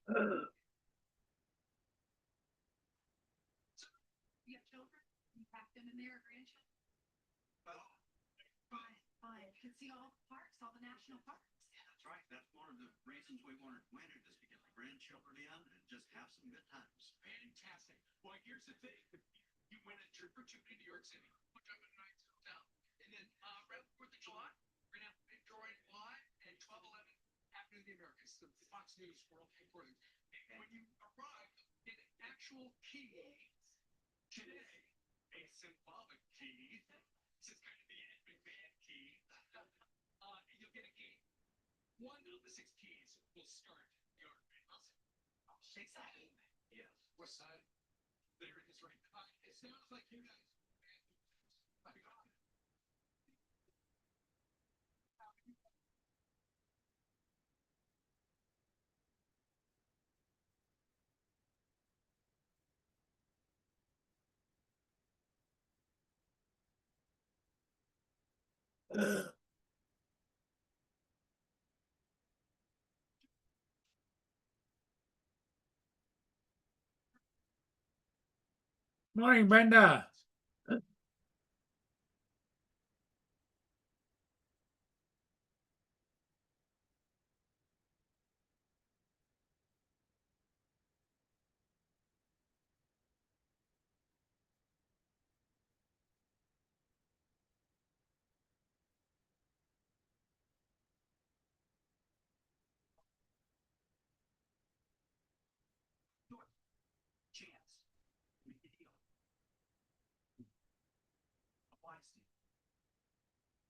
You have children? You pack them in there, grandchildren? Fine. You can see all the parks, all the national parks. Yeah, that's right. That's one of the reasons we wanted winter, just to get the grandchildren in and just have some good times. Fantastic. Well, here's the thing. You win a trip or two to New York City. We'll drive a nice hotel. And then right before the July, we're going to have a big drawing live at 12:11 Afternoon of the Americas, the Fox News World Headquarters. And when you arrive, get an actual key today, a symbolic key. This is kind of the Ed McMahon key. And you'll get a key. One of the 6 keys will start your exciting. Yes. West side. There it is, right. It sounds like you guys. Morning, Brenda. Chance. Make a deal. Applies to you.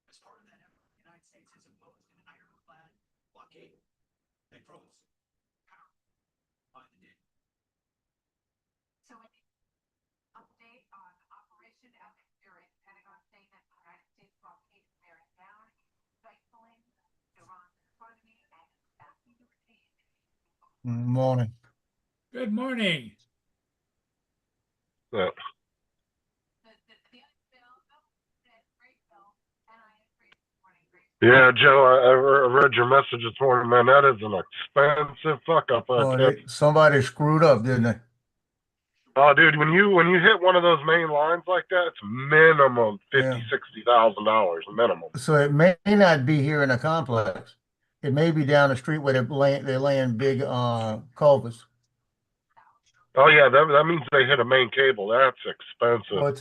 As part of that effort, the United States has imposed an ironclad blockade. They froze power by the day. So an update on Operation Epic Fury, the Pentagon saying that the United States blockade is bearing down, stifling Iran's economy and backing the regime. Morning. Good morning. The Yeah, Joe, I read your message this morning, man. That is an expensive fuck up. Somebody screwed up, didn't they? Oh, dude, when you hit one of those main lines like that, it's minimum $50,000-$60,000 minimum. So it may not be here in the complex. It may be down the street where they're laying big culverts. Oh yeah, that means they hit a main cable. That's expensive. Well, it's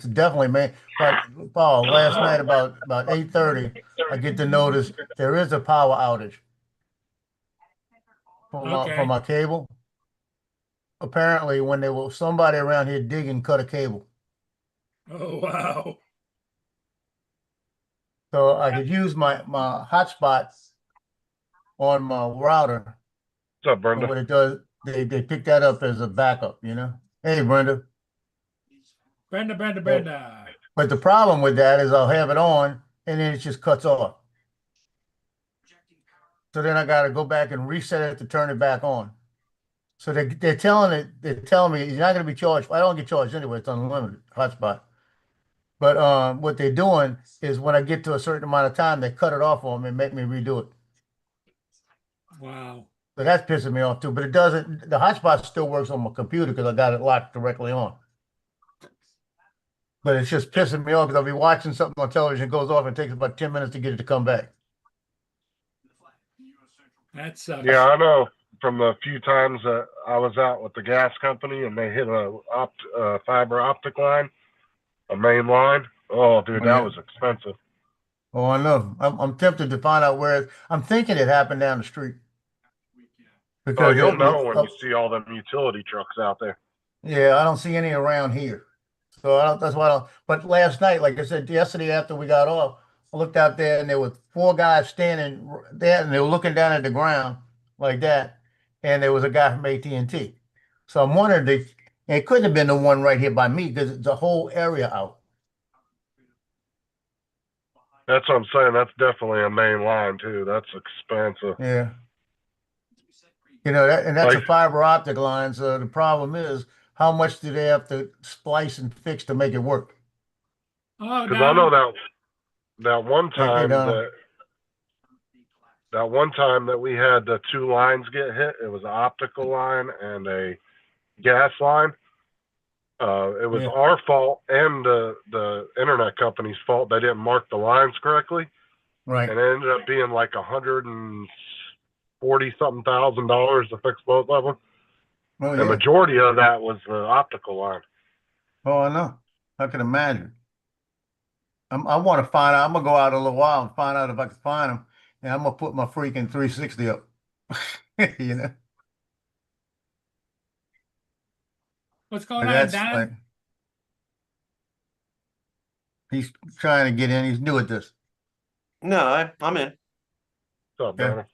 definitely main. But Paul, last night about 8:30, I get the notice there is a power outage for my cable. Apparently, when there was somebody around here digging, cut a cable. Oh, wow. So I could use my hotspot on my router. What's up, Brenda? And what it does, they pick that up as a backup, you know? Hey, Brenda. Brenda. But the problem with that is I'll have it on, and then it just cuts off. So then I got to go back and reset it to turn it back on. So they're telling me you're not going to be charged. I don't get charged anyway. It's unlimited hotspot. But what they're doing is when I get to a certain amount of time, they cut it off on me and make me redo it. Wow. So that's pissing me off too. But it doesn't. The hotspot still works on my computer because I got it locked directly on. But it's just pissing me off because I'll be watching something on television, it goes off, and it takes about 10 minutes to get it to come back. That sucks. Yeah, I know. From the few times that I was out with the gas company and they hit a fiber optic line, a main line. Oh, dude, that was expensive. Oh, I know. I'm tempted to find out where I'm thinking it happened down the street. Because you'll know when you see all them utility trucks out there. Yeah, I don't see any around here. So that's why I don't. But last night, like I said, yesterday after we got off, I looked out there and there were 4 guys standing there and they were looking down at the ground like that. And there was a guy from AT&T. So I'm wondering, it couldn't have been the one right here by me because it's a whole area out. That's what I'm saying. That's definitely a main line too. That's expensive. Yeah. You know, that's a fiber optic line. So the problem is, how much do they have to splice and fix to make it work? Oh, because I know that one time that one time that we had the two lines get hit, it was an optical line and a gas line. It was Yeah. our fault and the internet company's fault. They didn't mark the lines correctly, Right. and it ended up being like $140-something thousand to fix both of them. Oh, The yeah. majority of that was the optical line. Oh, I know. I can imagine. I want to find out. I'm gonna go out a little while and find out if I can find them, and I'm gonna put my freaking 360 up. You know, What's going and on, that's Don? like he's trying to get in. He's new at this. No, I'm in. What's up, Yeah. Donnie?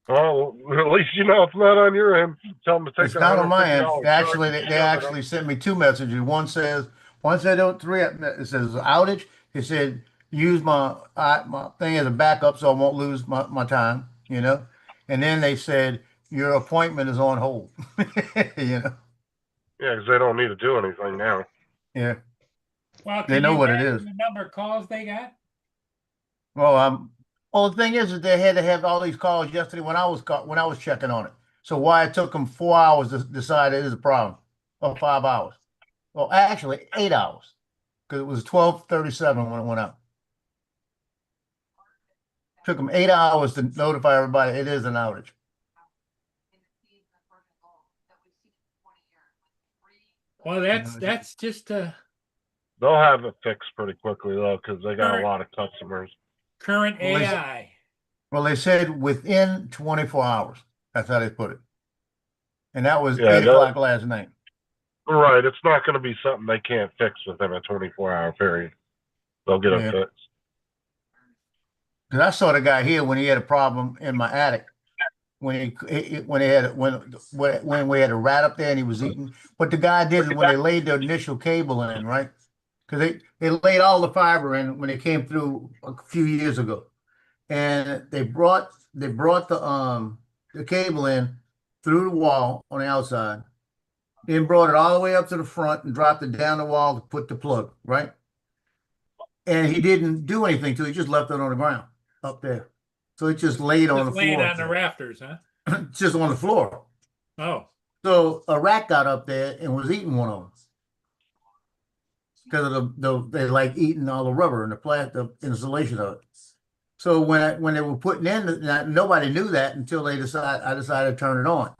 Well, at least you know it's not on your end. Tell them to take It's not on my end. $150 Actually, charge. they actually sent me two messages. One said it says outage. It said use my thing as a backup so I won't lose my time, you know. And then they said your appointment is on hold. You know. Yeah, because they don't need to do anything now. Yeah. Well, They can know you what it imagine is. the number of calls they got? Well, the thing is that they had to have all these calls yesterday when I was checking on it. So why it took them 4 hours to decide it is a problem, or 5 hours? Well, actually 8 hours, because it was 12:37 when it went out. Took them 8 hours to notify everybody it is an outage. In the season of Virgin Gold that we've seen in 20 years with three. Well, that's just They'll have it fixed pretty quickly though, because they got a Alright. lot of customers. current Well, they- AI. Well, they said within 24 hours. That's how they put it. And that was Yeah, 8 o'clock last night. Right, it's not going to be something they can't fix within a 24-hour period. They'll get it Yeah. fixed. Because I saw the guy here when he had a problem in my attic. When we had a rat up there and he was eating. What the guy did is when they laid the initial cable in, right? Because they laid all the fiber in when they came through a few years ago, and they brought the cable in through the wall on the outside, then brought it all the way up to the front and dropped it down the wall to put the plug, right? And he didn't do anything to it; he just left it on the ground up there. So it just laid on the Just laying floor. on the rafters, huh? Just on the floor. Oh, So a rat got up there and was eating one of them because of they like eating all the rubber and the insulation of it. So when they were putting in, nobody knew that until I decided to turn it on.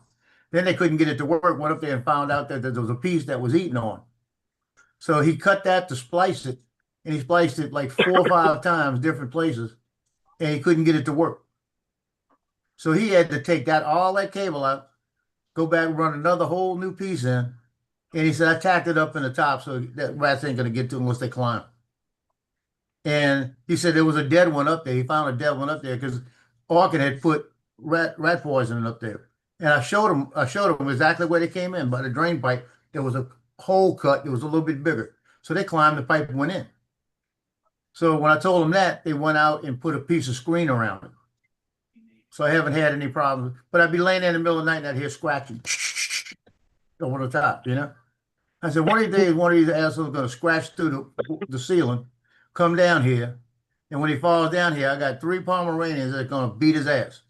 Then they couldn't get it to work. Went up there and found out that there was a piece that was eaten on. So he cut that to splice it, and he spliced it like 4 or 5 times, different places, and he couldn't get it to work. So he had to take all that cable out, go back and run another whole new piece in. And he said, I tacked it up in the top so that rats ain't going to get to them unless they climb. And he said there was a dead one up there. He found a dead one up there because Orkin had put rat poison up there. And I showed him exactly where they came in. By the drain pipe, there was a hole cut. It was a little bit bigger. So they climbed the pipe and went in. So when I told them that, they went out and put a piece of screen around it. So I haven't had any problems. But I'd be laying there in the middle of the night and I'd hear scratching over the top, you know? I said, one of these days, one of these assholes is going to scratch through the ceiling, come down here, and when he falls down here, I got 3 Pomeranians that are going to beat his ass.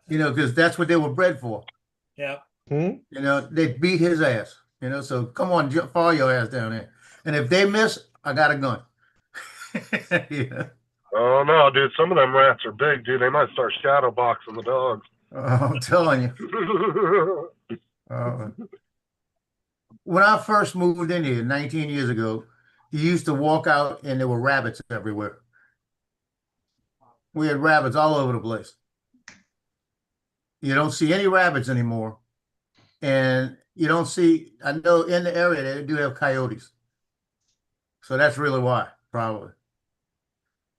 You know, because that's what they were bred for. yeah. You know, they beat his ass. You know, so come on, fall your ass down there. And if they miss, I got a gun. Yeah. Oh no, dude! Some of them rats are big, dude. They might start shadow boxing the dogs. I'm telling you. When I first moved in here 19 years ago, you used to walk out and there were rabbits everywhere. We had rabbits all over the place. You don't see any rabbits anymore. And you don't see, I know in the area they do have coyotes. So that's really why, probably.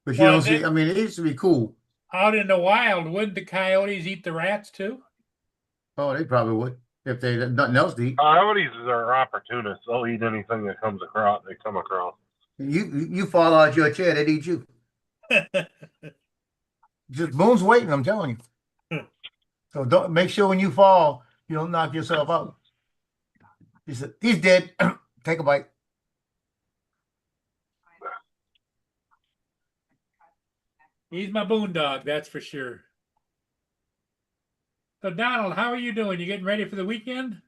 But you Well, don't see, I mean, it used to be cool. Out in the wild, wouldn't the coyotes eat the rats too? Oh, they probably would if they had nothing else to eat. Coyotes are opportunists. They'll eat anything that comes across. They come across. You fall out your chair, they'd eat you. Just Boone's waiting, I'm telling you. So don't make sure when you fall, you don't knock yourself out. He said, he's dead. Take a bite. He's my boondog, that's for sure. So Donald, how are you doing? You getting ready for the weekend?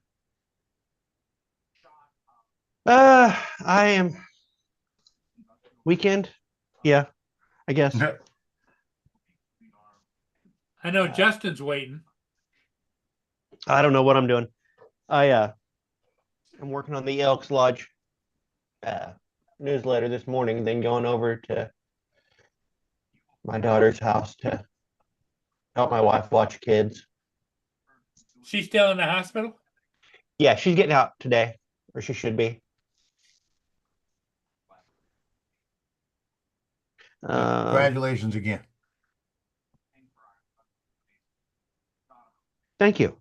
I am. Weekend? Yeah, I guess. I know Justin's waiting. I don't know what I'm doing. I'm working on the Elks Lodge newsletter this morning, then going over to my daughter's house to help my wife watch kids. She's still in the hospital? Yeah, she's getting out today, or she should be. Congratulations again. Thank you.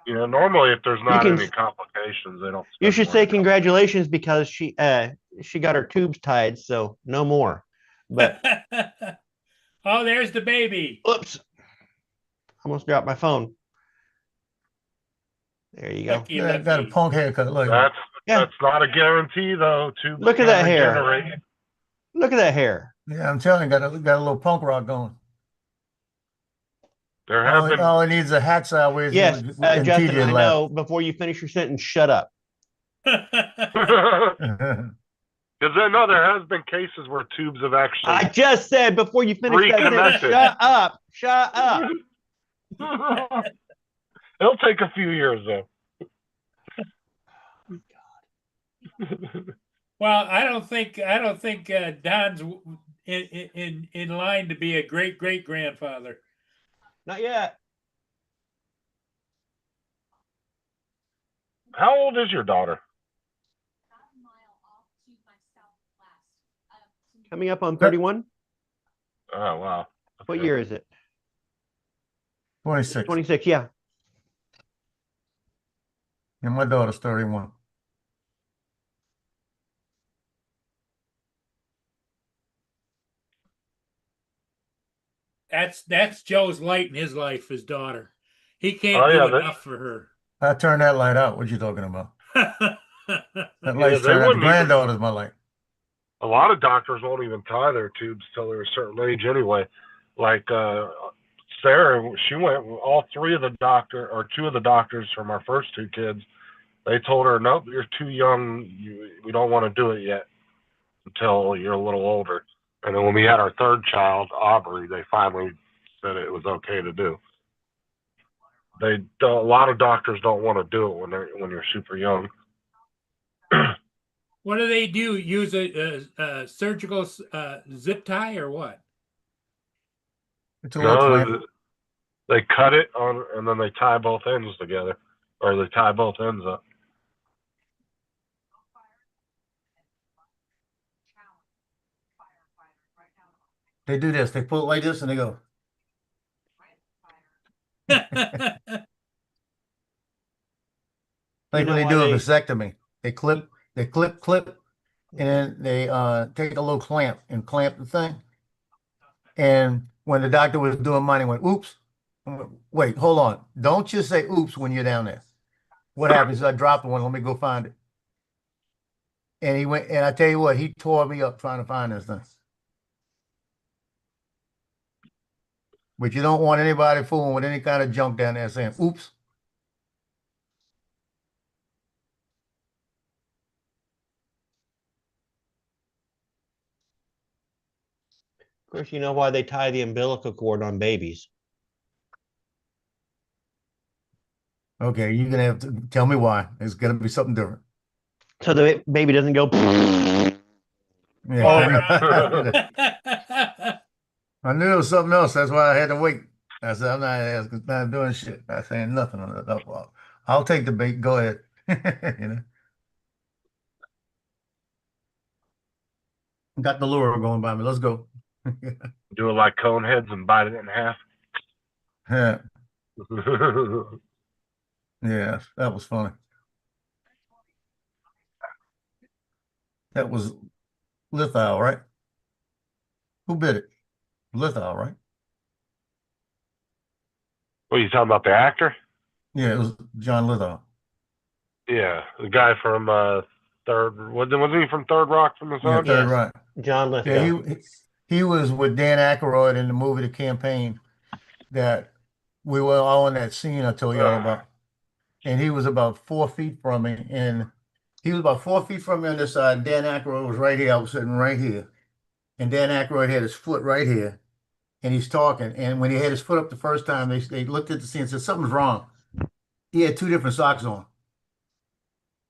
Yeah, normally if there's not can any s- complications, they don't. You spend should more say than- congratulations because she got her tubes tied, so no more. But Oh, there's the baby. oops, almost dropped my phone. There you go. Lucky, Yeah, got a lucky. punk haircut. Look. That's Yeah. that's not a guarantee though. Tubes Look at can that hair. regenerate. Look at that hair. Yeah, I'm telling you, got a little punk rock going. There have been All it needs is a hat sideways. Yes, and Justin, TJ I left. know. Before you finish your sentence, shut up. because I know there has been cases where tubes have actually. I just said before you finish that sentence, Reconnected. shut up. Shut up. It'll take a few years though. Well, I don't think Don's in line to be a great grandfather. Not yet. How old is your daughter? Coming up on 31. Oh wow. What Okay. year is it? 26. 26. Yeah. And my daughter's 31. That's Joe's light in his life, his daughter. He can't Oh, do yeah, that- enough for her. I turned that light out. What you talking about? That Yeah, light's they turned out. The wouldn't even- granddaughter's my light. A lot of doctors won't even tie their tubes till they're a certain age anyway. Like Sarah, she went. All three of the doctor or two of the doctors from our first two kids, they told her, "Nope, you're too young. We don't want to do it yet until you're a little older." And then when we had our third child, Aubrey, they finally said it was okay to do. A lot of doctors don't want to do it when you're super young. What do they do? Use a surgical zip tie or what? It's a little clamp. No, they cut it on, and then they tie both ends together, or they tie both ends up. They do this. They pull it like this and they go. Like You when know they do why a they- vasectomy. They clip, and then they take a little clamp and clamp the thing. And when the doctor was doing mine, he went, oops. I went, wait, hold on. Don't just say oops when you're down there. What happens? I dropped one. Let me go find it. And he went, and I tell you what, he tore me up trying to find this thing. But you don't want anybody fooling with any kind of junk down there saying, oops. Of course, you know why they tie the umbilical cord on babies. Okay, you're gonna have to tell me why. It's gonna be something different. So the baby doesn't go. Yeah. I knew it was something else. That's why I had to wait. I said, I'm not asking, not doing shit. Not saying nothing on that. I'll take the bait. Go ahead. You know. Got the lure going by me. Let's go. Do it like cone heads and bite it in half. Yeah. Yeah, that was funny. That was Lithgow, right? Who bit it? Lithgow, right? What are you talking about? The actor? Yeah, it was John Lithgow. Yeah, the guy from Third. Wasn't he from Third Rock from the Yeah, Sun? third Yes. right. John Lithgow. Yeah, He was with Dan Aykroyd in the movie The Campaign that we were all in that scene I told you all about. And he was about 4 feet from me. And he was about 4 feet from me on this side. Dan Aykroyd was right here. I was sitting right here. And Dan Aykroyd had his foot right here. And he's talking. And when he had his foot up the first time, they looked at the scene and said, something's wrong. He had two different socks on.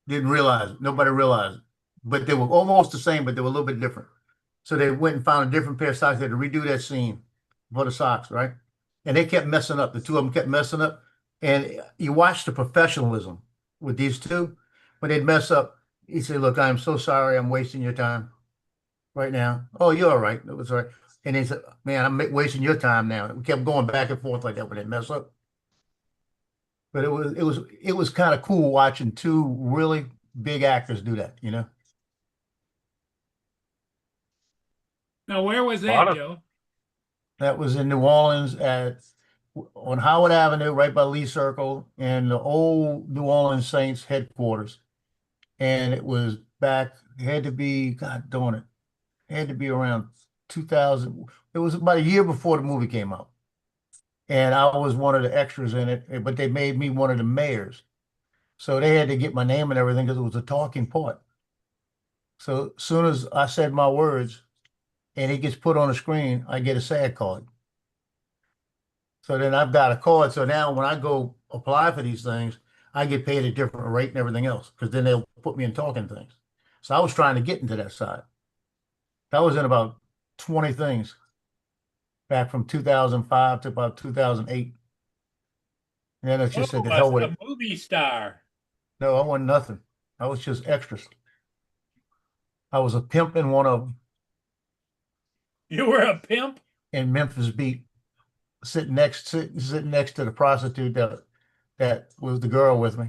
Didn't realize it. Nobody realized it. But they were almost the same, but they were a little bit different. So they went and found a different pair of socks. They had to redo that scene for the socks, right? And they kept messing up. The two of them kept messing up. And you watch the professionalism with these two. When they'd mess up, he said, look, I'm so sorry. I'm wasting your time right now. Oh, you're all right. It was all right. And he said, man, I'm wasting your time now. We kept going back and forth like that when they mess up. But it was kind of cool watching two really big actors do that, you know? Now, where was Lot that, of- Joe? That was in New Orleans on Howard Avenue, right by Lee Circle, in the old New Orleans Saints headquarters. And it was back, it had to be, God darn it, it had to be around 2000. It was about a year before the movie came out. And I was one of the extras in it, but they made me one of the mayors. So they had to get my name and everything because it was a talking part. So as soon as I said my words and it gets put on the screen, I get a SAG card. So then I've got a card. So now when I go apply for these things, I get paid a different rate and everything else because then they'll put me in talking things. So I was trying to get into that side. That was in about 20 things back from 2005 to about 2008. And then I just said, Oh, the hell with it. a movie star. No, I wasn't nothing. I was just extras. I was a pimp in one of them You were a pimp? in Memphis Beat, sitting next to the prostitute that was the girl with me.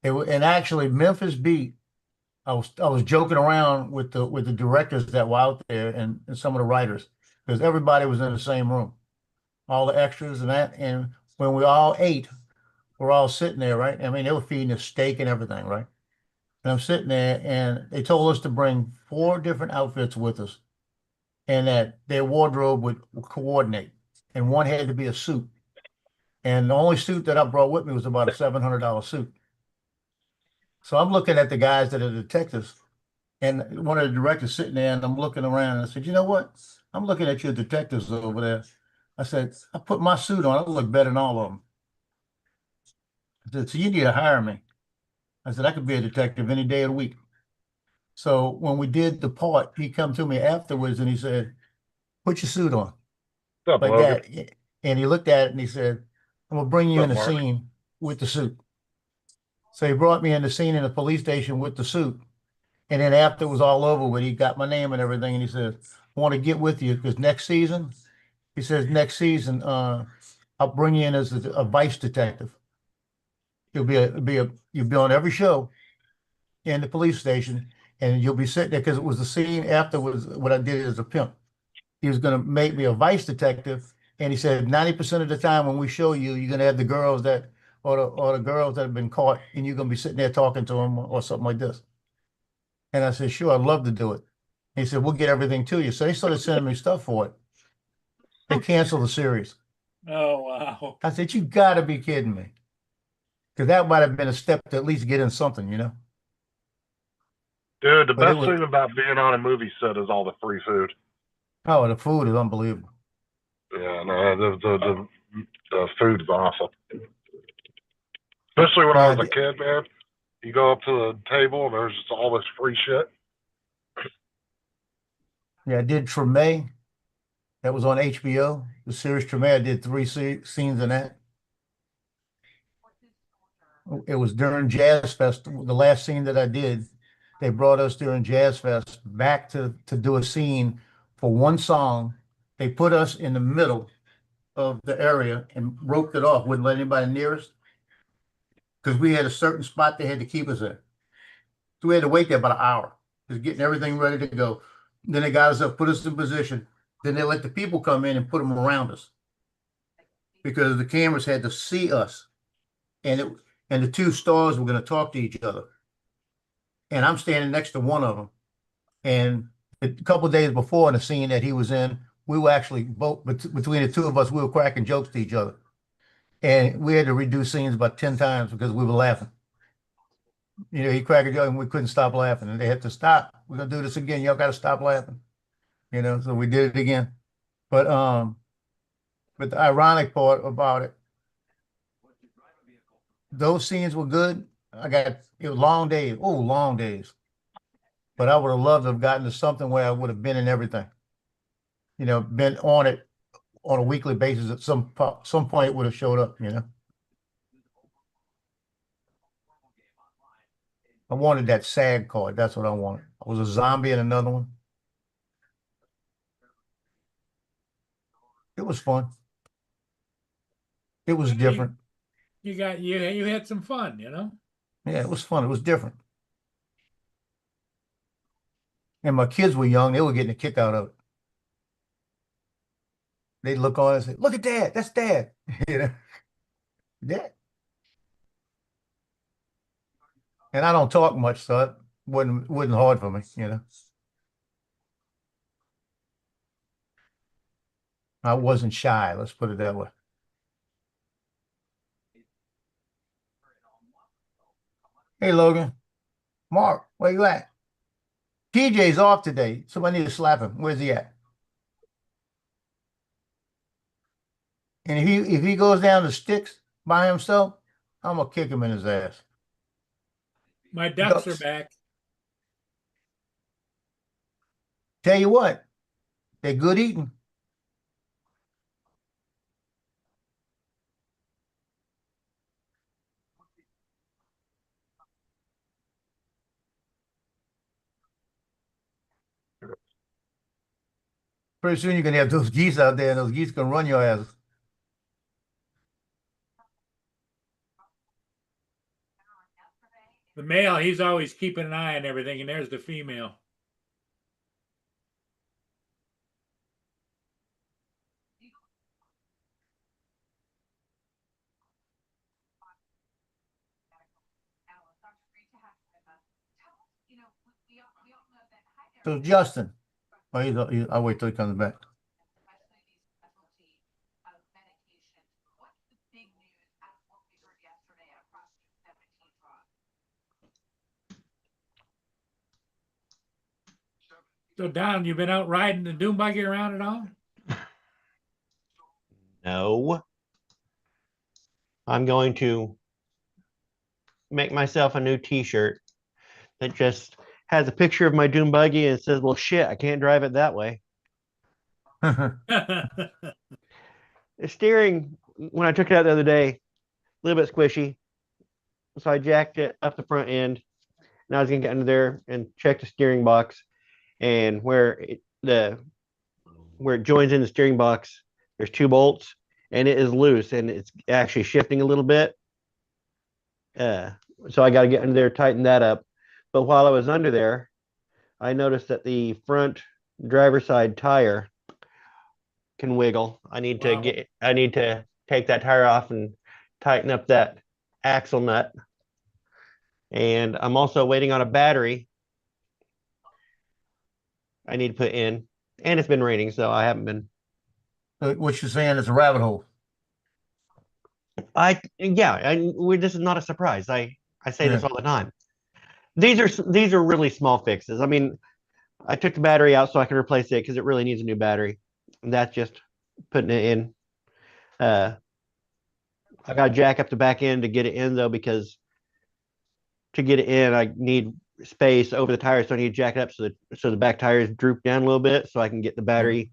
And actually Memphis Beat, I was joking around with the directors that were out there and some of the writers because everybody was in the same room, all the extras and that. And when we all ate, we're all sitting there, right? I mean, they were feeding us steak and everything, right? And I'm sitting there, and they told us to bring 4 different outfits with us, and that their wardrobe would coordinate, and one had to be a suit. And the only suit that I brought with me was about a $700 suit. So I'm looking at the guys that are detectives, and one of the directors sitting there, and I'm looking around, and I said, you know what? I'm looking at your detectives over there. I said, I put my suit on. I look better than all of them. I said, so you need to hire me. I said, I could be a detective any day of the week. So when we did the part, he come to me afterwards and he said, put your suit on What's up, like Logan? that. And he looked at it and he said, I'm gonna bring you What's in up, the Mark? scene with the suit. So he brought me in the scene in the police station with the suit. And then after it was all over with, he got my name and everything. And he said, I want to get with you because next season, he says, next season, I'll bring you in as a vice detective. You'll be on every show in the police station, and you'll be sitting there because it was the scene afterwards. What I did as a pimp, he was going to make me a vice detective, and he said 90% of the time when we show you, you're going to have the girls that or the girls that have been caught, and you're going to be sitting there talking to them or something like this. And I said, sure, I'd love to do it. And he said, we'll get everything to you. So they started sending me stuff for it. They canceled the series. Oh, wow. I said, you got to be kidding me. Because that might have been a step to at least get in something, you know? Dude, the But it best was- thing about being on a movie set is all the free food. Oh, the food is unbelievable. Yeah, no, the food's awesome. Especially when I Yeah, was a kid, man. You go up to the table and there's just all this free shit. Yeah, I did Treme. That was on HBO. The series Treme. I did 3 scenes in that. It was during Jazz Fest. The last scene that I did, they brought us during Jazz Fest back to do a scene for one song. They put us in the middle of the area and roped it off, wouldn't let anybody near us because we had a certain spot they had to keep us in. So we had to wait there about an hour, just getting everything ready to go. Then they got us up, put us in position. Then they let the people come in and put them around us because the cameras had to see us, and the 2 stars were going to talk to each other. And I'm standing next to one of them, and a couple of days before in the scene that he was in, we were actually both between the two of us, we were cracking jokes to each other, and we had to redo scenes about 10 times because we were laughing. You know, he cracked a joke and we couldn't stop laughing, and they had to stop. We're gonna do this again. Y'all got to stop laughing. You know, so we did it again. But the ironic part about it, those scenes were good. It was long days. Oh, long days. But I would have loved to have gotten to something where I would have been in everything. You know, been on it on a weekly basis at some point it would have showed up, you know. I wanted that SAG card. That's what I wanted. I was a zombie in another one. It was fun. It was different. You had some fun, you know? Yeah, it was fun. It was different. And my kids were young. They were getting a kick out of it. They'd look on and say, "Look at Dad. That's Dad." You know? Dad. And I don't talk much, so it wasn't hard for me, you know. I wasn't shy, let's put it that way. Hey, Logan. Mark, where you at? TJ's off today. Somebody need to slap him. Where's he at? And if he goes down the sticks by himself, I'm gonna kick him in his ass. My ducks are Ducks. back. Tell you what, they're good eating. Pretty soon you can have those geese out there, and those geese can run your ass. The male, he's always keeping an eye on everything, and there's the female. Alice, Dr. Great to have you with us. Tell us, you know, we all know that. Hi So there. Justin, I'll wait till he comes back. Especially these specialty medications. What's the big news after what we heard yesterday at Prosecutor 17 Rock? So Don, you been out riding the dune buggy around at all? No. I'm going to make myself a new t-shirt that just has a picture of my dune buggy and says, "Well, shit, I can't drive it that way." The steering, when I took it out the other day, a little bit squishy. So I jacked it up the front end. And I was gonna get under there and check the steering box, and where it joins in the steering box, there's two bolts, and it is loose, and it's actually shifting a little bit. So I got to get under there, tighten that up. But while I was under there, I noticed that the front driver's side tire can wiggle. I need to take that tire off and tighten up that axle nut. And I'm also waiting on a battery I need to put in. And it's been raining, so I haven't been. What you're saying is a rabbit hole. This is not a surprise. I say this all the time. These are really small fixes. I mean, I took the battery out so I can replace it because it really needs a new battery. And that's just putting it in. I got to jack up the back end to get it in though, because to get it in, I need space over the tires, so I need to jack it up so the back tires droop down a little bit, so I can get the battery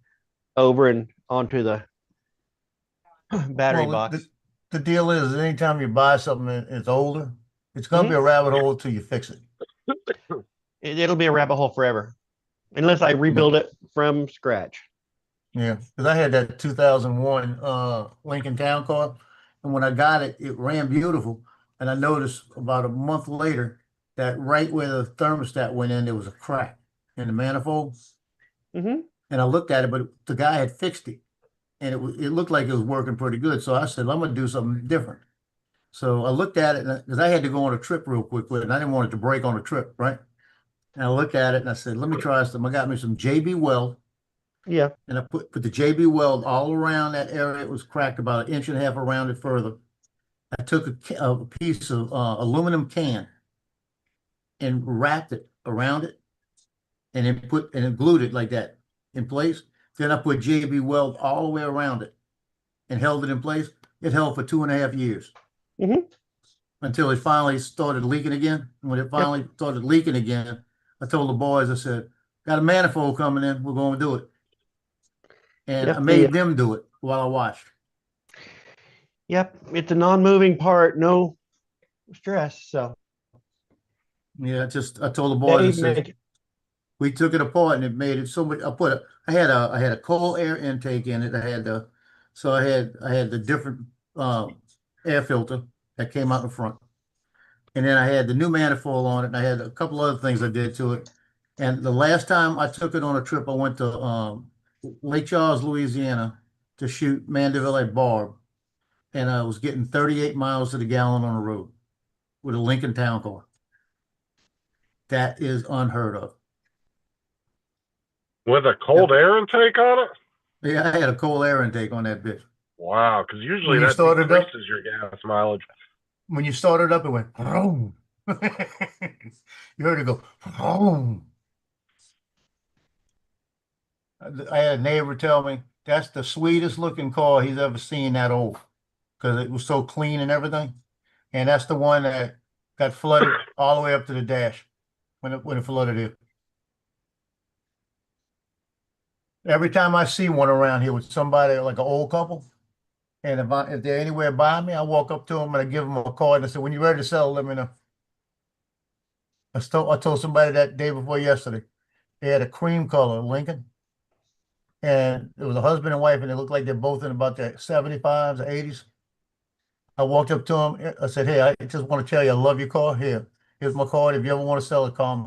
over and onto the battery box. The deal is, anytime you buy something and it's older, it's going to be a rabbit hole until you fix it. It'll be a rabbit hole forever, unless I rebuild it from scratch. Yeah, because I had that 2001 Lincoln Town Car, and when I got it, it ran beautiful. And I noticed about a month later that right where the thermostat went in, there was a crack in the manifold. Mm-hmm. And I looked at it, but the guy had fixed it, and it looked like it was working pretty good. So I said, I'm going to do something different. So I looked at it because I had to go on a trip real quick with it, and I didn't want it to break on a trip, right? And I look at it and I said, let me try some. I got me some JB Weld. Yeah. And I put the JB Weld all around that area. It was cracked about 1.5 inches around it further. I took a piece of aluminum can and wrapped it around it, and then glued it like that in place. Then I put JB Weld all the way around it and held it in place. It held for 2.5 years until it finally started leaking again. When it finally started leaking again, I told the boys, I said, got a manifold coming in. We're going to do it. And Yep, I made them do it while I watched. Yep, it's a non-moving part, no stress. So Yeah, I told the boys, I they said, make we took it apart and it made it so much. I had a cold air intake in it. I had the different air filter that came out in front. And then I had the new manifold on it, and I had a couple other things I did to it. And the last time I took it on a trip, I went to Lake Charles, Louisiana, to shoot Mandeville at Barb, and I was getting 38 miles to the gallon on the road with a Lincoln Town Car. That is unheard of. With a cold air intake on it? Yeah, I had a cold air intake on that bitch. Wow, because usually When you that started up- decreases your gas mileage. When you started up, it went vroom. You heard it go vroom. I had a neighbor tell me that's the sweetest looking car he's ever seen that old, because it was so clean and everything. And that's the one that got flooded all the way up to the dash when it flooded here. Every time I see one around here with somebody like an old couple, and if they're anywhere by me, I walk up to them and I give them a card and I say, when you're ready to sell, let me know. I told somebody that day before yesterday. They had a cream color Lincoln. And it was a husband and wife, and they looked like they're both in about the 75s or 80s. I walked up to them. I said, hey, I just want to tell you, I love your car. Here's my card. If you ever want to sell it, call me.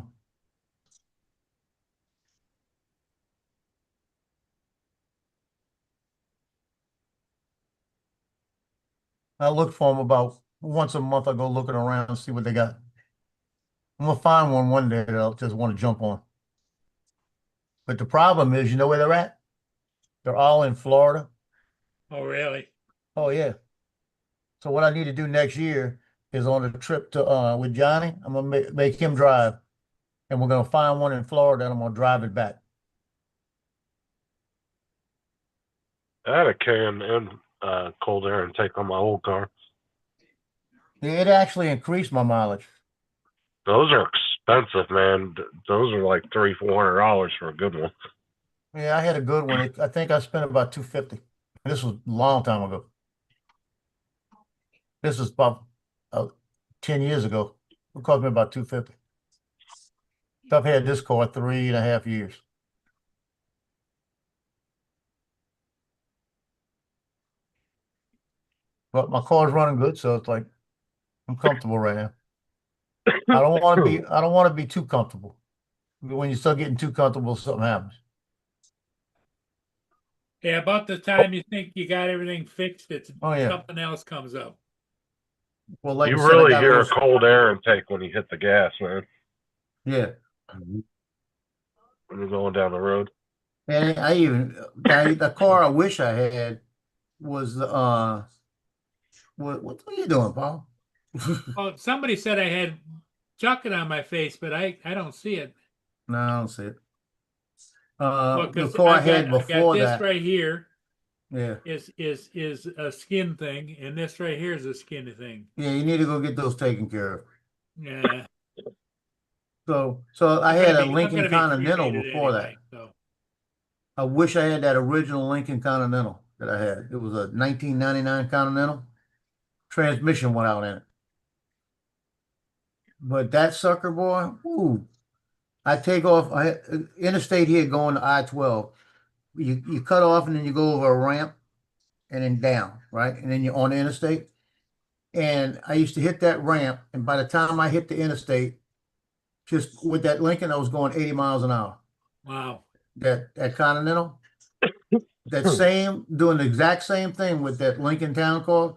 I look for them about once a month. I go looking around and see what they got. I'm going to find one day that I'll just want to jump on. But the problem is, you know where they're at? They're all in Florida. Oh, really? Oh, yeah. So what I need to do next year is on a trip to with Johnny, I'm gonna make him drive, and we're gonna find one in Florida, and I'm gonna drive it back. I had a K&N cold air intake on my old car. It actually increased my mileage. Those are expensive, man. Those are like $300-400 for a good one. Yeah, I had a good one. I think I spent about $250. This was a long time ago. This was about 10 years ago. It cost me about $250. I've had this car 3.5 years. But my car's running good, so it's like I'm comfortable right now. I don't want to be too comfortable. When you start getting too comfortable, something happens. Yeah, about the time you think you got everything fixed, Oh, yeah. something else comes up. Well, like You I said, I really got hear a little- cold air intake when you hit the gas, man. Yeah. When you're going down the road. And the car I wish I had was what are you doing, Paul? Well, somebody said I had chocolate on my face, but I don't see it. No, I don't see it. Well, The 'cause car I I had got before this that. right here Yeah. is a skin thing, and this right here is a skin thing. Yeah, you need to go get those taken care of. Yeah. So I I'm had a gonna be Lincoln Continental cremated before anyway, that. so. I wish I had that original Lincoln Continental that I had. It was a 1999 Continental. Transmission went out in it. But that sucker boy, ooh, I take off. Interstate here going to I-12. You cut off and then you go over a ramp and then down, right? And then you're on the interstate. And I used to hit that ramp, and by the time I hit the interstate, just with that Lincoln, I was going 80 miles an hour. Wow. That Continental, doing the exact same thing with that Lincoln Town Car,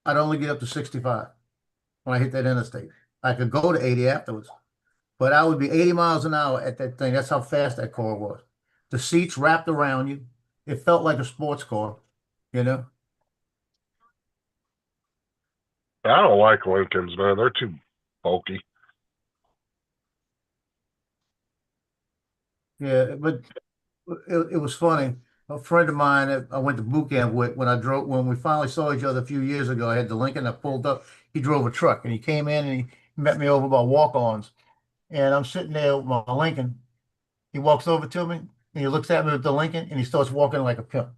I'd only get up to 65 when I hit that interstate. I could go to 80 afterwards, but I would be 80 miles an hour at that thing. That's how fast that car was. The seats wrapped around you. It felt like a sports car, you know? I don't like Lincolns, man. They're too bulky. Yeah, but it was funny. A friend of mine that I went to boot camp with when we finally saw each other a few years ago, I had the Lincoln. I pulled up. He drove a truck and he came in and he met me over by walk-ons. And I'm sitting there with my Lincoln. He walks over to me and he looks at me with the Lincoln and he starts walking like a pimp.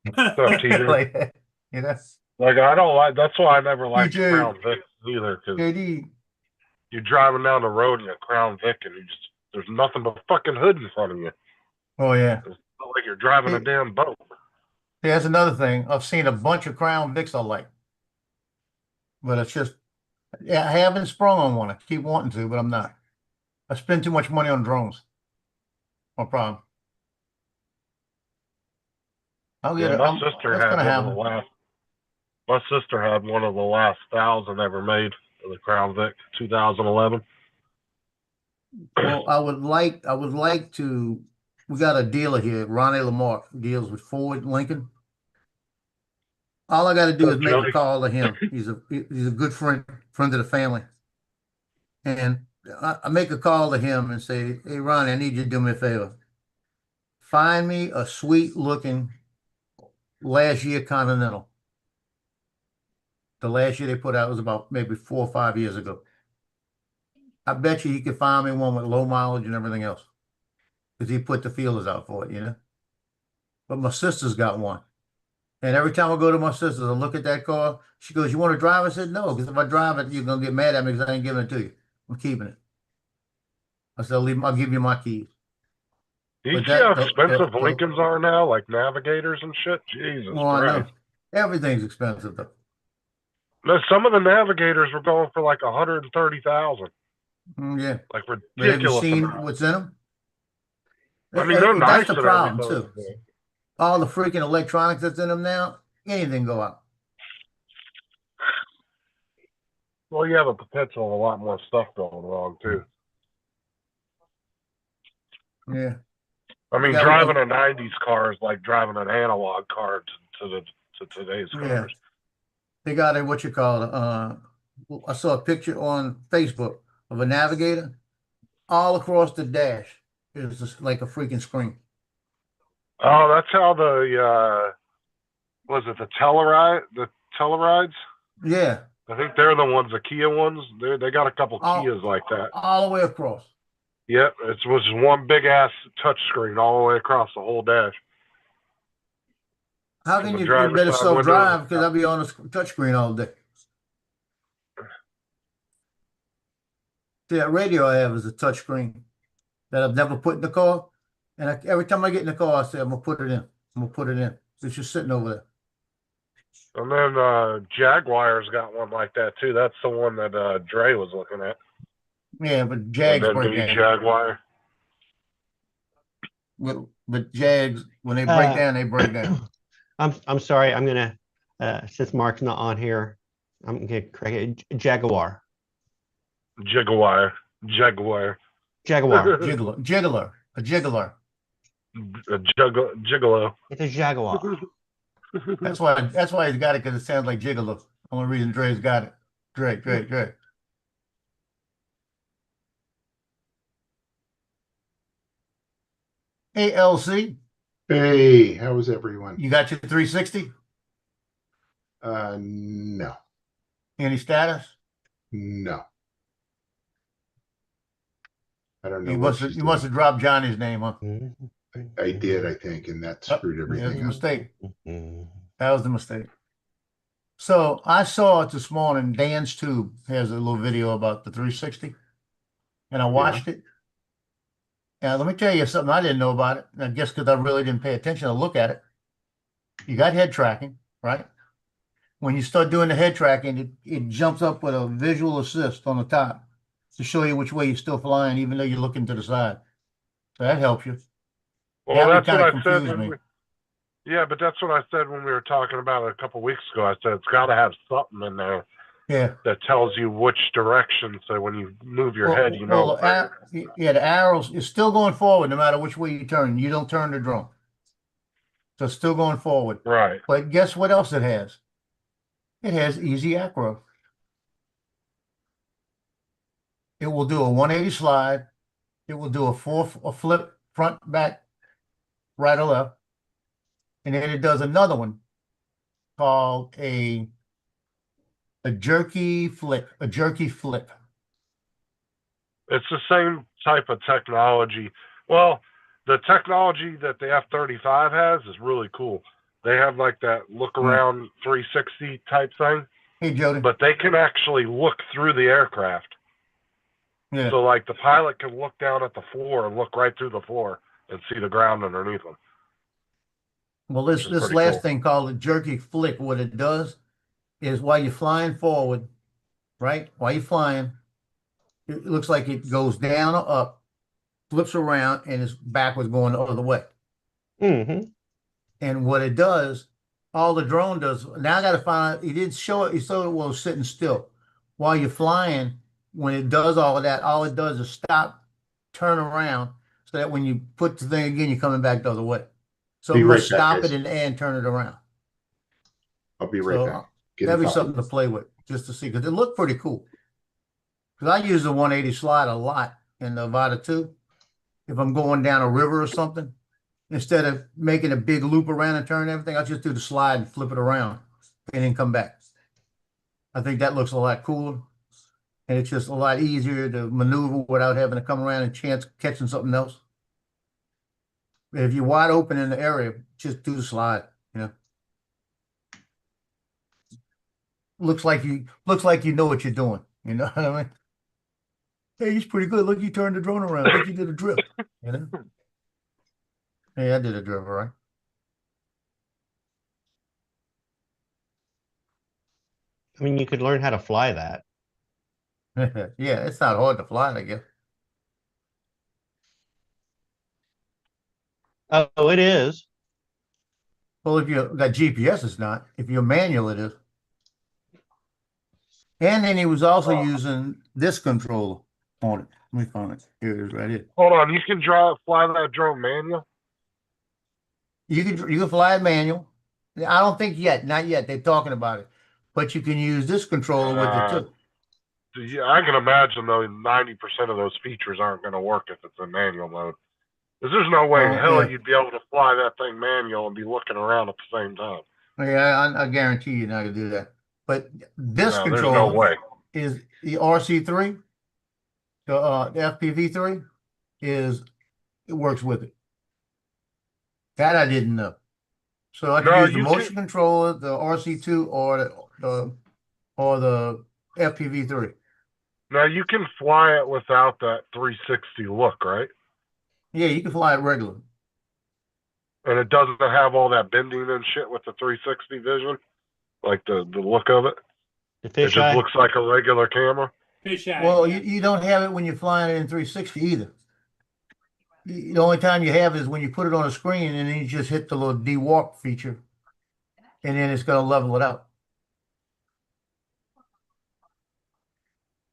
Stuff, TJ. Like, you know, Like I don't like. That's why I never liked TJ. Crown Vic either, because JD, you're driving down the road in a Crown Vic and there's nothing but fucking hood in front of you. oh yeah. It's not like you're driving a damn boat. Yeah, that's another thing. I've seen a bunch of Crown Vics I like, but it's just, yeah, I haven't sprung on one. I keep wanting to, but I'm not. I spend too much money on drones. No problem. I'll get Yeah, it. my sister That's had gonna one of the happen. last. My sister had one of the last 1,000 ever made of the Crown Vic, 2011. Well, I would like to. We got a dealer here, Ronnie Lamar, who deals with Ford Lincoln. All I got to do is make a Jody. call to him. He's a good friend of the family, and I make a call to him and say, "Hey, Ronnie, I need you to do me a favor. Find me a sweet looking last year Continental. The last year they put out was about maybe 4 or 5 years ago. I bet you he could find me one with low mileage and everything else, because he put the feelers out for it, you know. But my sister's got one. And every time I go to my sister's and look at that car, she goes, "You want to drive?" I said, "No, because if I drive it, you're going to get mad at me because I ain't giving it to you. I'm keeping it." I said, I'll give you my keys." Do you But see how that, expensive Lincolns are now, like Navigators and shit? Jesus well, I know. Christ. Everything's expensive, though. No, some of the Navigators were going for like 130,000, Yeah. like But have you ridiculous seen amount. what's in them? I mean, they're nice. That's the and problem, everything. too. All the freaking electronics that's in them now, anything go out. Well, you have a potential of a lot more stuff going wrong too. Yeah. I mean, Yeah, driving a '90s car is like driving an analog car to today's Yeah. cars. They got a, what you call it, I saw a picture on Facebook of a Navigator. All across the dash is just like a freaking screen. Oh, that's how the was it the Tellurides? Yeah. I think they're the ones, the Kia ones. They got a couple Oh. Kias like that. All the way across. Yep, it was just one big ass touch screen all the way across the whole dash. How From can the you driver's better side self-drive? window. Because I'll be on a touchscreen all day. See, that radio I have is a touchscreen that I've never put in the car. And every time I get in the car, I say, I'm going to put it in. I'm going to put it in. It's just sitting over there. And then Jaguar's got one like that too. That's the one that Dre was looking at. Yeah, but Jags And break then down. Jaguar. But Jags, when they break down, they break down. I'm sorry. I'm gonna since Mark's not on here, I'm gonna correct it. Jaguar. Jaguar. Jaguar. Jiggler. A jiggler. Gigolo. It's a Jaguar. That's why he's got it, because it sounds like gigolo. Only reason Dre's got it. Dre. Hey, LC, Hey, how is everyone? you got your 360? No, Any status? no. I don't know You what must have, she's you must doing. have dropped Johnny's name, huh? I did, I think, and that screwed Yeah, it was a everything up. mistake. That was the mistake. So I saw it this morning. Dan's Tube has a little video about the 360, and I watched it. And let me tell you something I didn't know about it. I guess because I really didn't pay attention to look at it. You got head tracking, right? When you start doing the head tracking, it jumps up with a visual assist on the top to show you which way you're still flying, even though you're looking to the side. So that helps you. Well, That would that's what kinda I said. confuse me. Yeah, but that's what I said when we were talking about it a couple weeks ago. I said it's got to have something in there Yeah. that tells you which direction. So when you move your head, you know. Yeah, the arrows is still going forward no matter which way you turn. You don't turn the drone. So it's still going forward. Right. But guess what else it has? It has easy acro. It will do a 180 slide. It will do a flip, front, back, right or left. And then it does another one called a jerky flip. It's the same type of technology. Well, the technology that the F-35 has is really cool. They have like that look around 360 type thing. Hey, Jody. But they can actually look through the aircraft. Yeah. So like the pilot can look down at the floor and look right through the floor and see the ground underneath them. Well, this last thing called a jerky flick, what it does is while you're flying forward, right? While you're flying, it looks like it goes down or up, flips around, and it's backwards going the other way. Mm-hmm. And what it does, all the drone does, now I got to find out, he didn't show it, he showed it while sitting still. While you're flying, when it does all of that, all it does is stop, turn around, so that when you put the thing again, you're coming back the other way. So Be it right must back, stop guys. it in the air and turn it around. I'll be right So back. Get that'd be a copy. something to play with, just to see, because it looked pretty cool. Because I use the 180 slide a lot in the Avata 2. If I'm going down a river or something, instead of making a big loop around and turn everything, I'll just do the slide and flip it around and then come back. I think that looks a lot cooler. And it's just a lot easier to maneuver without having to come around and chance catching something else. If you're wide open in the area, just do the slide, you know. Looks like you know what you're doing, you know what I mean? Hey, he's pretty good. Look, you turned the drone around. Look, you did a drift, you know? Hey, I did a drift, all right? I mean, you could learn how to fly that. Yeah, it's not hard to fly, I guess. Oh, it is. Well, if you got GPS, it's not. If you're manual, it is. And then he was also using this controller on it. Let me find it. Here it is, right here. Hold on, you can fly that drone manual? You can fly it manual. I don't think yet, not yet. They're talking about it, but you can use this controller with it too. Yeah, I can imagine though 90% of those features aren't going to work if it's in manual mode. Because there's no way in hell you'd be able to fly that thing manual and be looking around at the same time. Yeah, I guarantee you're not gonna do that. But this No, controller there's no way. is the RC3, the FPV3 it works with it. That I didn't know. So I can use the motion controller, the RC2, or the FPV3. Now you can fly it without that 360 look, right? Yeah, you can fly it regular. And it doesn't have all that bending and shit with the 360 vision, like the look of it. The It fish just eye. looks like a regular camera. Fisheye. Well, yeah. you don't have it when you're flying it in 360 either. The only time you have it is when you put it on a screen and then you just hit the little de-warp feature, and then it's going to level it out.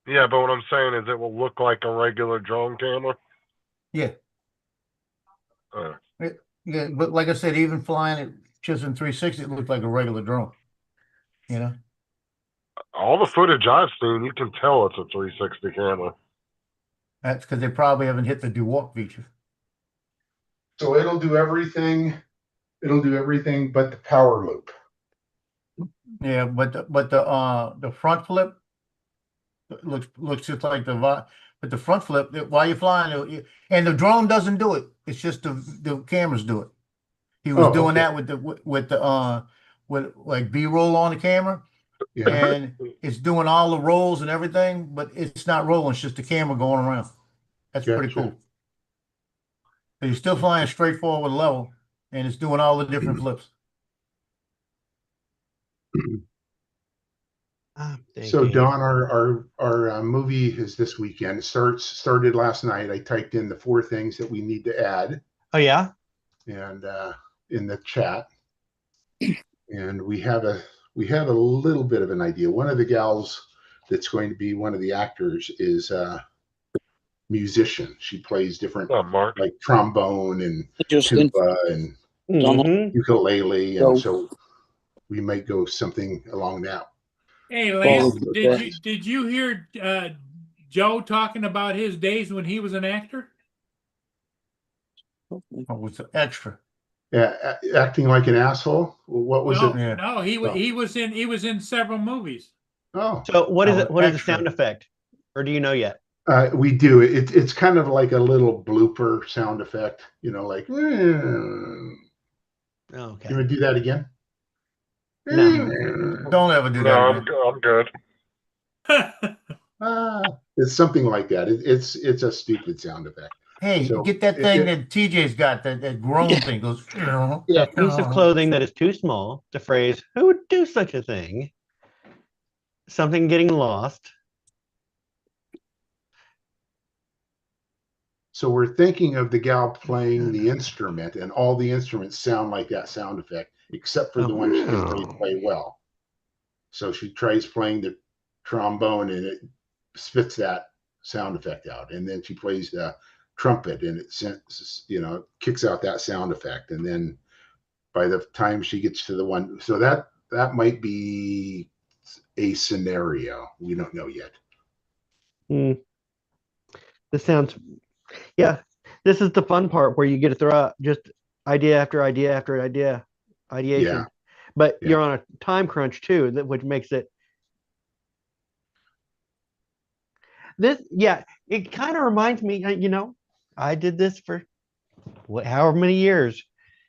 Yeah, but what I'm saying is it will look like a regular drone camera. Yeah. Uh, Yeah, but like I said, even flying it just in 360, it looked like a regular drone. You know? all the footage I've seen, you can tell it's a 360 camera. That's because they probably haven't hit the do-walk feature. So it'll do everything. It'll do everything but the power loop. Yeah, but the front flip looks just like but the front flip while you're flying, and the drone doesn't do it. It's just the cameras do it. He was doing that with like B-roll on the camera, Yeah. and it's doing all the rolls and everything, but it's not rolling. It's just the camera going around. That's pretty Gotcha. cool. So you're still flying straight forward level, and it's doing all the different flips. So Don, our movie is this weekend. It started last night. I typed in the 4 things that we need to add. Oh yeah. And in the chat, and we have we have a little bit of an idea. One of the gals that's going to be one of the actors is a musician. She plays different, Oh, Mark. like trombone and Justin. tuba and Mhm. ukulele, So- and so we might go something along that. Hey, Lance, Well, did you hear Joe talking about his days when he was an actor? Oh, it's extra. Yeah, acting like an asshole. What was no, it? Yeah. no, he Oh. was in several movies. Oh, So what is Oh, it? What is the extra. sound effect? Or do you know yet? we do. It's kind of like a little blooper sound effect. You know, like. You Oh, okay. want to do that again? No. Don't ever do No, that I'm, again. I'm good. It's something like that. It's a stupid sound effect. Hey, So, get that thing that TJ's got, that groan thing goes. Yeah, piece of clothing that is too small. The phrase, who would do such a thing? Something getting lost. So we're thinking of the gal playing the instrument, and all the instruments sound like that sound effect, except for the one she can really play well. So she tries playing the trombone, and it spits that sound effect out. And then she plays the trumpet, and it kicks out that sound effect. And then by the time she gets to the one, so that might be a scenario. We don't know yet. This sounds, yeah. This is the fun part where you get to throw out just idea after idea after idea, ideation. Yeah. But Yeah. you're on a time crunch too, which makes it. It kind of reminds me. I did this for however many years,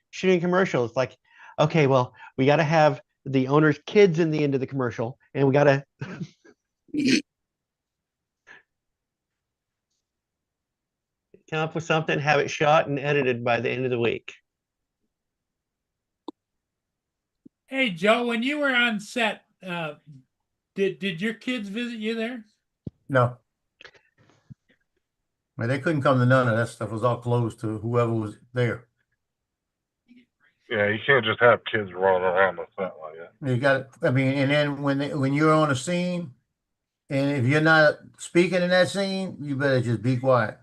shooting commercials. Like, okay, well, we got to have the owner's kids in the end of the commercial, and we got to. Come up with something, have it shot and edited by the end of the week. Hey, Joe, when you were on set, did your kids visit you there? No. Man, they couldn't come to none of that stuff. It was all closed to whoever was there. Yeah, you can't just have kids running around the set like that. You got, I mean, and then when you're on a scene, and if you're not speaking in that scene, you better just be quiet.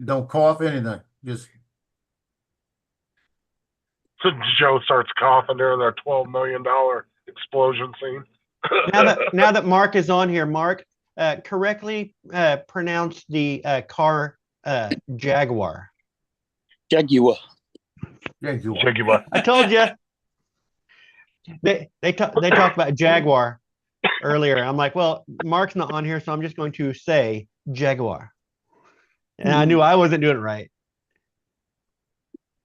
Don't cough, anything. Just So Joe starts coughing during their $12 million explosion scene. Now that Mark is on here, Mark, correctly pronounce the car Jaguar. Jaguar. Jaguar. I told you. They talked about Jaguar earlier. I'm like, well, Mark's not on here, so I'm just going to say Jaguar. And I knew I wasn't doing it right.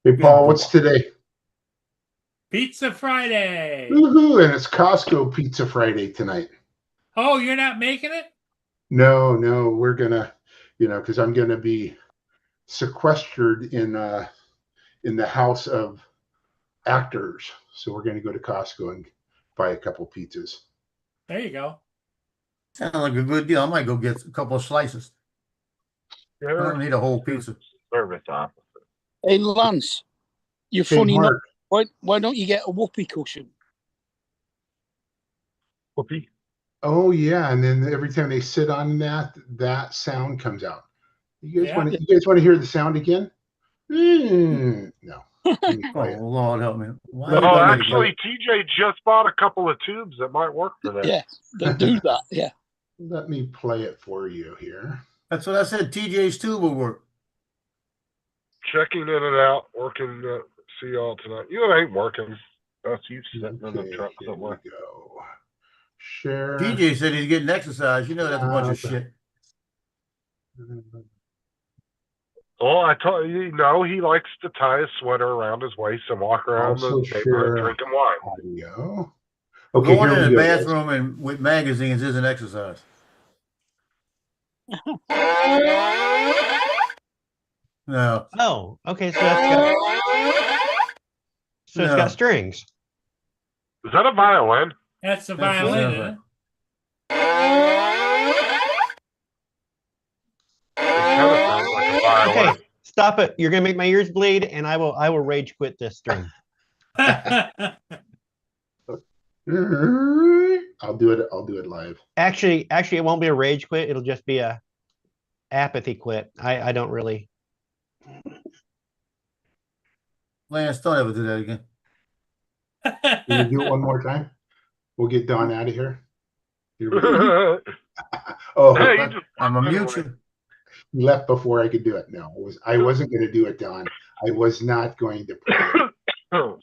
Hey, Paul, what's today? Pizza Friday. Woohoo! And it's Costco Pizza Friday tonight. Oh, you're not making it? No, we're gonna, because I'm gonna be sequestered in the house of actors. So we're gonna go to Costco and buy a couple pizzas. There you go. sounds like a good deal. I might go get a couple of slices. I don't need a whole pizza. Service officer. Hey, Lance, you're Hey, funny. Mark, Why don't you get a whoopee cushion? Whoopee. oh yeah, and then every time they sit on that sound comes out. You guys Yeah. want to hear the sound again? No. Let me Oh, play it. Lord help me. Why No, you Oh, gotta make actually, TJ just bought a couple of tubes that might work for that. Yeah, they do that. Yeah. Let me play it for you here. That's what I said. TJ's tube will work. Checking in and out, working. See y'all tonight. You ain't working. That's you sitting in the Okay, truck here somewhere. we go. Share. TJ said he's getting exercise. You know that's a bunch of shit. Oh, I told you, he likes to tie a sweater around his waist and walk around Also the share neighborhood drinking wine. audio. Okay, Going here in we the go. guys. bathroom and with magazines isn't exercise. No. Oh, okay. So it's No. got strings. Is that a violin? That's the That's violin, whatever. isn't it? It kind of sounds like a violin. Okay, stop it. You're gonna make my ears bleed, and I will rage quit this stream. I'll do it. I'll do it live. Actually, it won't be a rage quit. It'll just be a apathy quit. I don't really. Lance, don't ever do that again. Can we do it one more time? We'll get Don out of here. Here we go. Oh, Hey, you just I'm a anyway. mute you. he left before I could do it. No, I wasn't going to do it, Don. I was not going to play it.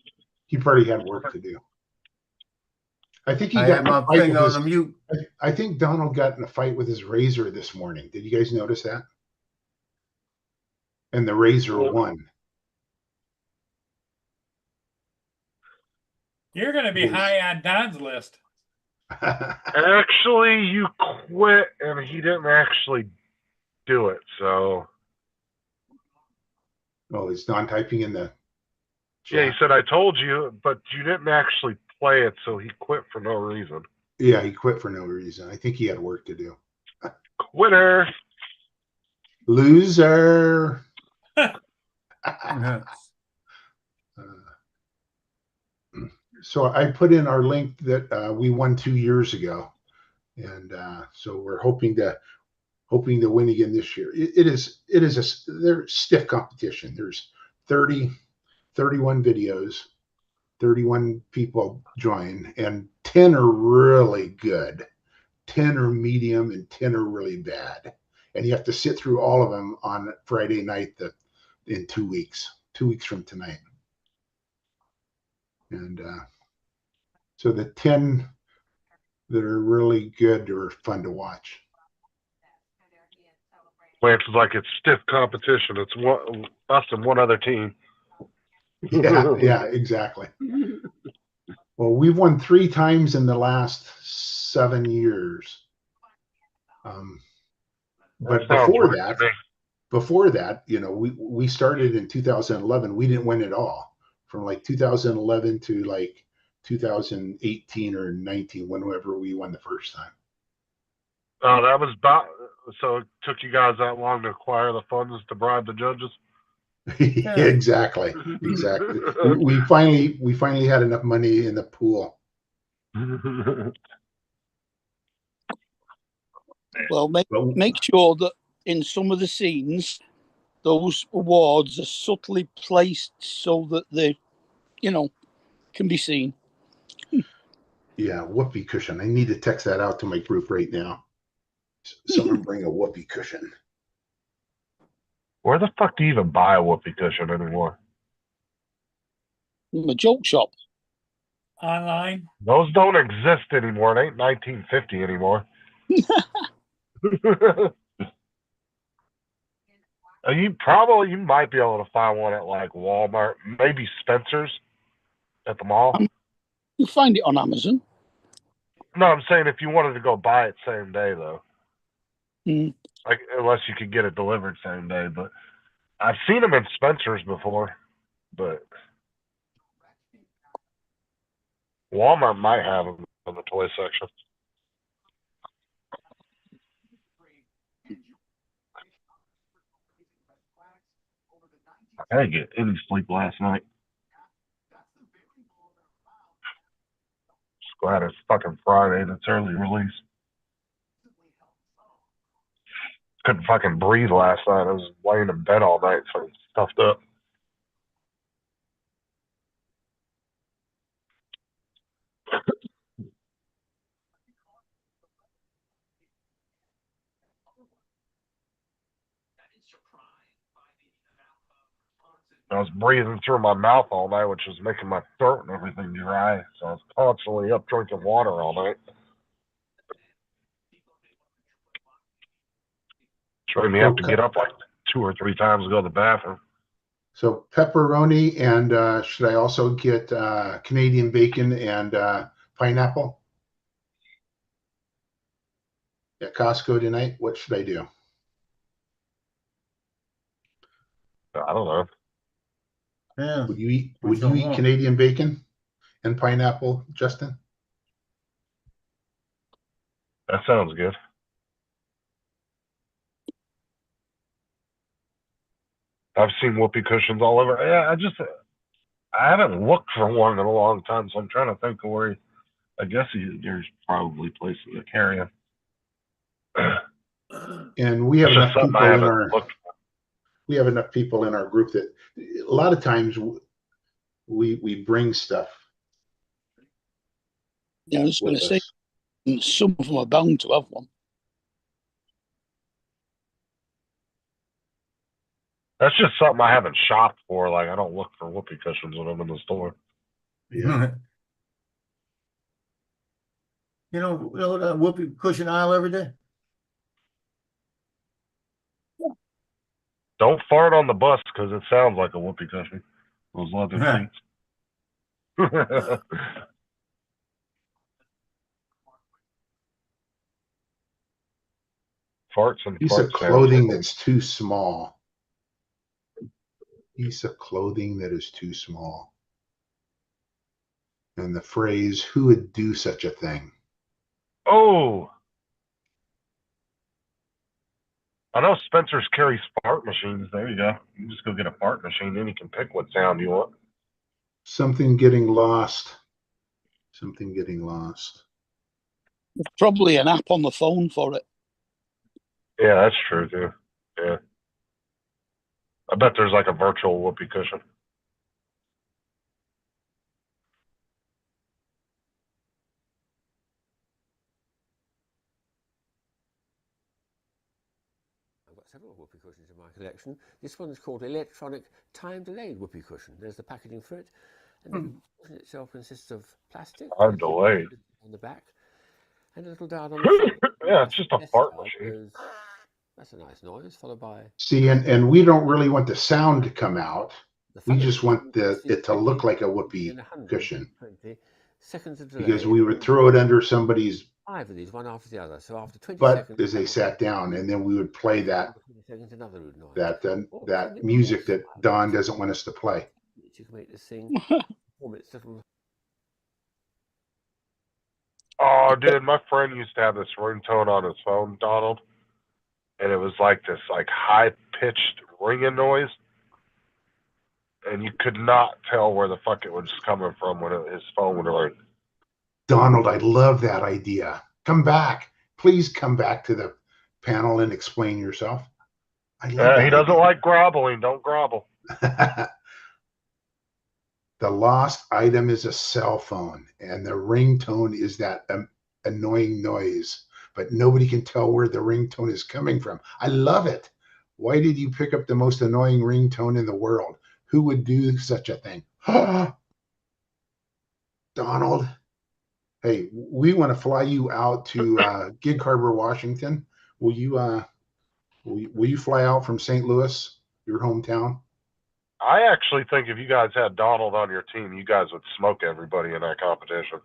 He probably had work to do. I think he I got had in a my fight with finger on his, the mute. I think Donald got in a fight with his razor this morning. Did you guys notice that? And the razor won. You're going to be high on Don's list. Actually, you quit, and he didn't actually do it. So Oh, is Don typing in the yeah, he chat? said I told you, but you didn't actually play it, so he quit for no reason. Yeah, he quit for no reason. I think he had work to do. Quitter. Loser. So I put in our link that we won 2 years ago, and so we're hoping to win again this year. There's stiff competition. There's 31 videos, 31 people join, and 10 are really good, 10 are medium, and 10 are really bad. And you have to sit through all of them on Friday night in 2 weeks, 2 weeks from tonight. And so the 10 that are really good are fun to watch. Lance is like, it's stiff competition. It's us and one other team. Yeah, exactly. Well, we've won 3 times in the last 7 years. But before that, you know, we started in 2011. We didn't win at all from like 2011 to like 2018 or 19, whenever we won the first time. Oh, that was about. So it took you guys that long to acquire the funds to bribe the judges? Exactly. We finally had enough money in the pool. Well, make sure that in some of the scenes, those awards are subtly placed so that they, can be seen. Yeah, whoopee cushion. I need to text that out to my group right now. Someone bring a whoopee cushion. Where the fuck do you even buy a whoopee cushion anymore? A joke shop. Online. Those don't exist anymore. It ain't 1950 anymore. You might be able to find one at like Walmart, maybe Spencer's at the mall. You find it on Amazon. No, I'm saying if you wanted to go buy it same day though. Like unless you could get it delivered same day, but I've seen them in Spencer's before, but Walmart might have them in the toy section. I didn't get any sleep last night. Just glad it's fucking Friday and it's early release. Couldn't fucking breathe last night. I was laying in bed all night, so I'm stuffed up. I was breathing through my mouth all night, which was making my throat and everything dry. So I was constantly up drinking water all night. Which made me have to get up like 2 or 3 times to go to the bathroom. So pepperoni, and should I also get Canadian bacon and pineapple at Costco tonight? What should I do? I don't know. Yeah. Would you eat Canadian bacon and pineapple, Justin? That sounds good. I've seen whoopee cushions all over. Yeah, I haven't looked for one in a long time, so I'm trying to think of where I guess there's probably places to carry them. And we have It's just enough something people I in haven't our looked. we have enough people in our group that a lot of times we bring stuff Yeah, I was going with to say, us. some of them are bound to have one. That's just something I haven't shopped for. Like I don't look for whoopee cushions when I'm in the store. Yeah. You know that whoopee cushion aisle every day? Don't fart on the bus because it sounds like a whoopee cushion. Those leather Yeah. seats. Farts and Piece fart of sounds. clothing that's too small. Piece of clothing that is too small. And the phrase, who would do such a thing? Oh, I know Spencer's carries fart machines. There you go. You just go get a fart machine, then you can pick what sound you want. Something getting lost. Something getting lost. There's probably an app on the phone for it. Yeah, that's true too. Yeah, I bet there's like a virtual whoopee cushion. I've got several whoopee cushions in my collection. This one's called Electronic Time Delayed Whoopee Cushion. There's the packaging for it. And the cushion itself consists of plastic. Time delayed. On the back. And a little dial on the front. Yeah, it's just a fart machine. That's a nice noise, followed by... See, and we don't really want the sound to come out. We just want it to look like a whoopee cushion. Seconds of delay. Because we would throw it under somebody's 5 of these, one after the other. So after 20 butt seconds, as they sat down, and then we would play that 20 seconds, another rude noise. that music that Don doesn't want us to play. You can make this thing perform its little... Oh, dude, my friend used to have this ringtone on his phone, Donald, and it was like this like high pitched ringing noise, and you could not tell where the fuck it was coming from when his phone would ring. Donald, I love that idea. Come back. Please come back to the panel and explain yourself. I love that He doesn't idea. like groveling. Don't grovel. The lost item is a cell phone, and the ringtone is that annoying noise, but nobody can tell where the ringtone is coming from. I love it. Why did you pick up the most annoying ringtone in the world? Who would do such a thing? Donald. Hey, we want to fly you out to Gig Harbor, Washington. Will you fly out from St. Louis, your hometown? I actually think if you guys had Donald on your team, you guys would smoke everybody in that competition.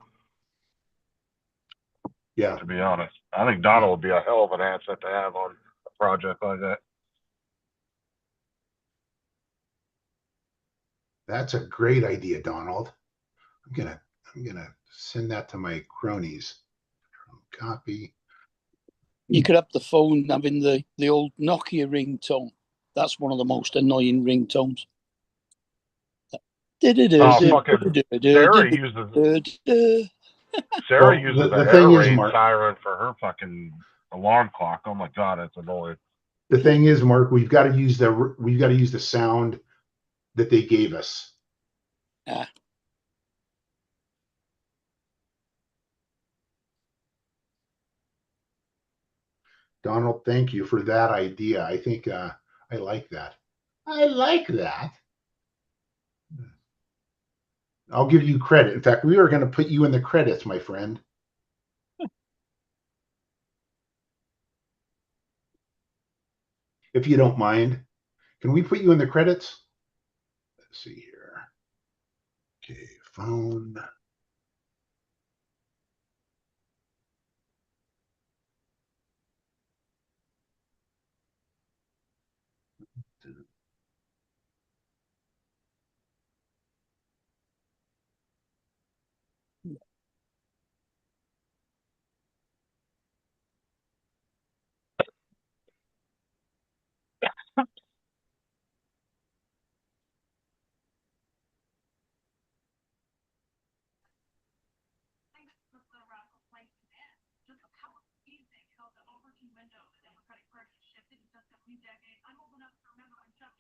Yeah. To be honest, I think Donald would be a hell of an asset to have on a project like that. That's a great idea, Donald. I'm gonna send that to my cronies. Copy. You could have the phone having the old Nokia ringtone. That's one of the most annoying ringtones. Sarah uses Sarah uses an air raid siren for her fucking alarm clock. Oh my god, it's annoying. The thing is, Mark, we've got to use the sound that they gave us. Donald, thank you for that idea. I think I like that. I like that. I'll give you credit. In fact, we are going to put you in the credits, my friend. If you don't mind, can we put you in the credits? Let's see here. Okay, phone.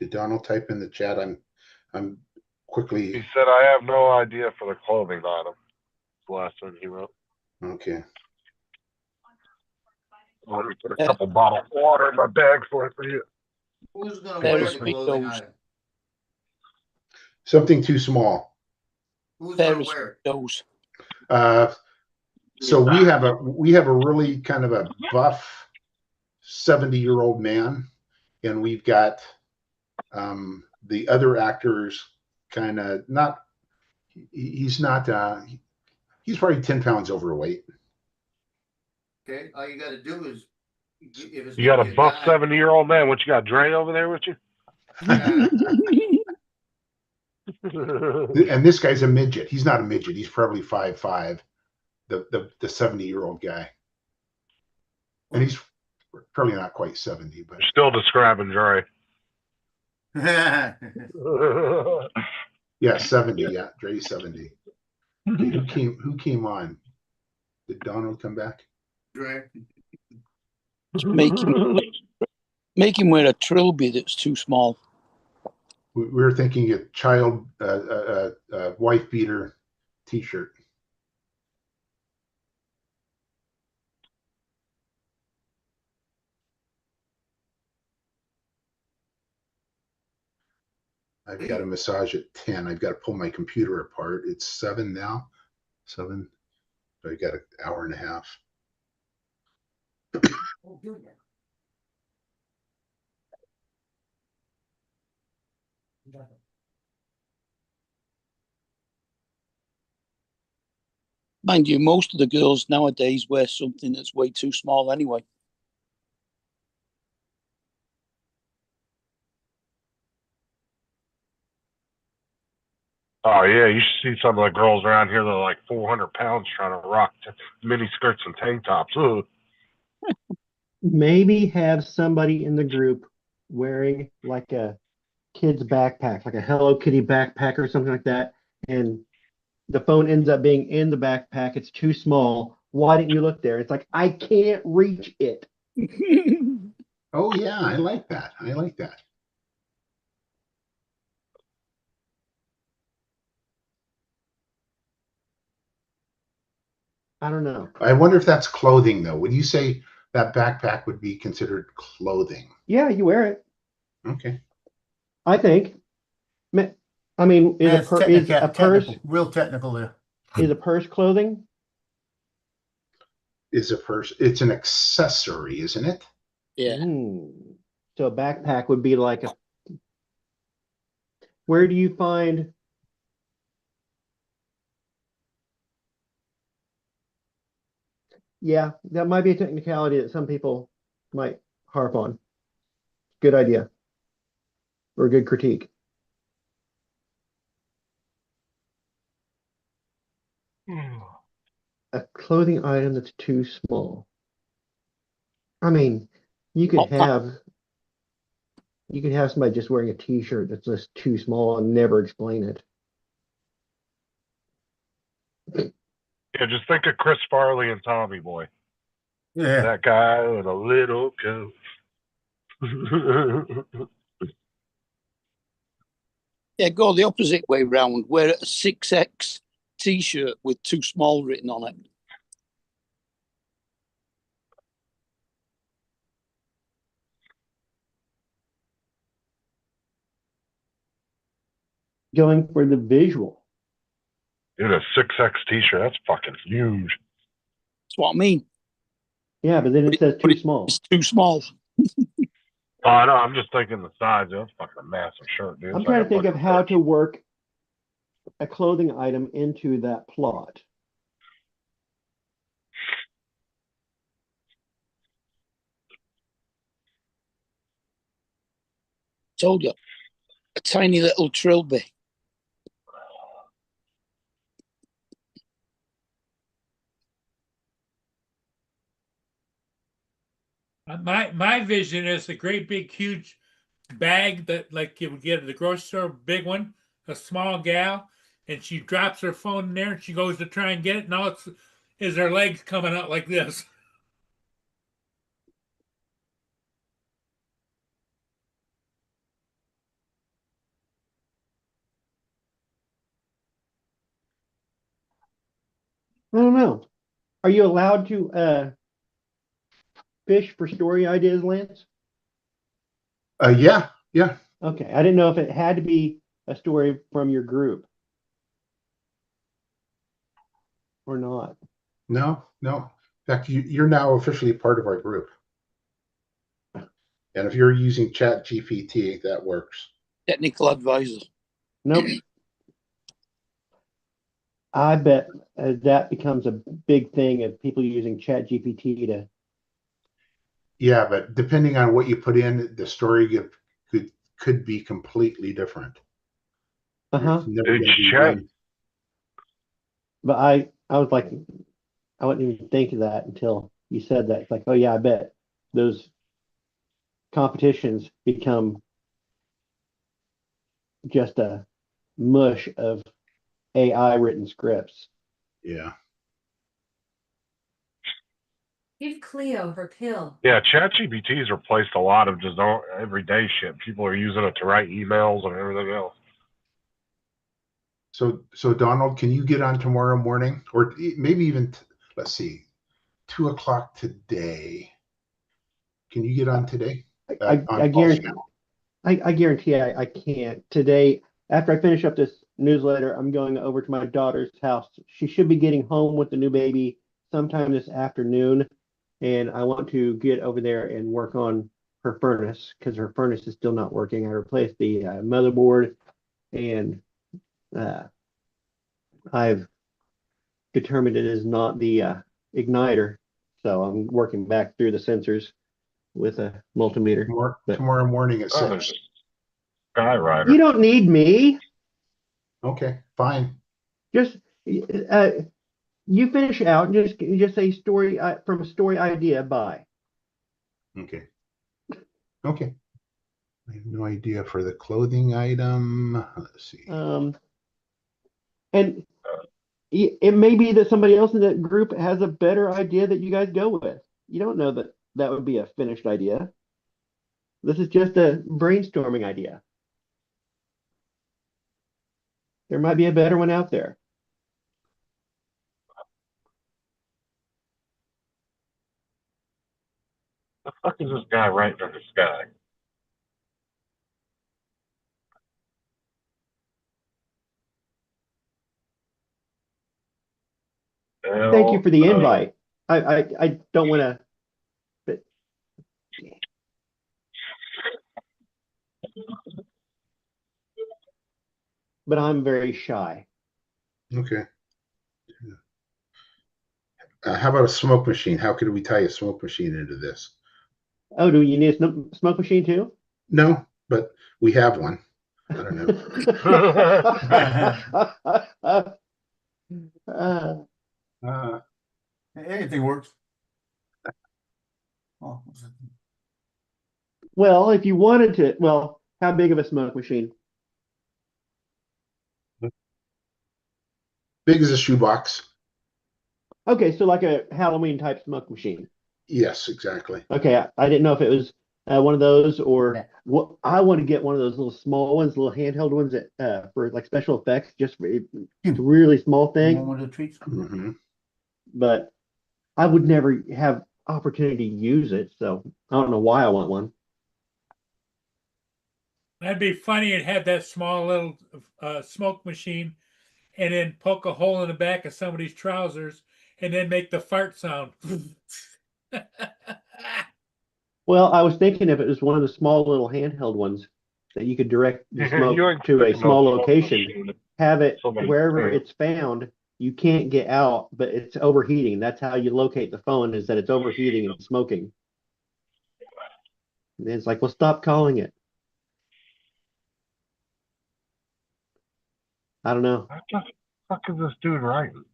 Did Donald type in the chat? I'm quickly. He said, "I have no idea for the clothing item." The last thing he wrote. Okay. Let me put a couple bottles of water in my bag for you. Who's gonna Pair wear of the clothing Speedos. item? Something too small. Who's Pair gonna of wear it? Speedos. So we have a really kind of a buff 70-year-old man, and we've got the other actors kind of not. He's not. He's probably 10 pounds overweight. Okay, all you gotta do is. If it's You got gonna a be buff guy- 70-year-old man. What you got, Dre over there with you? Yeah. And this guy's a midget. He's not a midget. He's probably 5'5". The 70-year-old guy, and he's probably not quite 70, but Still describing Dre. yeah, 70. Yeah, Dre's 70. Okay, who came on? Did Donald come back? Dre. Just make him wear a trilby that's too small. We were thinking a child, wife beater T-shirt. I've got a massage at 10. I've got to pull my computer apart. It's 7 now. 7. So I got an hour and a half. Mind you, most of the girls nowadays wear something that's way too small anyway. Oh yeah, you should see some of the girls around here that are like 400 pounds trying to rock mini skirts and tank tops. Ugh. Maybe have somebody in the group wearing like a kid's backpack, like a Hello Kitty backpack or something like that, and the phone ends up being in the backpack. It's too small. Why didn't you look there? It's like, I can't reach it. Oh yeah, I like that. I like that. I don't know. I wonder if that's clothing though. Would you say that backpack would be considered clothing? Yeah, you wear it. Okay. I think. I mean, is That's a purse real technical there. is a purse clothing? Is a purse? It's an accessory, isn't it? Yeah. So a backpack would be like a. Where do you find? Yeah, that might be a technicality that some people might harp on. Good idea. Or a good critique. A clothing item that's too small. I mean, you could have somebody just wearing a t-shirt that's just too small and never explain it. Yeah, just think of Chris Farley and Tommy Boy. Yeah. That guy with a little coat. Yeah, go the opposite way round. Wear a 6X t-shirt with too small written on it. Going for the visual. Dude, a 6X t-shirt, that's fucking huge. That's what I mean. Yeah, but then it says too small. It's too small. Oh, I know, I'm just thinking the size. That's fucking a massive shirt, dude. I'm It's trying like to a think of fucking how purse. to work a clothing item into that plot. Told you. A tiny little trilby. My vision is a great big huge bag that like you would get at the grocery store, big one, a small gal, and she drops her phone in there and she goes to try and get it, and all it's is her legs coming out like this. I don't know. Are you allowed to fish for story ideas, Lance? Yeah, yeah. Okay, I didn't know if it had to be a story from your group or not. No, no. In fact, you're now officially part of our group. And if you're using Chat GPT, that works. Technical advisor. Nope. I bet that becomes a big thing of people using Chat GPT to. Yeah, but depending on what you put in, the story could be completely different. Uh-huh. It's never Hey, going to be Chat, one. But I was like, I wouldn't even think of that until you said that. It's like, oh yeah, I bet those competitions become just a mush of AI written scripts. Yeah. Give Cleo her pill. yeah, ChatGPT's replaced a lot of just everyday shit. People are using it to write emails and everything else. So Donald, can you get on tomorrow morning, or maybe even let's see, 2 o'clock today? Can you get on today on I Paul's guarantee channel? I guarantee I can't today. After I finish up this newsletter, I'm going over to my daughter's house. She should be getting home with the new baby sometime this afternoon, and I want to get over there and work on her furnace because her furnace is still not working. I replaced the motherboard, and uh, I've determined it is not the igniter. So I'm working back through the sensors with a multimeter. But Tomorrow morning at Oh, there's 6. a Skyrider. you don't need me. Okay, fine. Just you finish out and just say story from a story idea by. Okay. Okay. I have no idea for the clothing item. Let's see. And it may be that somebody else in that group has a better idea that you guys go with. You don't know that that would be a finished idea. This is just a brainstorming idea. There might be a better one out there. The fuck is this guy writing in the sky? Thank you for the L-O. invite. I don't want to, but I'm very shy. Okay. How about a smoke machine? How could we tie a smoke machine into this? Oh, do you need a smoke machine too? No, but we have one. I don't know. Anything works. Oh, Well, if you wanted to, well, how big of a smoke machine? Big as a shoebox. Okay, so like a Halloween type smoke machine. Yes, exactly. Okay, I didn't know if it was one of those or what. I want to get one of those little small ones, little handheld ones that for like special effects, just for it's a really small thing. One of the treats. Mm-hmm. But I would never have opportunity to use it, so I don't know why I want one. That'd be funny and have that small little smoke machine and then poke a hole in the back of somebody's trousers and then make the fart sound. Well, I was thinking if it was one of the small little handheld ones that you could direct the smoke You ain't to a sticking no small smoke location, machine in have it somebody's wherever pants. it's found, you can't get out, but it's overheating. That's how you locate the phone is that it's overheating and smoking. And it's like, well, stop calling it. I don't know. What the fuck is this dude writing?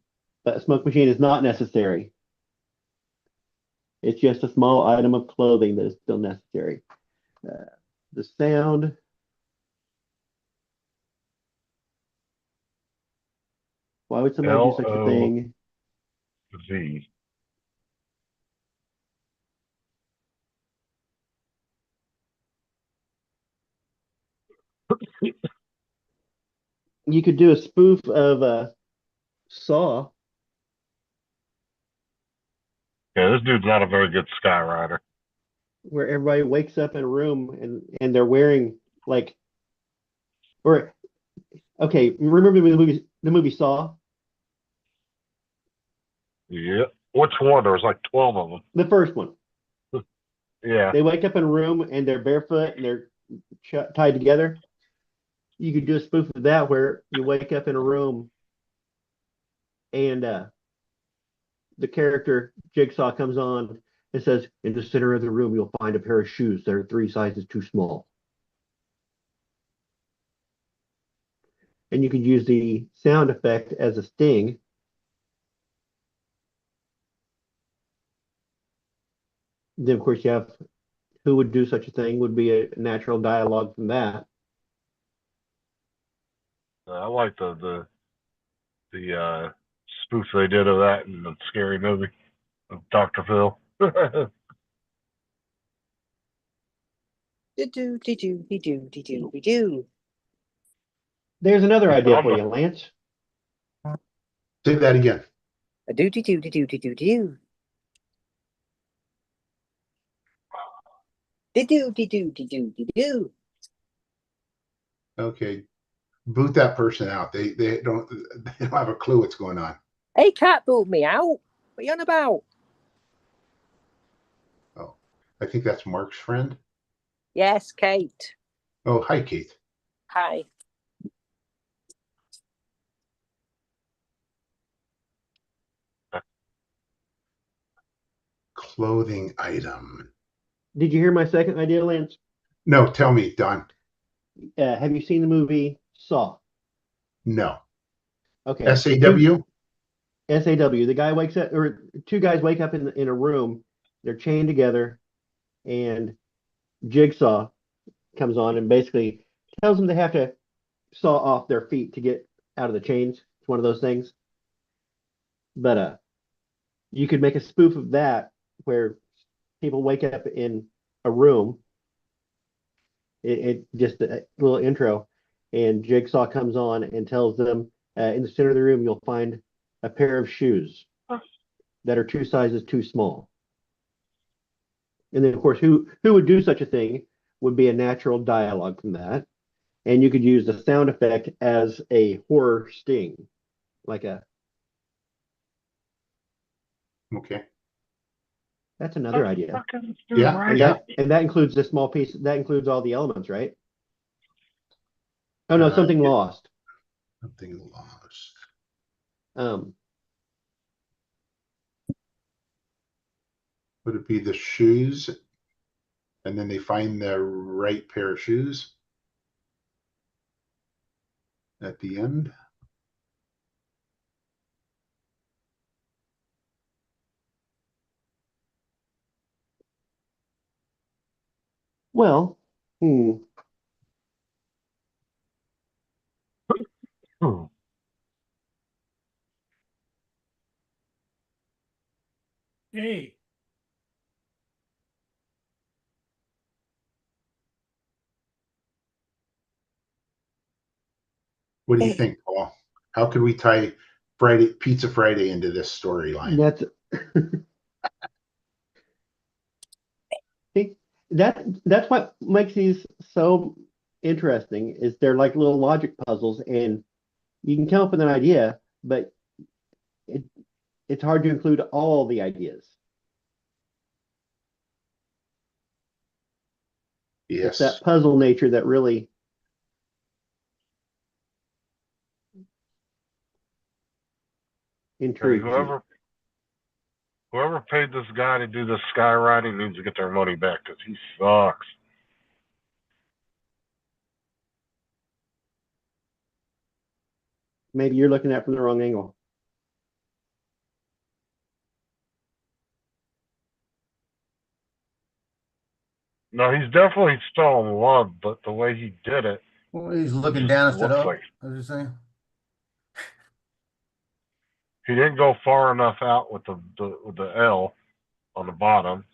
But a smoke machine is not necessary. It's just a small item of clothing that is still necessary. The sound. Why would somebody do such a thing? L-O-Z. You could do a spoof of a Saw. Yeah, this dude's not a very good skyrider. where everybody wakes up in a room and they're wearing like, or okay, remember the movie Saw? Yeah. Which one? There was like 12 of them. The first one. Yeah. They wake up in a room and they're barefoot and they're tied together. You could do a spoof of that where you wake up in a room and the character Jigsaw comes on and says, "In the center of the room, you'll find a pair of shoes that are 3 sizes too small." And you could use the sound effect as a sting. Then, of course, you have who would do such a thing would be a natural dialogue from that. I like the spoof they did of that in the Scary Movie of Dr. Phil. Do. There's another idea I'm for a- you, Lance. Say that again. Do. Okay. Boot that person out. They don't have a clue what's going on. Hey, cat booted me out. What are you on about? Oh, I think that's Mark's friend. Yes, Kate. Oh, hi, Kate. Hi. Clothing item. Did you hear my second idea, Lance? No, tell me, Don. Have you seen the movie Saw? No. Okay. SAW? SAW. The guy wakes up, or 2 guys wake up in a room. They're chained together, and Jigsaw comes on and basically tells them they have to saw off their feet to get out of the chains. It's one of those things. But you could make a spoof of that where people wake up in a room. It just a little intro, and Jigsaw comes on and tells them in the center of the room you'll find a pair of shoes that are 2 sizes too small. And then, of course, who would do such a thing would be a natural dialogue from that. And you could use the sound effect as a horror sting, like a. Okay. That's another idea. Yeah. And that includes the small piece. That includes all the elements, right? Oh no, something lost. Something lost. Would it be the shoes? And then they find the right pair of shoes at the end? Well, Hey, What do you think, Paul? How could we tie Pizza Friday into this storyline? That's what makes these so interesting is they're like little logic puzzles, and you can come up with an idea, but it's hard to include all the ideas. Yes. It's that puzzle nature that really intrigues you. Whoever paid this guy to do this skywriting needs to get their money back because he sucks. Maybe you're looking at it from the wrong angle. No, he's definitely still in love, but the way he did it. Well, he's looking down instead up. Like, what was you saying? He didn't go far enough out with the L on the bottom,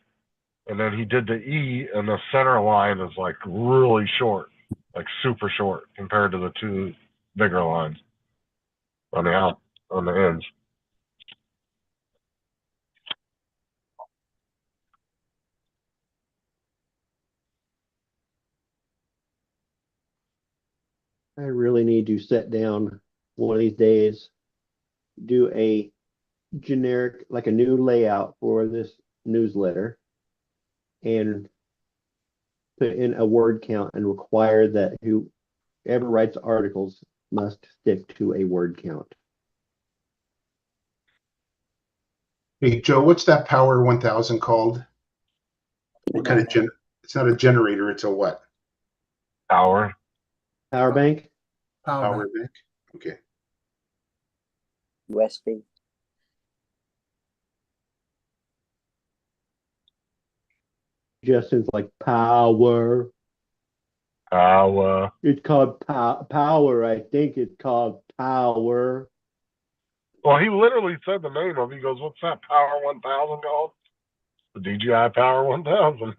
and then he did the E, and the center line is like really short, like super short compared to the 2 bigger lines on the ends. I really need to sit down one of these days, do a generic, like a new layout for this newsletter, and put in a word count and require that whoever writes articles must stick to a word count. Hey, Joe, what's that Power 1000 called? What kind of it's not a generator, it's a what? Power. Power bank? Power bank? Okay. USB. Justin's like power. Power. It's called power. I think it's called power. Well, he literally said the name of it. He goes, "What's that Power 1000 called?" The DJI Power 1000.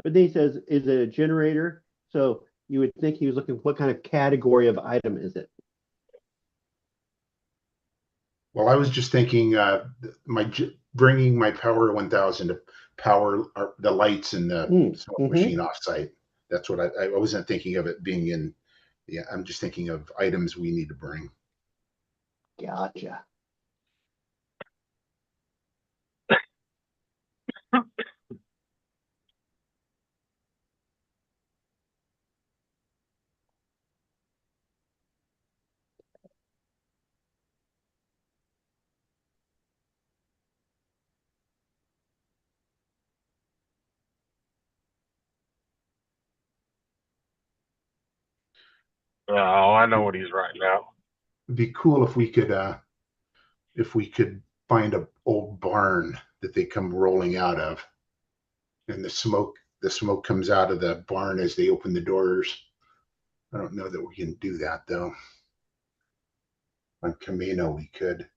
But then he says, is it a generator? So you would think he was looking, what kind of category of item is it? Well, I was just thinking bringing my Power 1000 to power the lights in the smoke machine off-site. That's what I wasn't thinking of it being in. Yeah, I'm just thinking of items we need to bring. Gotcha. Oh, I know what he's writing now. It'd be cool if we could find a old barn that they come rolling out of, and the smoke comes out of the barn as they open the doors. I don't know that we can do that though. On Camino we could.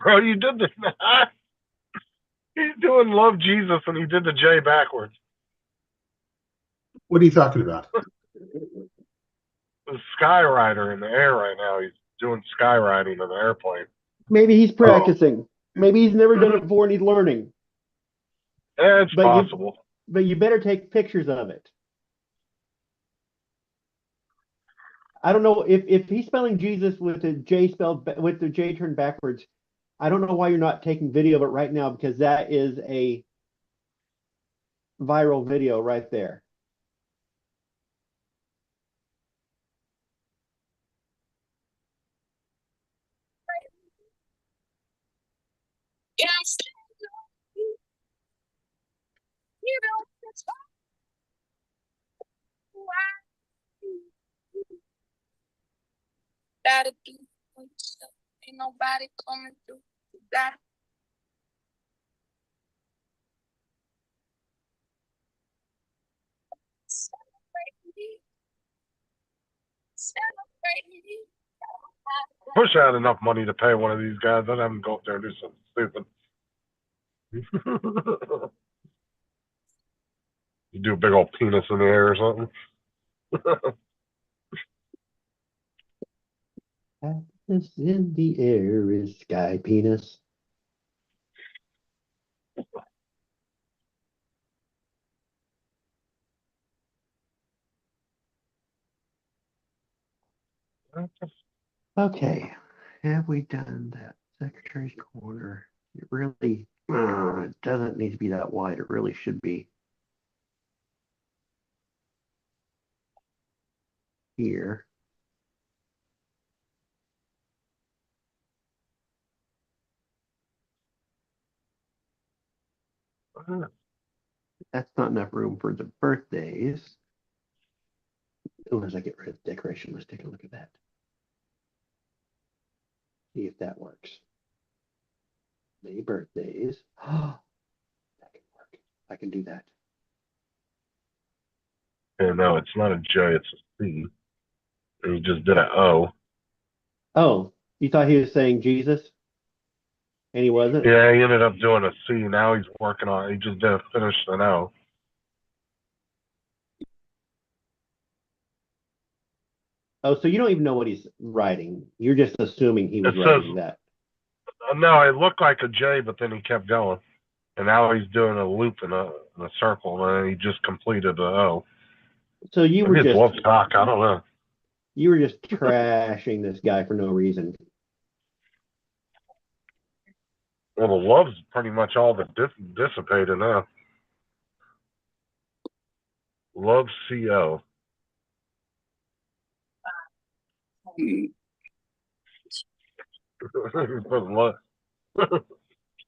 Bro, you did the he's doing Love Jesus and he did the J backwards. What are you talking about? The Skyrider in the air right now. He's doing skywriting in the airplane. Maybe he's practicing. Maybe he's never done it before and he's learning. Yeah, it's possible. But you better take pictures of it. I don't know if he's spelling Jesus with the J with the J turned backwards. I don't know why you're not taking video of it right now, because that is a viral video right there. Gotta do for yourself. Ain't nobody coming through that. Celebrate me. Celebrate me. I wish I had enough money to pay one of these guys. I'd have them go up there and do something stupid. You do a big old penis in the air or something. Happiness in the air is sky penis. Okay, have we done that? Secretary's corner. It really it doesn't need to be that wide. It really should be here. That's not enough room for the birthdays. Unless I get rid of decoration, let's take a look at that. See if that works. Many birthdays. That can work. I can do that. Yeah, no, it's not a J, it's a C. He just did an O. Oh, you thought he was saying Jesus? And he wasn't? Yeah, he ended up doing a C. Now he's working on it. He just didn't finish an O. Oh, so you don't even know what he's writing. You're just assuming he was It writing says- that. No, it looked like a J, but then he kept going. And now he's doing a loop in a circle, and he just completed the O. So you were Maybe it's just Lovecock, I don't know. you were just trashing this guy for no reason. Well, the love's pretty much all that dissipated now. Love CO. Love.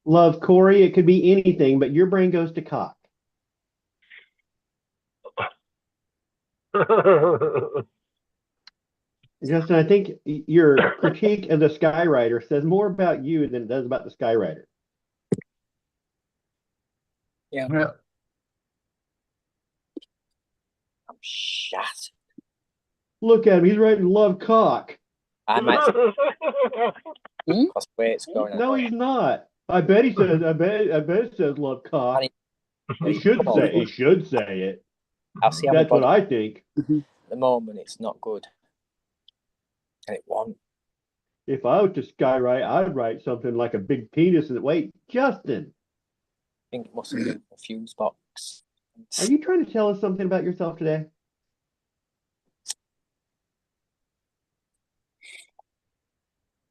Love, Corey, it could be anything, but your brain goes to cock. Justin, I think your critique of the Skywriter says more about you than it does about the Skywriter. Yeah. Yeah. I'm shut. Look at him, he's writing love cock. I might Hmm? that's the way it's going. No, he's not. I bet he says. I bet it says love cock. It should say it. I'll see how That's what everybody- I think. At the moment, it's not good. And it won't. If I was to skywrite, I'd write something like a big penis. And wait, Justin, I think it must have been a fuse box. are you trying to tell us something about yourself today?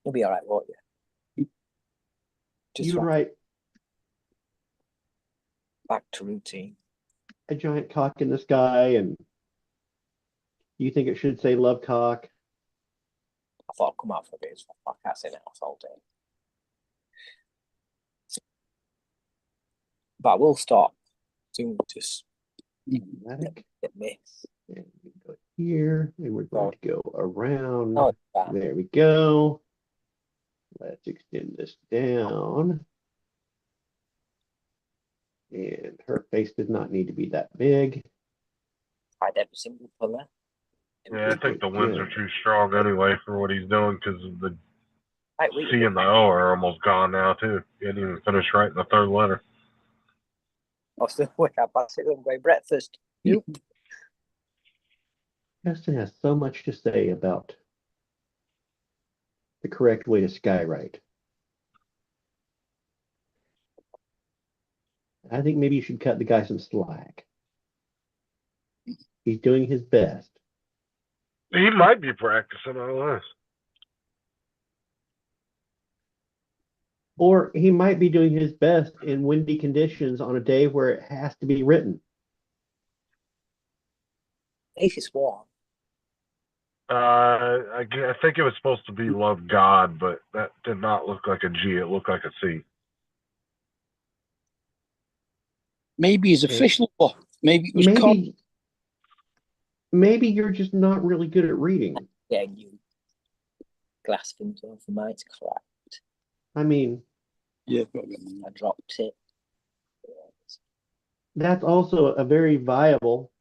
You'll be all right, won't you? Just You'd write back to routine. a giant cock in the sky, and you think it should say love cock? I thought I'd come out for a bit. I can't say that all day. But I will stop soon. Just Automatic. get miss. And we go here, and we're going to go around. Oh, it's bad. There we go. Let's extend this down. And her face does not need to be that big. Tried every single pillar. Yeah, I think the winds are too strong anyway for what he's doing because the Right, C and the O are almost gone now too. He didn't even finish writing the third letter. I still wake up. I sit and go breakfast. Nope. Justin has so much to say about the correct way to skywrite. I think maybe you should cut the guy some slack. He's doing his best. He might be practicing all this. Or he might be doing his best in windy conditions on a day where it has to be written. Ace is warm. I think it was supposed to be Love God, but that did not look like a G. It looked like a C. Maybe his official law. Maybe it was Maybe you're just not really good at reading. Yeah, you glass things off the mine's cracked. I mean, yeah, I dropped it. that's also a very viable.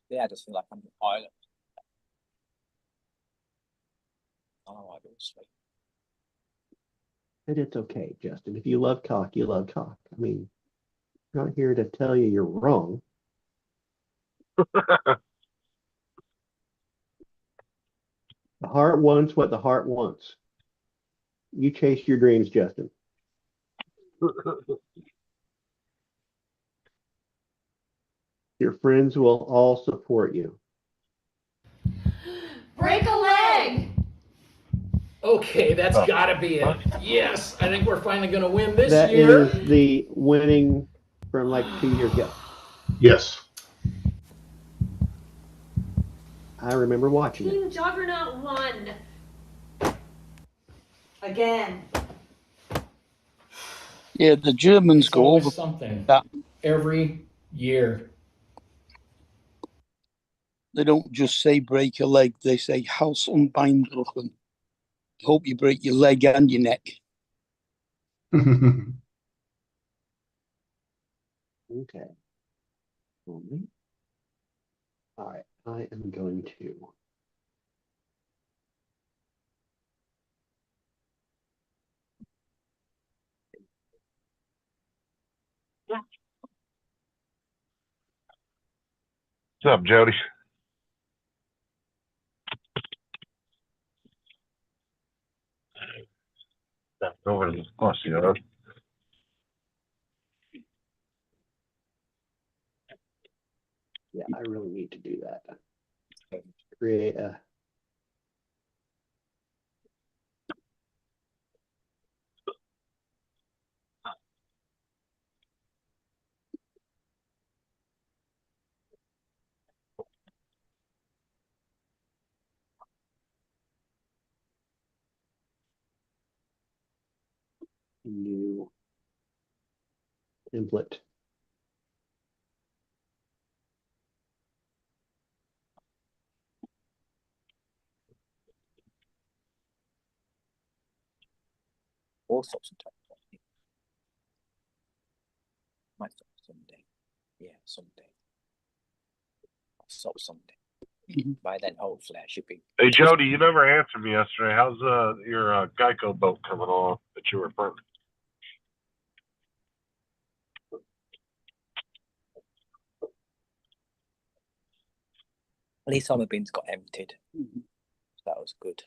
Yeah, I just feel like I'm the pilot. Oh, I go to sleep. And it's okay, Justin. If you love cock, you love cock. I mean, I'm not here to tell you you're wrong. The heart wants what the heart wants. You chase your dreams, Justin. Your friends will all support you. Break a leg! Okay, that's gotta be it. Yes, I think we're finally gonna win this That year. is the winning from like 2 years ago. Yes. I remember watching it. Team Juggernaut won. Again. Yeah, the Germans It's go always over something that. every year. They don't just say break a leg, they say house unbindlichen. Hope you break your leg and your neck. Okay. All right, I am going to. What's up, Jody? Over to the bus, you know. Yeah, I really need to do that. Create a. New template. Also sometime. Might stop Sunday. Yeah, Sunday. I'll stop Sunday. By then, hopefully, I should be. Hey, Jody, you never answered me yesterday. How's your Geico boat coming along that you were referring? At least all my bins got emptied. So that was good.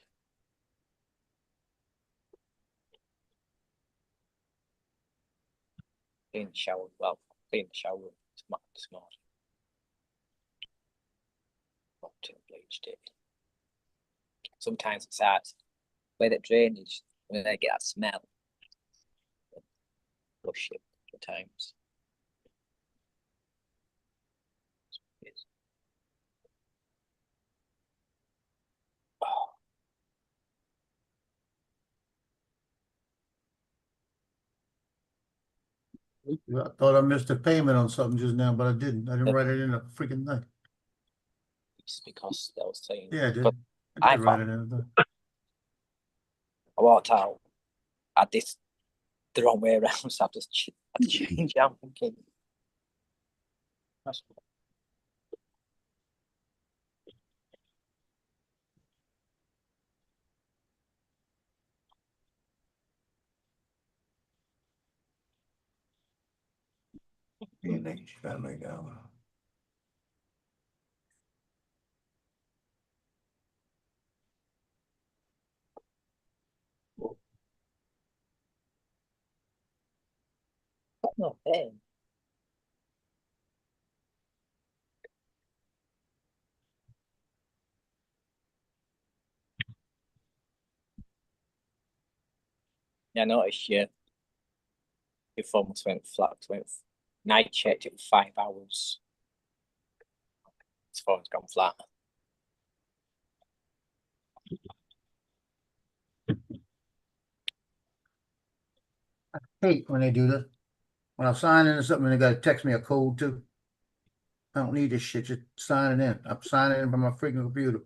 Clean the shower. Well, clean the shower this morning. Bleached it. Sometimes it's hard. Where that drainage, when I get that smell, flush it at times. I thought I missed a payment on something just now, but I didn't. I didn't write it in a freaking thing. It's because they were saying. Yeah, I did. But I did write it in. I walked out. I had this the wrong way around, so I just had to change it. I'm thinking. That's Family Gala. not bad. Yeah, I noticed your phone went flat. And I checked it for 5 hours. His phone's gone flat. I hate when they do this. When I sign into something, they gotta text me a code too. I don't need this shit. Just sign it in. I'm signing in from my freaking computer.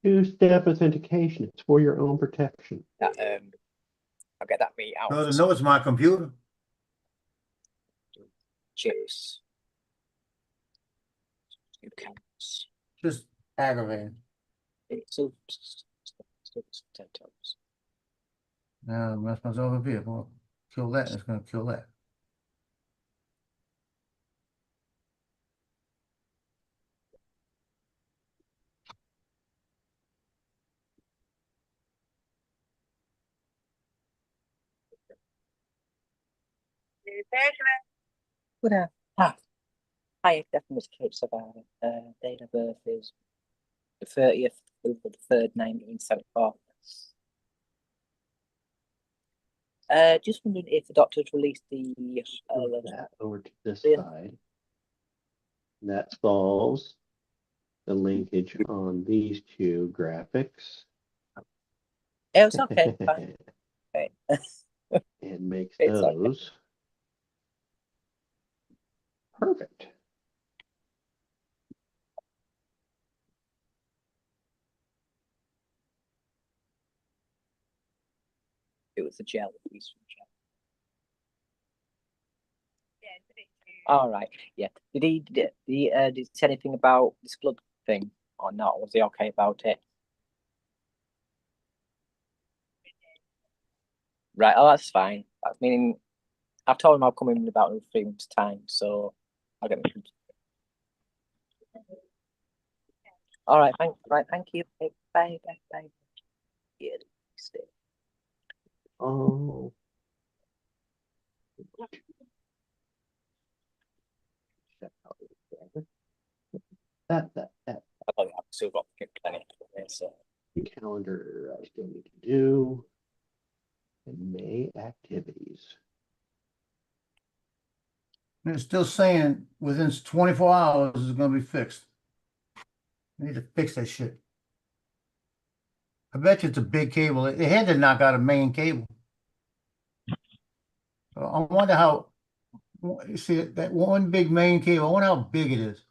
Two-step authentication. It's for your own protection. That I'll get that meat out. No, no, it's my computer. Chips. New counts. Just aggravating. It's still 10 times. Now that's myself up here. Well, kill that. It's gonna kill that. Good Hi, definitely Kate Savannah. Date of birth is the 30th of the 3rd, 1974. Just wondering if the doctors released the Move that over to this Yeah. side. That solves the linkage on these two graphics. It was okay. Fine. Okay. And makes It's okay. those perfect. It was a gel piece from gel. All right. Yeah. Did he say anything about this blood thing or not? Was he okay about it? Right. Oh, that's fine. That's meaning I've told him I'll come in about 3 months' time, so I'll get him. All right. Thank you. Bye. Yeah. Stay. Oh. That. I thought I've still got plenty. So. Calendar I still need to do. And May activities. And it's still saying within 24 hours it's gonna be fixed. I need to fix that shit. I bet you it's a big cable. They had to knock out a main cable. I wonder how, you see that one big main cable, I wonder how big it is.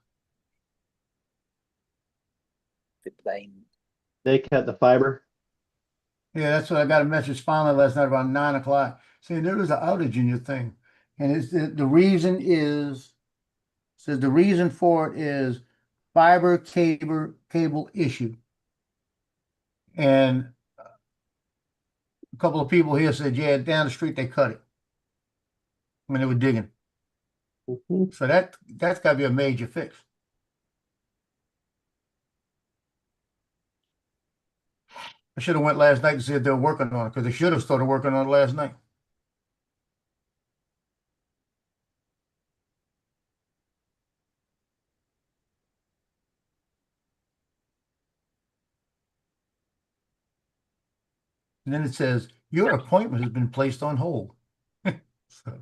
The plane. They cut the fiber. Yeah, that's what I got a message finally last night around 9 o'clock saying there was an outage in your thing. And it's the reason is, says the reason for it is fiber cable issue. And a couple of people here said, yeah, down the street they cut it when they were digging. So that's got to be a major fix. I should have went last night to see if they were working on it because they should have started working on it last night. And then it says your appointment has been placed on hold. So,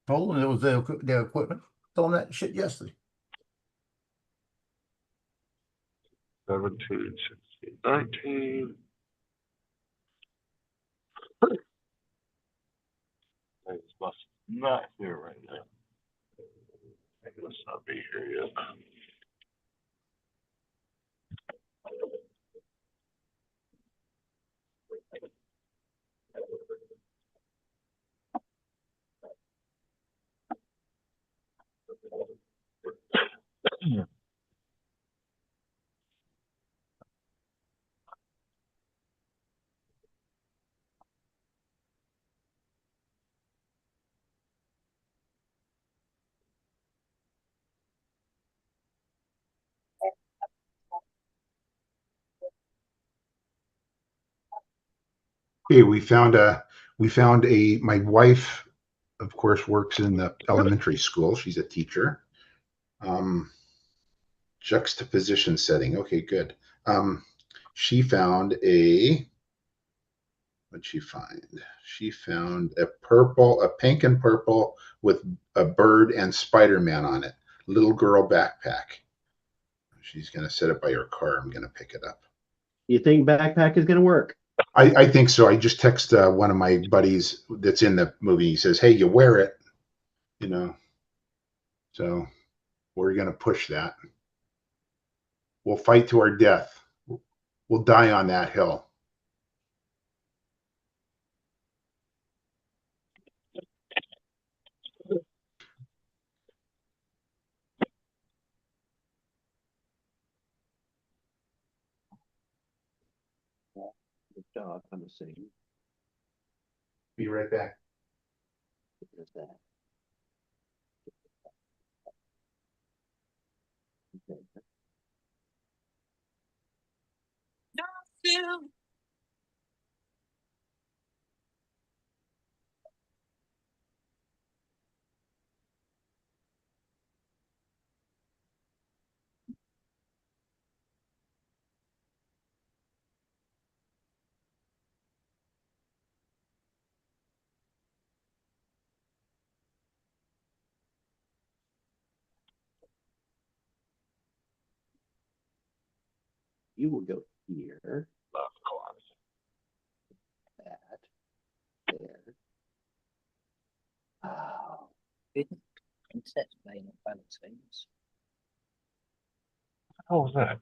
told them it was their equipment. Told them that shit yesterday. 17, 16, 19. I must not here right now. I must not be here yet. Okay, we found my wife, of course, works in the elementary school. She's a teacher. Juxtaposition setting. Okay, good. She found what'd she find? She found a pink and purple with a bird and Spider-Man on it. Little girl backpack. She's gonna set it by her car. I'm gonna pick it up. You think backpack is gonna work? I think so. I just text one of my buddies that's in the movie. He says, "Hey, you wear it," you know. So we're gonna push that. We'll fight to our death. We'll die on that hill. The dog on the scene. Be right back. There's that. You will go here. That. There. Oh. Internet's playing up balance things. How was that?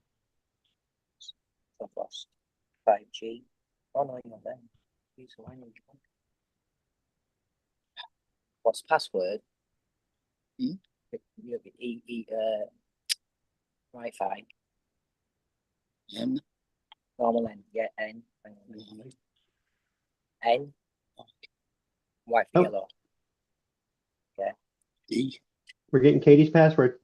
I've lost 5G. Oh no, you're not there. Use a line. What's the password? Hmm? Wi-Fi. N. Normal N. Yeah, N. N. White for Oh. yellow. Yeah. D. We're getting Katie's password.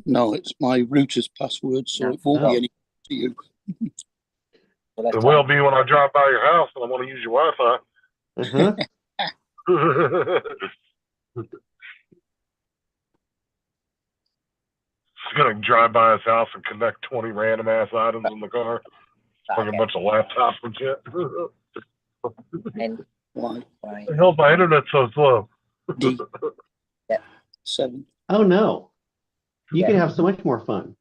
No, it's my router's password, so it won't be any to you. It will be when I drive by your house and I want to use your Wi-Fi. Uh-huh. It's gonna drive by his house and connect 20 random ass items in the car, like a bunch of laptops and shit. N. Y. The hell, my internet's so slow. D. 7. Oh no. You Yeah. can have so much more fun.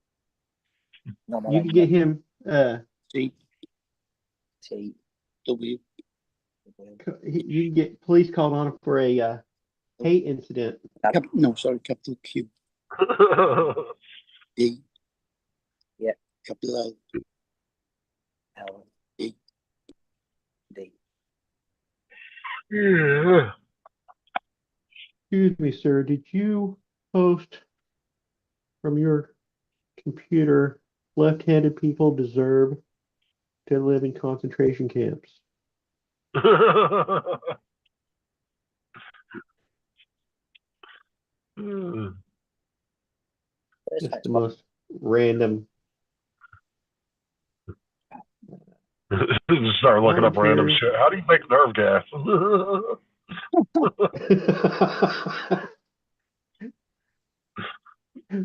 Normal You N. can get him T. T. W. you can get police called on him for a hate incident. No, sorry, capital Q. D. Yeah. Capital L. L. D. D. Yeah. Excuse me, sir. Did you post from your computer left-handed people deserve to live in concentration camps? Just the most random. Just start looking up random Volunteer. shit. How do you make nerve gas?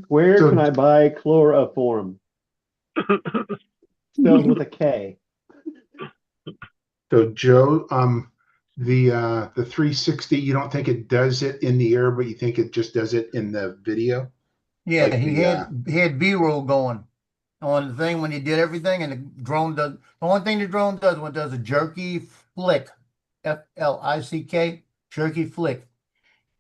Where So- can I buy chloroform? Spelled with a K. So Joe, the 360, you don't think it does it in the air, but you think it just does it in the video? Yeah, Like he the, had B-roll going on the thing when he did everything, and the drone does. The only thing the drone does when it does a jerky flick, F-L-I-C-K, jerky flick.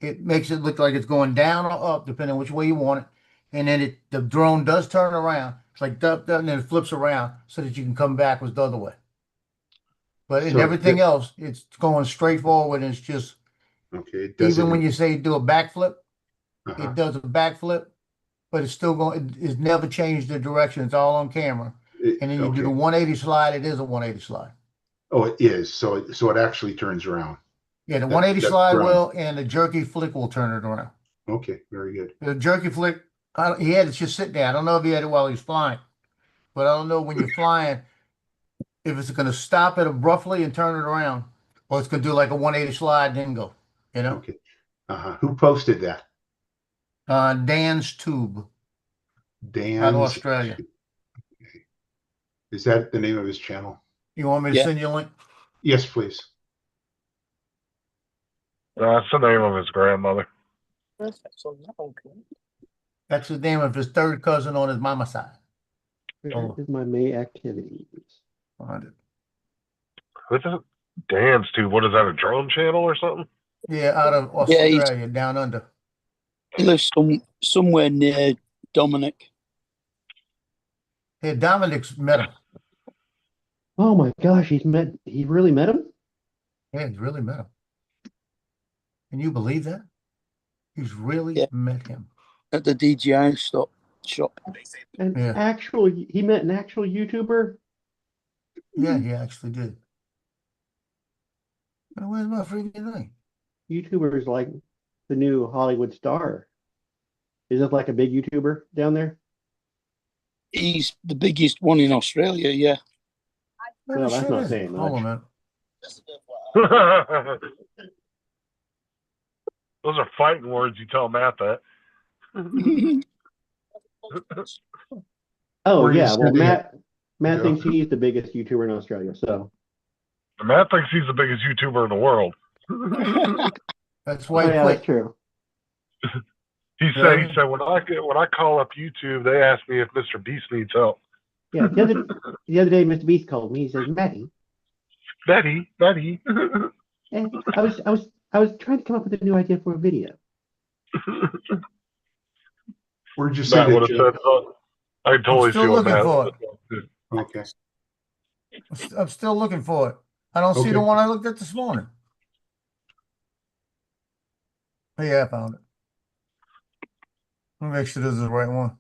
It makes it look like it's going down or up, depending on which way you want it. And then the drone does turn around. It's like dup, and then it flips around so that you can come backwards the other way. But in So everything else, it's going straight forward, and it's just okay, it does even it when in- you say do a backflip, uh-huh. it does a backflip, but it's still going. It's never changed the direction. It's all on camera. And then you do the Okay. 180 slide. It is a 180 slide. Oh, it is. So it actually turns around. Yeah, the That- 180 that's slide drone. will, and the jerky flick will turn it around. Okay, very good. The jerky flick, he had it just sit there. I don't know if he had it while he was flying, but I don't know when you're flying if it's going to stop it abruptly and turn it around, or it's going to do like a 180 slide and then go. You know, Okay. Who posted that? Dan's Tube Dan. out of Australia. Is that the name of his channel? You want me to Yeah. send you a link? Yes, please. That's the name of his grandmother. That's the name of his third cousin on his mama's side. Where is my May activities? Find it. Who's that? Dan's too. What is that? A drone channel or something? Yeah, out of Yeah, Australia, down under. He lives somewhere near Dominic. Yeah, Dominic's met him. Oh my gosh, he really met him? Yeah, he's really met him. Can you believe that? He's really met him. At the DJI shop. He met an actual YouTuber? Yeah, he actually did. Now, where's my freaking thing? YouTuber is like the new Hollywood star. Is it like a big YouTuber down there? He's the biggest one in Australia, yeah. Well, that's not saying much. Hold on, man. Those are fighting words. You tell Matt that. Oh Or you yeah, well said that- Matt Joe. thinks he's the biggest YouTuber in Australia. So Matt thinks he's the biggest YouTuber in the world. That's oh, why he yeah, that's quit. true. He said when I call up YouTube, they ask me if Mr. Beast needs help. Yeah, the other day, Mr. Beast called me. He says, "Matty, Betty. I was trying to come up with a new idea for a video." Where'd you say Matt would that? have Joe? said, I totally still feel looking bad. for Okay. I'm still looking for it. I don't see the Okay. one I looked at this morning. Yeah, I found it. Let me make sure this is the right one.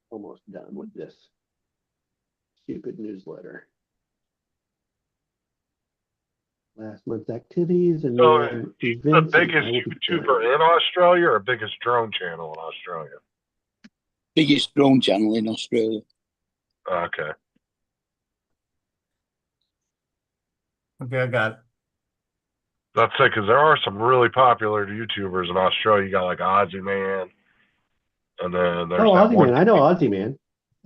Almost done with this stupid newsletter. Last month's activities and So then he's the events. and biggest I will be YouTuber in Australia or biggest drone channel in Australia? Biggest drone channel in Australia. Okay. Okay, I got it. Let's say, because there are some really popular YouTubers in Australia. You got like Ozzy Man, and then there's Oh, that Ozzy one. Man. I know Ozzy Man.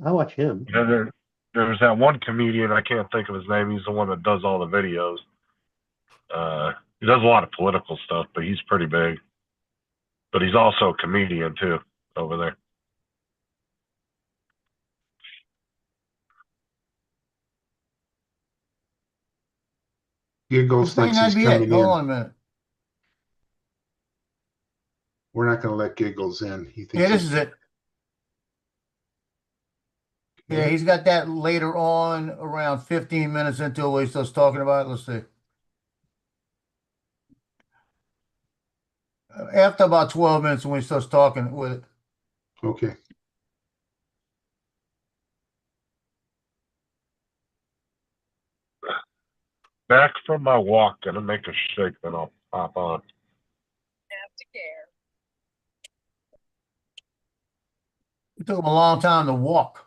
I watch him. Then there's that one comedian. I can't think of his name. He's the one that does all the videos. He does a lot of political stuff, but he's pretty big. But he's also a comedian too over there. Giggles This may thinks not he's be it. coming Hold in. on a minute. We're not going to let Giggles in. He thinks Yeah, this he's- is it. Yeah, he's got that later on, around 15 minutes into it, where he starts talking about it. Let's see. After about 12 minutes, when he starts talking with it. Okay. Back from my walk, gonna make a shake, then I'll pop on. It took him a long time to walk.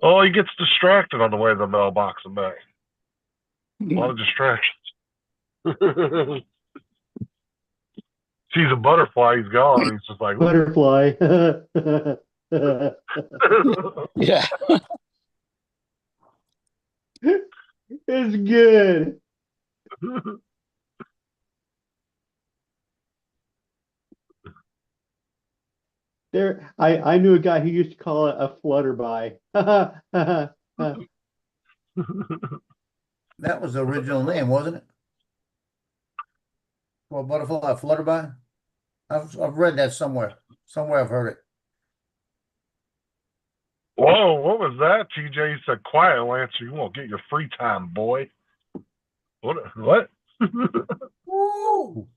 Oh, he gets distracted on the way to the mailbox and back. A lot of distractions. Sees a butterfly, he's gone. He's just like, Butterfly. Yeah. It's good. I knew a guy who used to call it a flutterby. That was the original name, wasn't it? Well, butterfly, flutterby. I've read that somewhere. Somewhere I've heard it. Whoa, what was that? TJ said, quiet, Lancer. You won't get your free time, boy. What? Woo!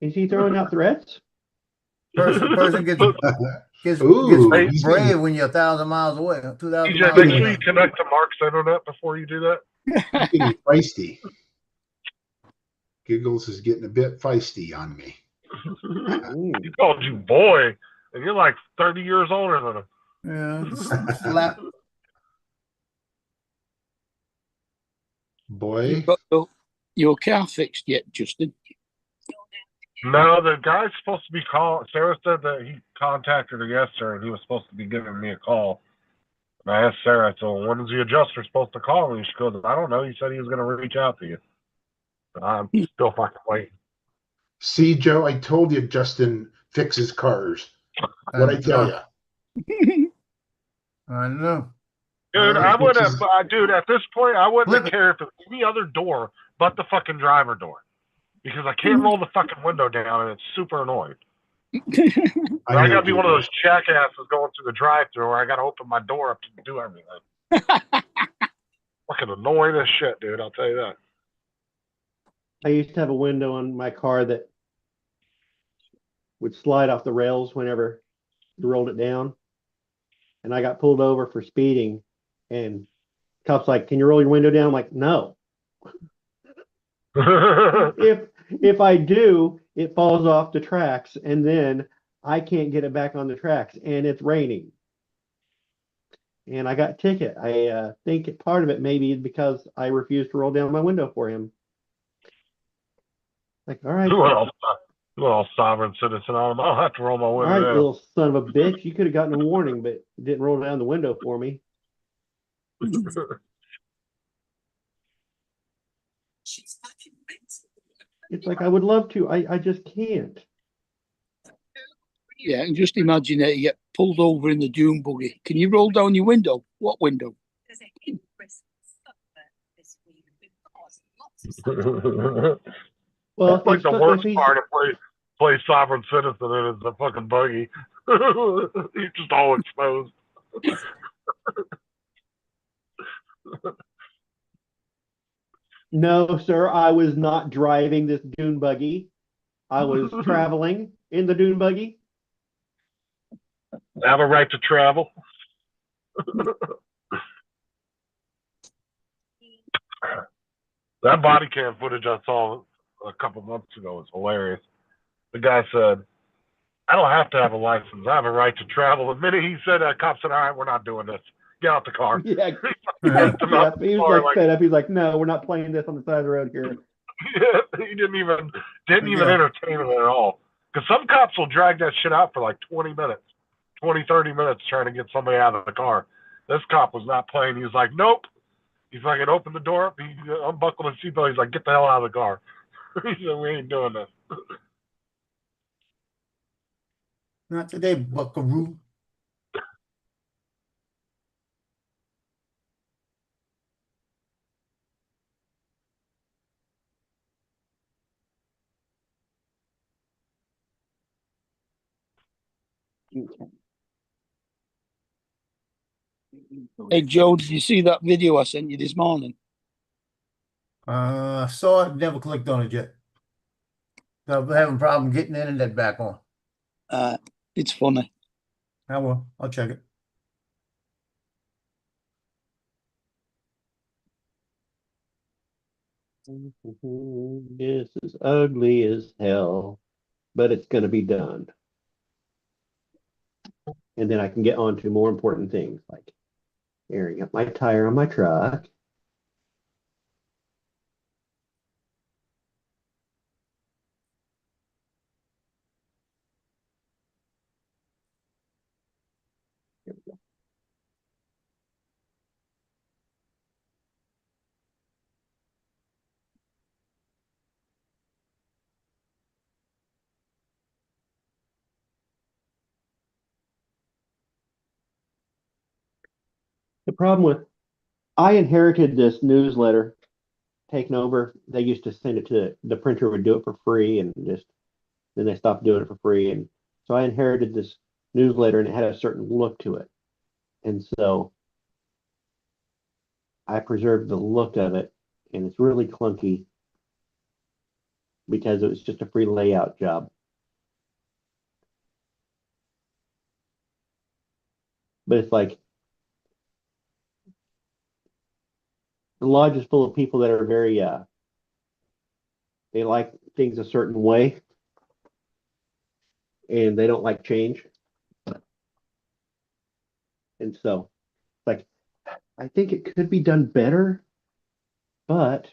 Is he throwing out threats? Person gets Ooh, brave he's when you're 1,000 miles away, 2,000 TJ, miles make away. sure you connect to Mark's internet before you do that. getting feisty. Giggles is getting a bit feisty on me. He called you boy, and you're like 30 years older than him. Yeah, slap. Boy. You got your car fixed yet, Justin? No, the guy's supposed to be calling. Sarah said that he contacted her yesterday, and he was supposed to be giving me a call. And I asked Sarah, I said, well, when is the adjuster supposed to call me? She goes, I don't know. He said he was going to reach out to you. But I'm still fucking waiting. See, Joe, I told you Justin fixes cars. What'd I tell you? I know. Dude, I would have, dude, at this point, I wouldn't Flip have cared if it was any other door but the fucking driver door. Because I can't roll the fucking window down, and it's super annoying. I gotta be one of those jackasses going through the drive-thru where I gotta open my door up to do everything. Fucking annoying as shit, dude. I'll tell you that. I used to have a window on my car that would slide off the rails whenever you rolled it down. And I got pulled over for speeding, and cops like, "Can you roll your window down?" I'm like, "No." If I do, it falls off the tracks, and then I can't get it back on the tracks, and it's raining. And I got a ticket. I think part of it maybe is because I refused to roll down my window for him. Like, all right, little sovereign citizen on him. I'll have to roll my all window right, down. little son of a bitch. You could have gotten a warning, but you didn't roll down the window for me. It's like I would love to. I just can't. Yeah, and just imagine that you get pulled over in the dune buggy. Can you roll down your window? What window? Well, that's like the worst part of play sovereign citizen in is the fucking buggy. You're just all exposed. No, sir, I was not driving this dune buggy. I was traveling in the dune buggy. Have a right to travel. That body cam footage I saw a couple months ago was hilarious. The guy said, I don't have to have a license. I have a right to travel. The minute he said that, cop said, all right, we're not doing this. Get out the car. Yeah, Yeah. he was like fed up. He's like, no, we're not playing this on the side of the road here. He didn't even Yeah. entertain it at all. Because some cops will drag that shit out for like 20 minutes, 20, 30 minutes trying to get somebody out of the car. This cop was not playing. He was like, nope. He's fucking opened the door up. He unbuckled his seatbelt. He's like, get the hell out of the car. He said, we ain't doing this. Not today, buckaroo. Hey Joe, did you see that video I sent you this morning? Saw it, never clicked on it yet. I'm having a problem getting the internet back on. It's funny. I will. I'll check it. This is ugly as hell, but it's going to be done. And then I can get on to more important things like airing up my tire on my truck. Here we go. The problem with I inherited this newsletter taken over. They used to send it to the printer would do it for free and just then they stopped doing it for free. And so I inherited this newsletter and it had a certain look to it. And so I preserved the look of it and it's really clunky because it was just a free layout job. But it's like the lodge is full of people that are very they like things a certain way and they don't like change. And so like I think it could be done better, but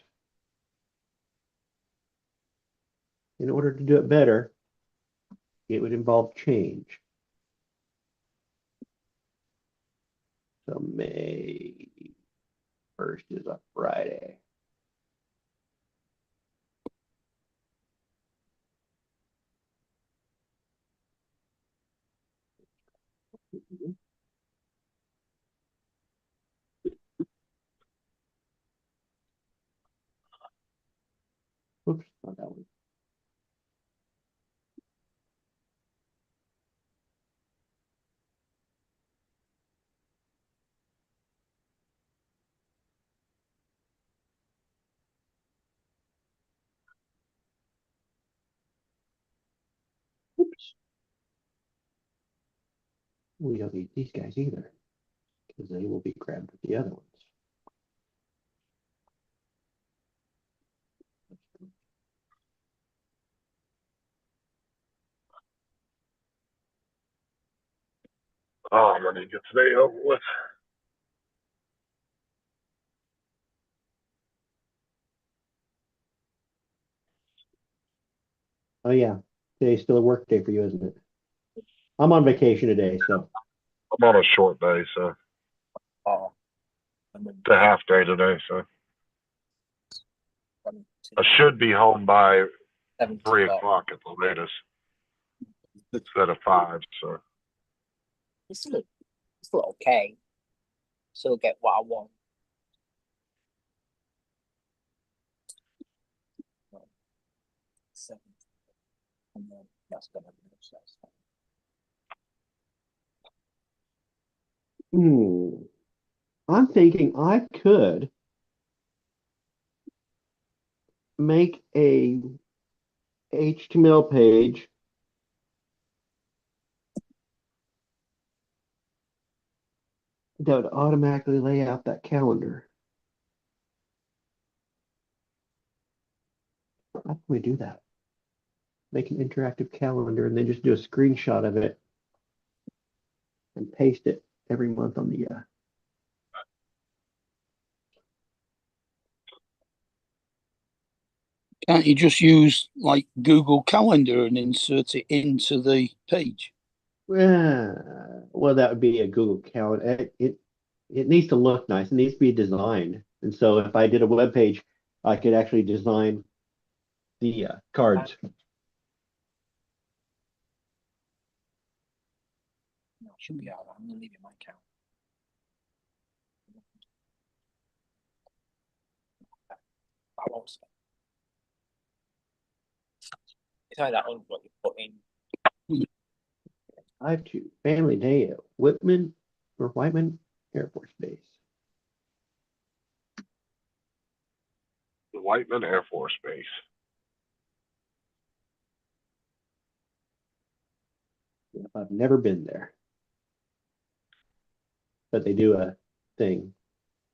in order to do it better, it would involve change. So May 1st is a Friday. Oops, not that one. Oops. We don't need these guys either because they will be grabbed with the other ones. Oh, I'm ready to get today over with. Oh yeah, today's still a work day for you, isn't it? I'm on vacation today, so I'm on a short day, so Oh, it's a half day today, so I should be home by 3 o'clock at the latest instead of 5. So It's still okay. Still get what I want. Seven. And then that's gonna be Hmm. I'm thinking I could make a HTML page that would automatically lay out that calendar. How can we do that? Make an interactive calendar and then just do a screenshot of it and paste it every month on the Can't you just use like Google Calendar and insert it into the page? well, that would be a Google Calendar. It needs to look nice. It needs to be designed. And so if I did a web page, I could actually design the cards. No, should be all right. I'm gonna leave it in my account. I won't spend. It's like that on what you put in. 5-2 Family Day at Whitman Air Force Base. The Whiteman Air Force Base. I've never been there. But they do a thing.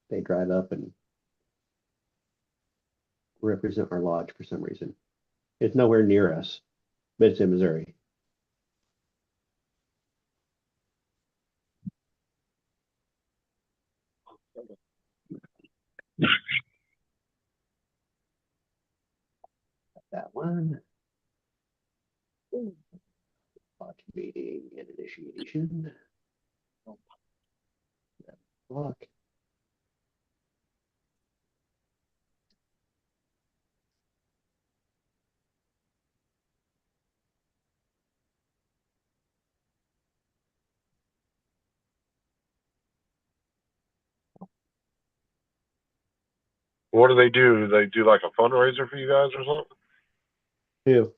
They drive up and represent our lodge for some reason. It's nowhere near us, but it's in Missouri. That one. Lodge meeting and initiation. Block. What do they do? They do like a fundraiser for you guys or something? Who?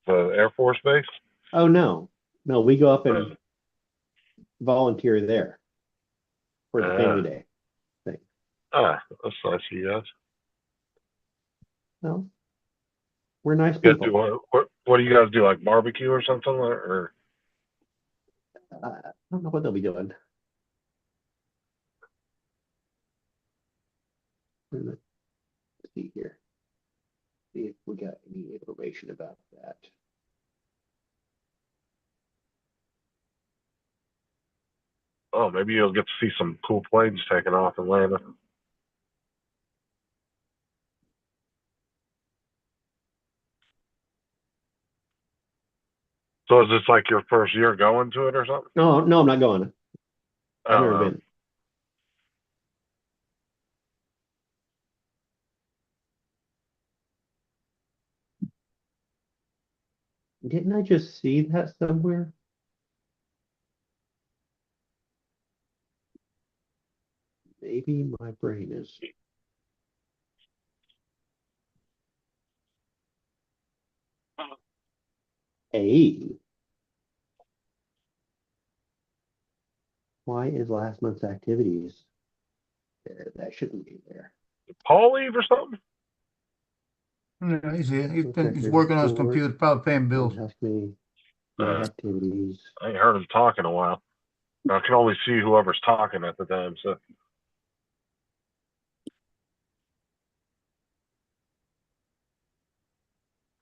The Air Force Base? Oh no. No, we go up and volunteer there for the family day thing. That's nice of you guys. No. We're nice You guys people. do what do you guys do? Like barbecue or something? Or I don't know what they'll be doing. Let's see here. See if we got any information about that. oh, maybe you'll get to see some cool planes taking off and landing. So is this like your first year going to it or something? No, I'm not going. I've never Oh, been. Didn't I just see that somewhere? Maybe my brain is. Hey. Why is last month's activities there? That shouldn't be there. Paul leave or something? No, he's here. He's Okay, working on his report. computer, probably paying bills. House committee, activities. I ain't heard him talk in a while. I can only see whoever's talking at the time, so.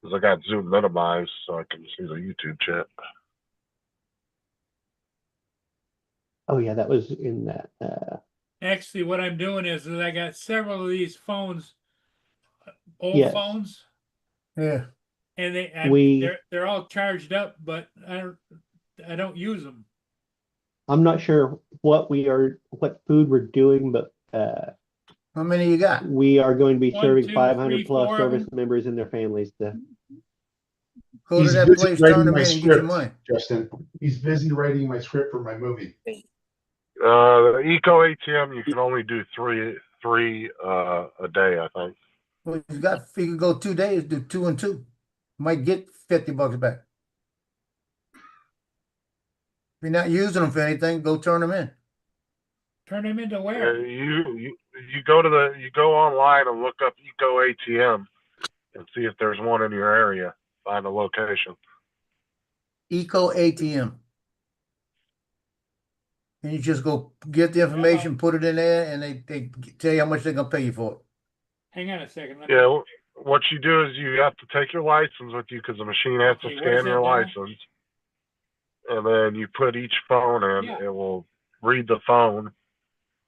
Because I got Zoom minimized so I can see the YouTube chat. Oh yeah, that was in that. Actually, what I'm doing is I got several of these phones, old Yes. phones, Yeah. and they're all charged up, but I don't use them. I'm not sure what food we're doing, but How many you got? we are going to be 1, serving 2, 500 3, plus 4 of service them. members and their families. Go to that busy place, writing turn them my in and get your script, money. Justin. He's busy writing my script for my movie. The Eco ATM, you can only do three a day, I think. Well, you can go 2 days, do 2 and 2. Might get $50 back. If you're not using them for anything, go turn them in. Turn them into Uh, where? you go online and look up Eco ATM and see if there's one in your area. Find a location. Eco ATM. And you just go get the information, put it in there, and they tell you how much they're gonna pay you for it. Hang on a second. Let Yeah, what you do is you have to take your license with you because the machine has to Okay, where's scan your that now? license, and then you put each phone in. Yeah. It will read the phone,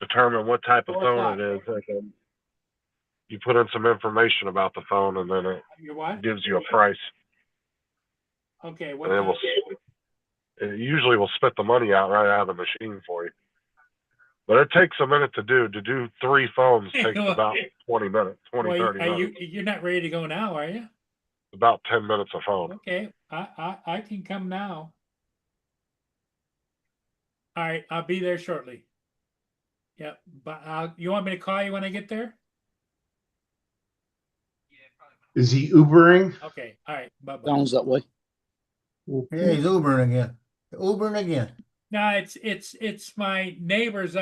determine what type of 4 phone o'clock. it is, and then you put in some information about the phone, and then it Your what? gives you a price. Okay, And what it will. It usually will spit the money out right out of the machine for you. But it takes a minute to do. To do 3 phones takes Well, about 20 minutes, 20, well, 30 are minutes. you're not ready to go now, are you? About 10 minutes a phone. Okay, I can come now. All right, I'll be there shortly. Yep, but you want me to call you when I get there? Is he Ubering? Okay, all right, bye-bye. Sounds that way. Yeah, he's Ubering again. Ubering again. No, it's my neighbor's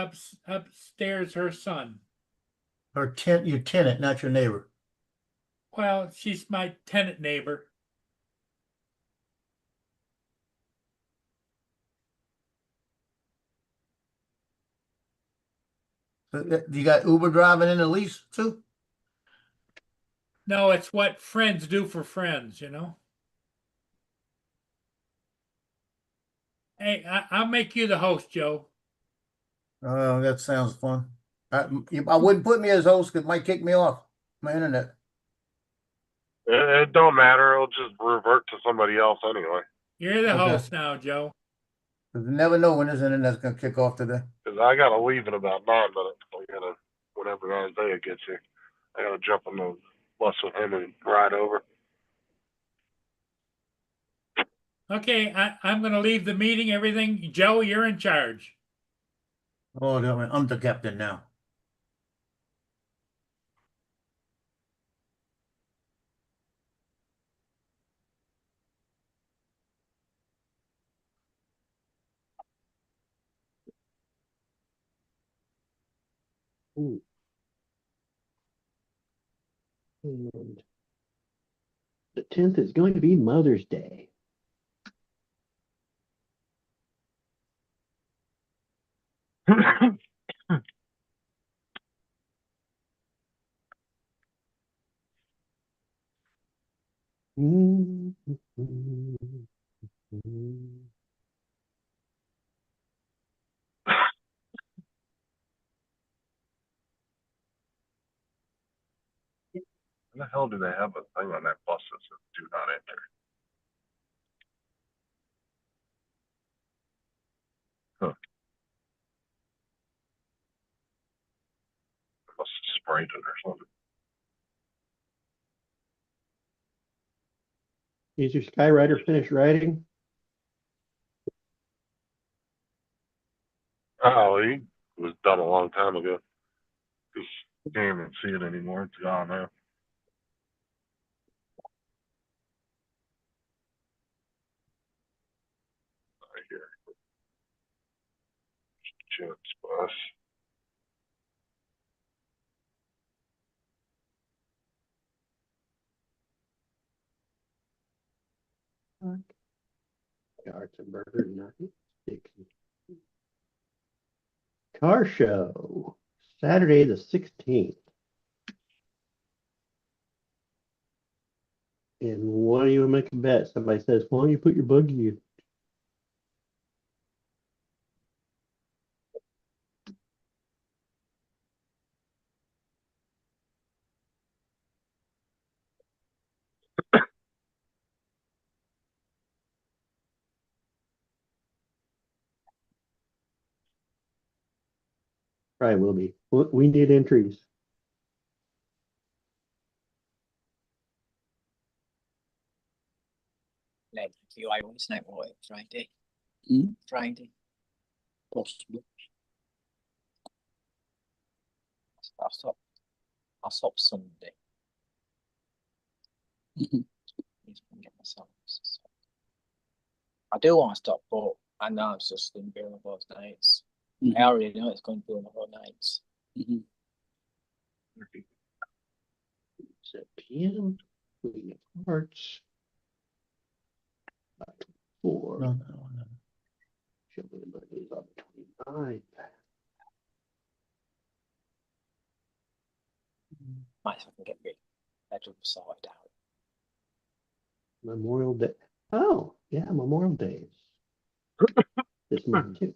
upstairs, her son. Your tenant, not your neighbor. Well, she's my tenant neighbor. So, you got Uber driving in the lease too? No, it's what friends do for friends, you know. Hey, I'll make you the host, Joe. Oh, that sounds fun. I wouldn't put me as host because it might kick me off my internet. It don't matter. It'll just revert to somebody else anyway. You're the Okay. host now, Joe. You never know when his internet's gonna kick off today. Because I got to leave in about 9 minutes. Whenever Isaiah gets here, I got to jump on the bus with him and ride over. Okay, I'm going to leave the meeting. Everything, Joe, you're in charge. Oh, I'm the captain now. Ooh. And the 10th is going to be Mother's Day. Why the hell do they have a thing on that bus that says "Do not enter"? Huh. They must have sprayed it or something. Is your Skyrider finished riding? Oh, he was done a long time ago. You can't even see it anymore. It's gone now. Right here. Jets bus. Cards and burger nuggets. Car show. Saturday the 16th. And why do you make a bet? Somebody says, why don't you put your buggy in? Probably will be. We need entries. Like you, I want to what Friday. Friday. Possibly. I'll stop Sunday. Need to get myself. I do want to stop, but I know I'm just going to be on both nights. I already know it's going to be one of our nights. Mm-hmm. Set PM, Queen of Hearts. 4. No, no, no. Show me the Mondays on the 29th. Might as well get rid of it sorted out. Memorial Day. Oh, yeah, Memorial Days. This month too.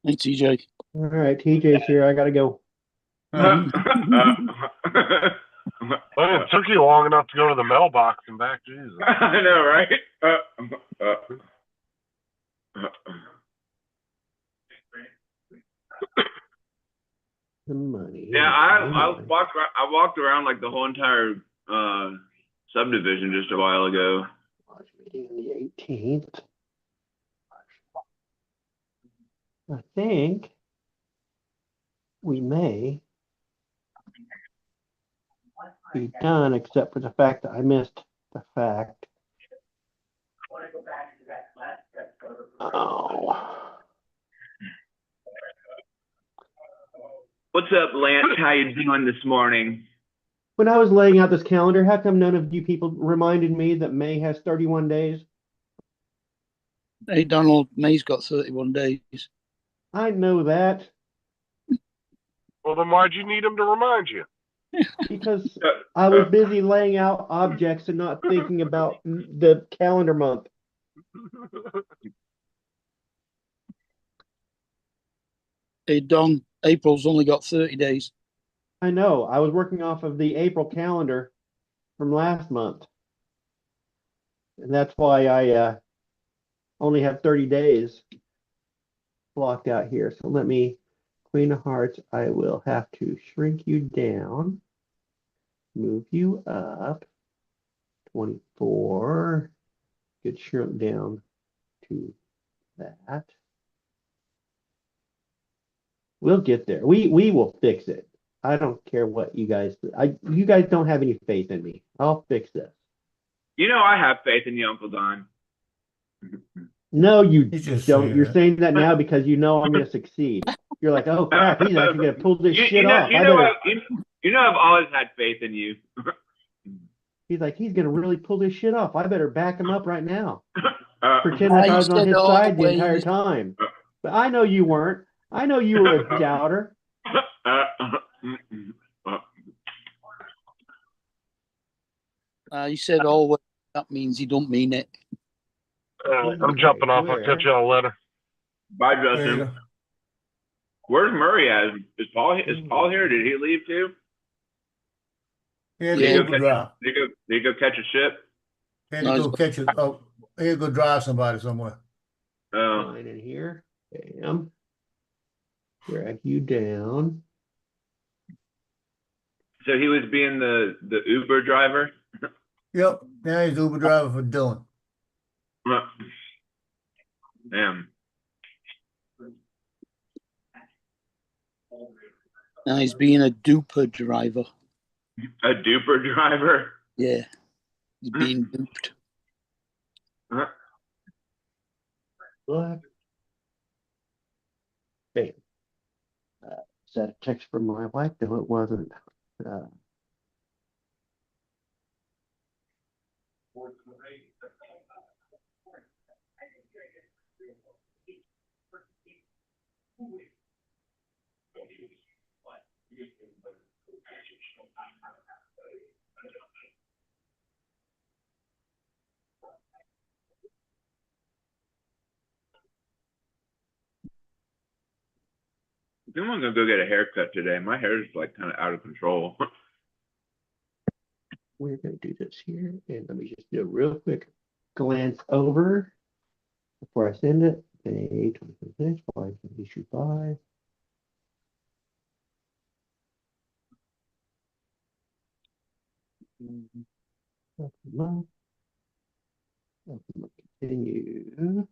Hey, TJ. All right, TJ's here. I gotta go. Well, it took you long enough to go to the mailbox and back. Jesus. I know, right? The money. Yeah, I walked around like the whole entire subdivision just a while ago. Watch meeting on the 18th. I think we may be done, except for the fact that I missed the fact. Oh. What's up, Lance? How you doing this morning? When I was laying out this calendar, how come none of you people reminded me that May has 31 days? Hey, Donald, May's got 31 days. I know that. Well, then why'd you need him to remind you? Because I was busy laying out objects and not thinking about the calendar month. Hey, Don, April's only got 30 days. I know. I was working off of the April calendar from last month. And that's why I only have 30 days blocked out here. So let me, Queen of Hearts, I will have to shrink you down, move you up, 24, get shrunk down to that. We'll get there. We will fix it. I don't care what you guys, you guys don't have any faith in me. I'll fix this. You know I have faith in you, Uncle Don. No, you just don't. say You're that. saying that now because you know I'm going to succeed. You're like, oh crap, he's actually going to pull this shit off. You know I've always had faith in you. He's like, he's going to really pull this shit off. I better back him up right now. Pretend like I was on his side the entire time. But I know you weren't. I know you were a doubter. You said always. That means you don't mean it. I'm jumping off. I'll catch y'all later. Bye, Justin. Where's Murray at? Is Paul here? Did he leave too? Yeah, Did he go catch a ship? He had to go catch it. Oh, he had to go drive somebody somewhere. Line in here. Bam. Drag you down. So he was being the Uber driver? Yep. Now he's Uber driver for Dylan. Damn. Now he's being a duper driver. A duper driver? Yeah. He's being duped. Black. Bam. Is that a text from my wife? No, it wasn't. I think I'm gonna go get a haircut today. My hair is like kind of out of control. We're going to do this here. And let me just do a real quick glance over before I send it. May 26th, 5 Continue.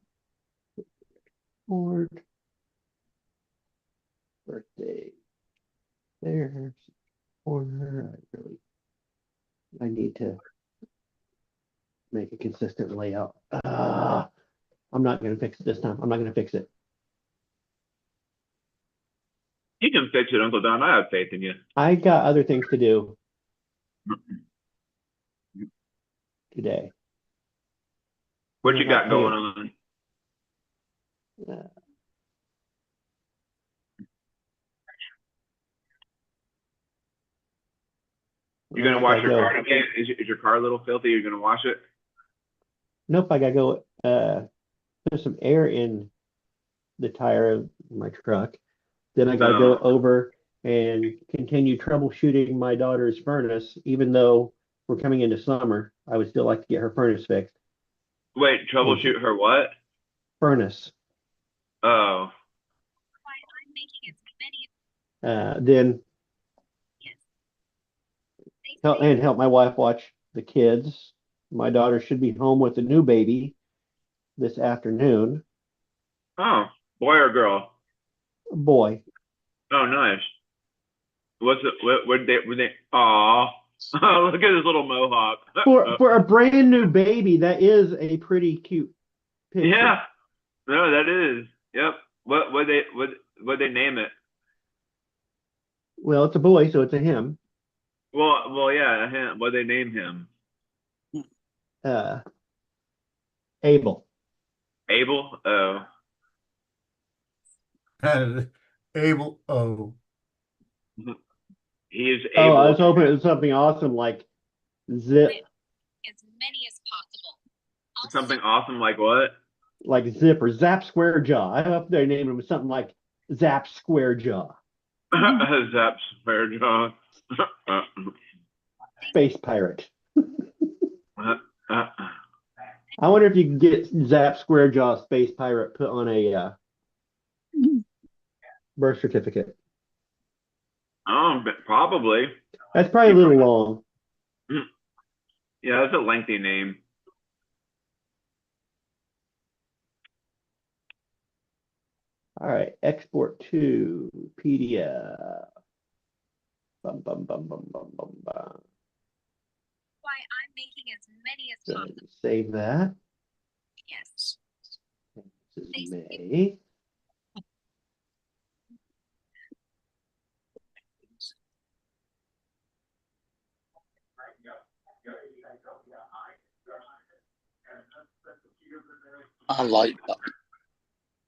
Ford. Birthday. There's corner. I need to make a consistent layout. I'm not going to fix it this time. I'm not going to fix it. You can fix it, Uncle Don. I have faith in you. I got other things to do today. What you got going on? You gonna wash your car again? Is your car a little filthy? You're gonna wash it? Nope, I gotta go put some air in the tire of my truck. Then I gotta go over and continue troubleshooting my daughter's furnace, even though we're coming into summer. I would still like to get her furnace fixed. Wait, troubleshoot her what? Furnace. Oh. Then help my wife watch the kids. My daughter should be home with the new baby this afternoon. Oh, boy or girl? Boy. Oh, nice. What's it? What they? Aw, look at his little mohawk. For a brand new baby, that is a pretty cute picture. Yeah. No, that is. Yep. What they name it? Well, it's a boy, so it's a him. Well, yeah, him. What they name him? Abel. Abel. Oh. Abel. Oh. He is able. Oh, I was hoping it was something awesome like Zip. As many as possible. Something awesome like what? Like Zip or Zap Square Jaw. I hope they named him something like Zap Square Jaw. Zap Square Jaw. Space Pirate. I wonder if you can get Zap Square Jaw Space Pirate put on a birth certificate. Probably. That's probably a little long. Yeah, that's a lengthy name. All right, export to PDF. Bum, bum, bum, bum, bum, bum, bum. Why I'm making as many as possible. Save that. Yes. This is May. I like that.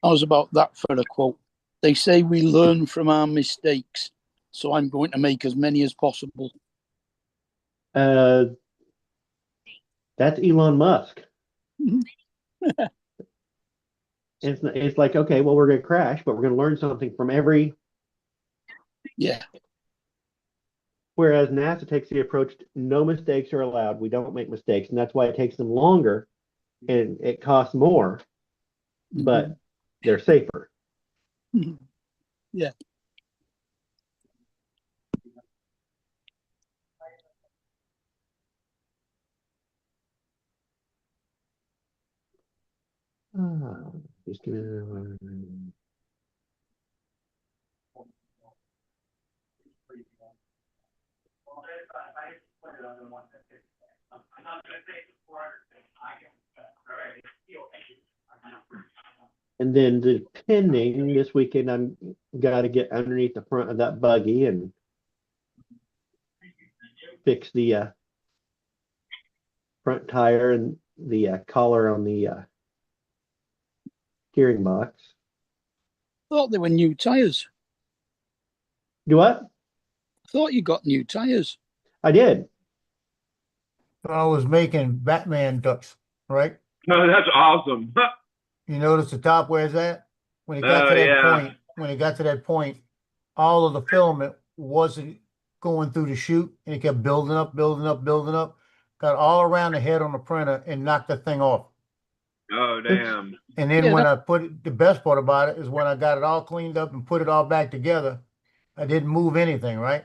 I was about that for a quote. They say we learn from our mistakes, so I'm going to make as many as possible. That's Elon Musk. It's like, okay, well, we're going to crash, but we're going to learn something from every. Yeah. Whereas NASA takes the approach, no mistakes are allowed. We don't make mistakes, and that's why it takes them longer, and it costs more, but they're safer. Yeah. Just give me And then depending this weekend, I'm got to get underneath the front of that buggy and fix the front tire and the collar on the steering box. I thought they were new tires. Do what? I thought you got new tires. I did. I was making Batman ducks, right? No, that's awesome. You notice the top where it's at? When it got to that point, all of the filament wasn't going through the chute, and it kept building up, got all around the head on the printer and knocked the thing off. Oh, damn. And then when I put it, the best part about it is when I got it all cleaned up and put it all back together, I didn't move anything, right?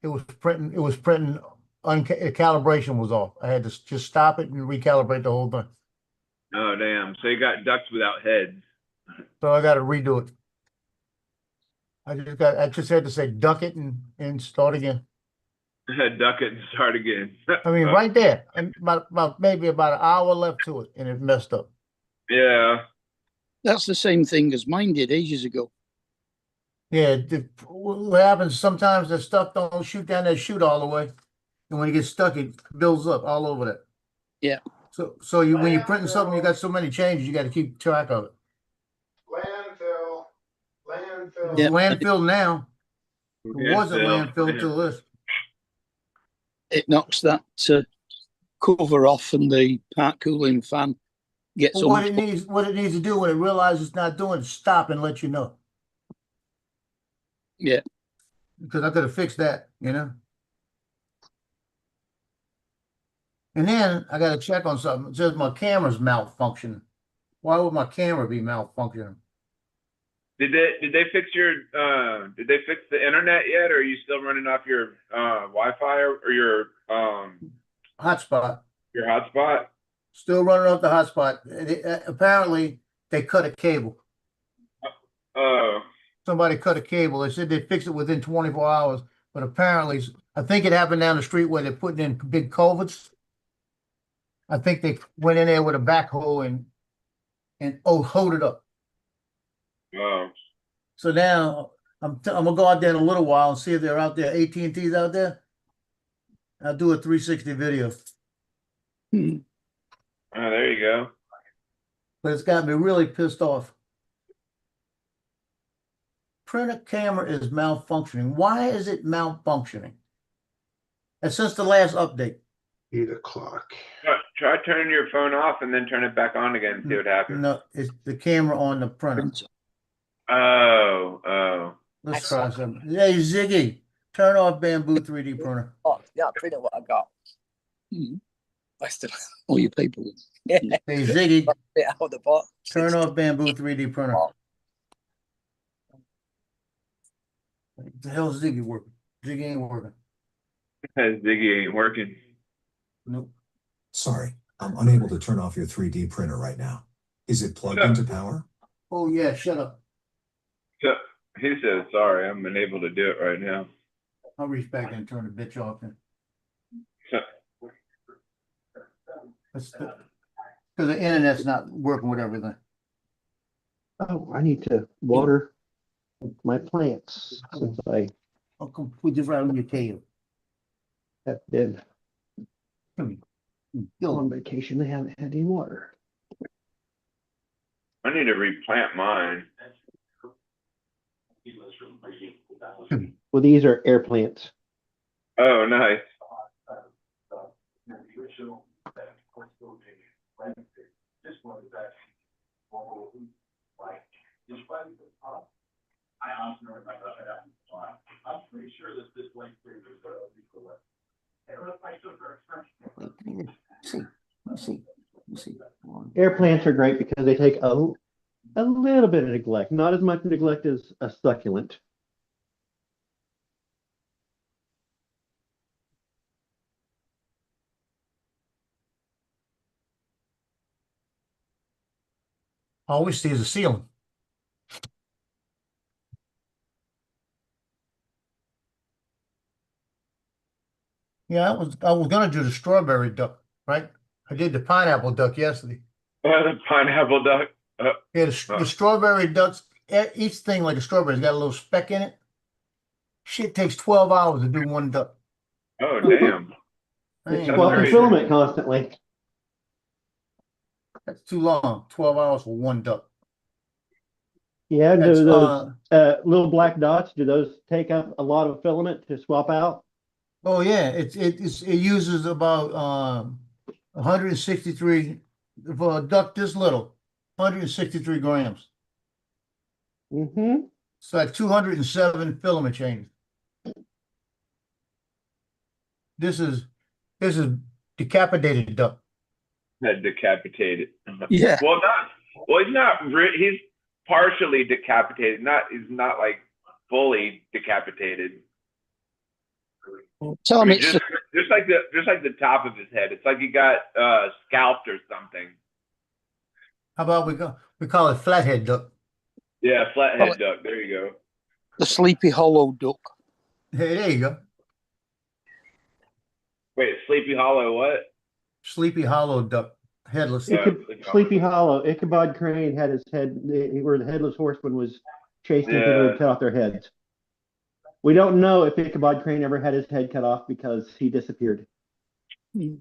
It was printing, the calibration was off. I had to just stop it and recalibrate the whole thing. Oh, damn. So you got ducks without heads. So I got to redo it. I just had to say duck it and start again. Duck it and start again. I mean, right there, and maybe about an hour left to it, and it messed up. Yeah. That's the same thing as mine did ages ago. Yeah, what happens sometimes the stuff don't shoot down that chute all the way, and when it gets stuck, it builds up all over that. Yeah. So when you're printing something, you got so many changes, you got to keep track of it. Landfill. It's landfill now. It wasn't Landfill. landfill until this. It knocks that cover off, and the part cooling fan gets Well, what it needs to do when it realizes it's not doing it, stop and let you know. Yeah. Because I could have fixed that, you know. And then I got to check on something. It says my camera's malfunctioning. Why would my camera be malfunctioning? Did they fix did they fix the internet yet, or are you still running off your Wi-Fi or your Hotspot. Your hotspot? Still running off the hotspot. Apparently they cut a cable. Oh. Somebody cut a cable. They said they'd fix it within 24 hours, but apparently I think it happened down the street where they're putting in big culverts. I think they went in there with a backhoe and hold it up. Oh. So now I'm gonna go out there in a little while and see if they're out there. AT&T's out there. I'll do a 360 video. Oh, there you go. But it's got me really pissed off. Printer camera is malfunctioning. Why is it malfunctioning? And since the last update. 8 o'clock. Try turning your phone off and then turn it back on again and see what happens. No, it's the camera on the printer. Oh. Let's try something. Hey, Ziggy, turn off Bamboo 3D printer. Oh, yeah, pretty what I got. I still all your paper. Yeah. Hey, Ziggy, Bit out of the box. turn off Bamboo 3D printer. What the hell is Ziggy working? Ziggy ain't working. Ziggy ain't working. Nope. Sorry, I'm unable to turn off your 3D printer right now. Is it plugged into power? Oh, yeah, shut up. He says, sorry, I'm unable to do it right now. I'll reach back and turn the bitch off then. Because the internet's not working with everything. Oh, I need to water my plants since I I'll come put this right on your tail. have been Come on vacation. They haven't had any water. I need to replant mine. Well, these are air plants. Oh, nice. I'm pretty sure that this link see. Air plants are great because they take a little bit of neglect, not as much neglect as a succulent. All we see is the ceiling. Yeah, I was gonna do the strawberry duck, right? I did the pineapple duck yesterday. The pineapple duck. Yeah, the strawberry ducks, each thing like a strawberry's got a little speck in it. Shit takes 12 hours to do one duck. Oh, damn. It's swapping filament constantly. That's too long. 12 hours for one duck. Yeah, That's, do those little black dots, do those take up a lot of filament to swap out? Oh yeah, it uses about 163 for a duck this little, 163 grams. Mm-hmm. So like 207 filament changes. This is decapitated duck. Decapitated. Yeah. Well, he's not. He's partially decapitated. He's not like fully decapitated. Tell me, just like the top of his head. It's like he got scalped or something. How about we call it flathead duck? Yeah, flathead Oh. duck. There you go. The Sleepy Hollow duck. Hey, there you go. Wait, Sleepy Hollow what? Sleepy Hollow duck, headless. Sleepy Hollow. Ichabod Crane had his head where the headless horseman was chasing people Yeah. who cut off their heads. We don't know if Ichabod Crane ever had his head cut off because he disappeared. They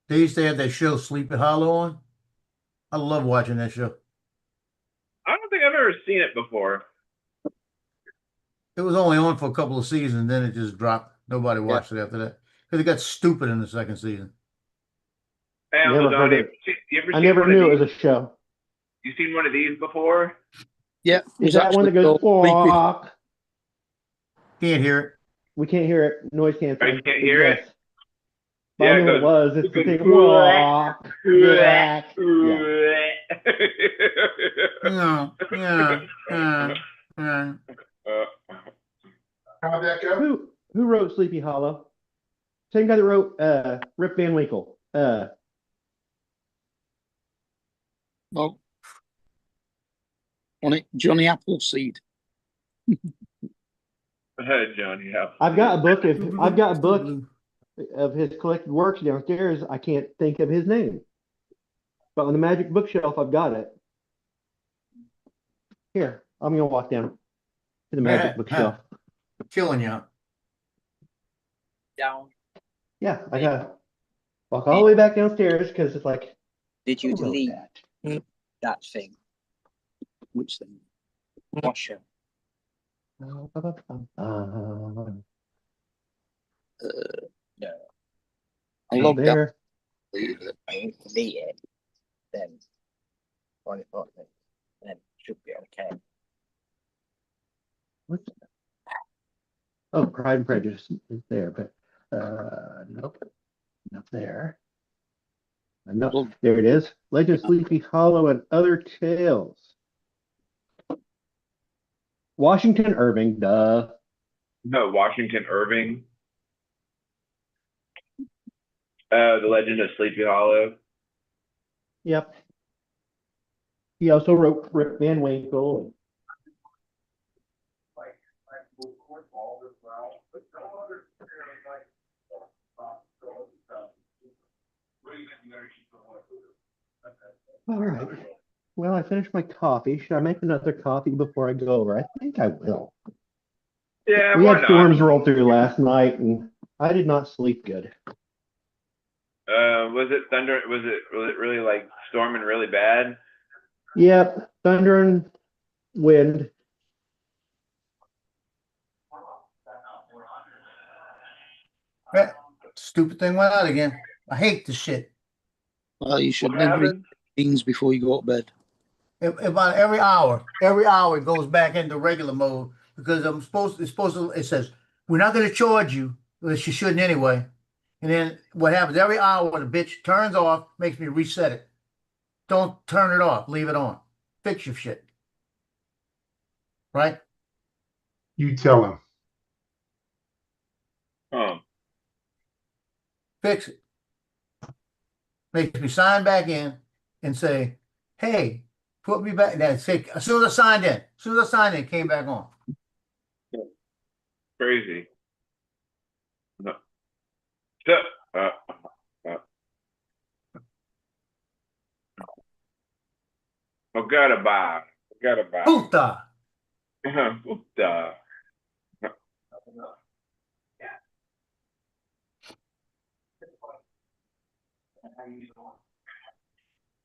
used to have that show Sleepy Hollow on. I love watching that show. I don't think I've ever seen it before. It was only on for a couple of seasons, then it just dropped. Nobody watched it after that because it got stupid in the second season. Hey, Never Uncle Don, heard it. you ever I seen never one of knew it these? was a show. You seen one of these before? Yeah. Is that one that goes walk? Can't hear it. We can't hear it. Noise canceling. You can't hear it? Yes. But I knew what it was. It's the thing. Walk. Back. Yeah. How'd that go? Who wrote Sleepy Hollow? Same guy that wrote Rip Van Winkle. No. On it, Johnny Appleseed. Johnny Appleseed. I've got a book of his collected works downstairs. I can't think of his name. But on the magic bookshelf, I've got it. Here, I'm gonna walk down to the magic bookshelf. Killing you. Down. Yeah, I gotta walk all the way back downstairs because it's like. Did you who wrote delete that? that thing? Which thing? Washer. No. I love there. that. I delete it. Then on it button. Then it should be okay. What's that? Oh, Pride and Prejudice is there, but nope, not there. No, there it is. Legend of Sleepy Hollow and Other Tales. Washington Irving, duh. No, Washington Irving. The Legend of Sleepy Hollow. Yep. He also wrote Rip Van Winkle. All right. Well, I finished my coffee. Should I make another coffee before I go over? I think I will. Yeah, We why had not? storms roll through last night, and I did not sleep good. Was it thunder? Was it really like storming really bad? Yep, thunder and wind. That stupid thing went out again. I hate this shit. Well, you should What never eat happened? beans before you go to bed. About every hour it goes back into regular mode because it says we're not going to charge you, which you shouldn't anyway. And then what happens every hour the bitch turns off, makes me reset it. Don't turn it off, leave it on. Fix your shit. Right? You tell him. Fix it. Makes me sign back in and say, hey, put me back. Then say, as soon as I signed in, it came back on. Crazy. No. So, gotta buy. Puta. Puta.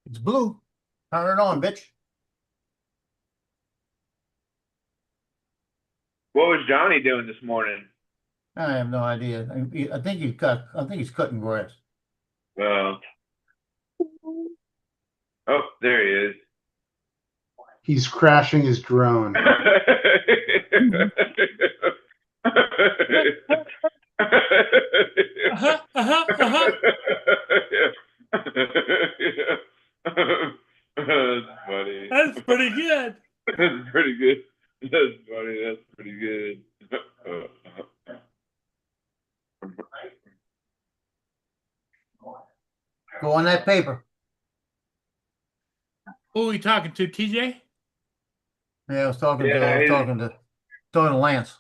It's blue. Turn it on, bitch. What was Johnny doing this morning? I have no idea. I think he's cutting grass. Oh, there he is. He's crashing his drone. That's funny. That's pretty good. That's pretty good. That's funny. That's pretty good. Go on that paper. Who are we talking to, TJ? Yeah, I was talking to, Yeah, talking to Lance.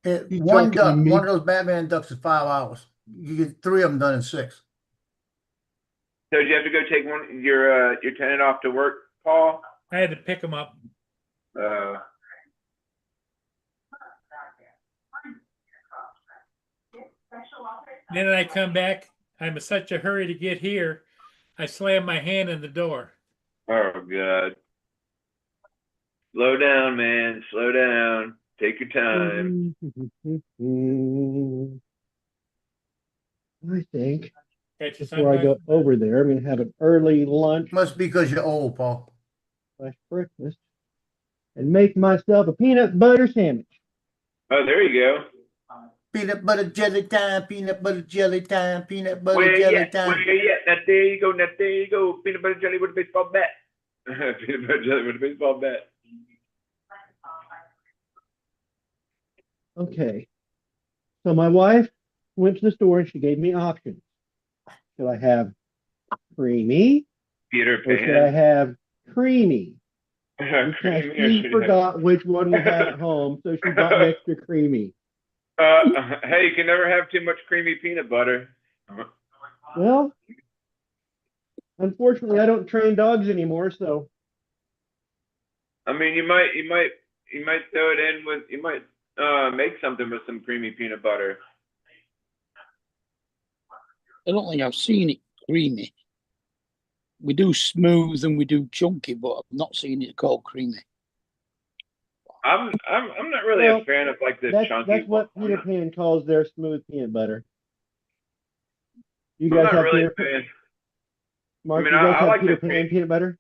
You One talking to duck, me? one of those Batman ducks is 5 hours. You get 3 of them done in 6. So did you have to go take your tenant off to work, Paul? I had to pick him up. Then I come back. I'm in such a hurry to get here. I slam my hand in the door. Oh God. Slow down, man. Slow down. Take your time. I think Catch your before I go sunglasses? over there, I'm gonna have an early lunch Must be because you're old, Paul. / breakfast and make myself a peanut butter sandwich. Oh, there you go. Peanut butter jelly time, peanut butter jelly time, peanut butter Where jelly you at? time. Where you at? Now there you go. Now there you go. Peanut butter jelly with a baseball bat. Peanut butter jelly with a baseball bat. Okay. So my wife went to the store and she gave me options. Should I have creamy Peter or should I Pan. have creamy? Because Creamy or she should I- forgot which one we had at home, so she bought an extra creamy. Hey, you can never have too much creamy peanut butter. Well, unfortunately, I don't train dogs anymore, so I mean, you might throw it in with, you might make something with some creamy peanut butter. I don't think I've seen it creamy. We do smooth and we do chunky, but I've not seen it called creamy. I'm not really Well, a fan of like the chunky. that's what Peter Pan calls their smooth peanut butter. You I'm guys not have really Peter a fan. Mark, I mean, you guys I have like Peter the Pan peanut butter?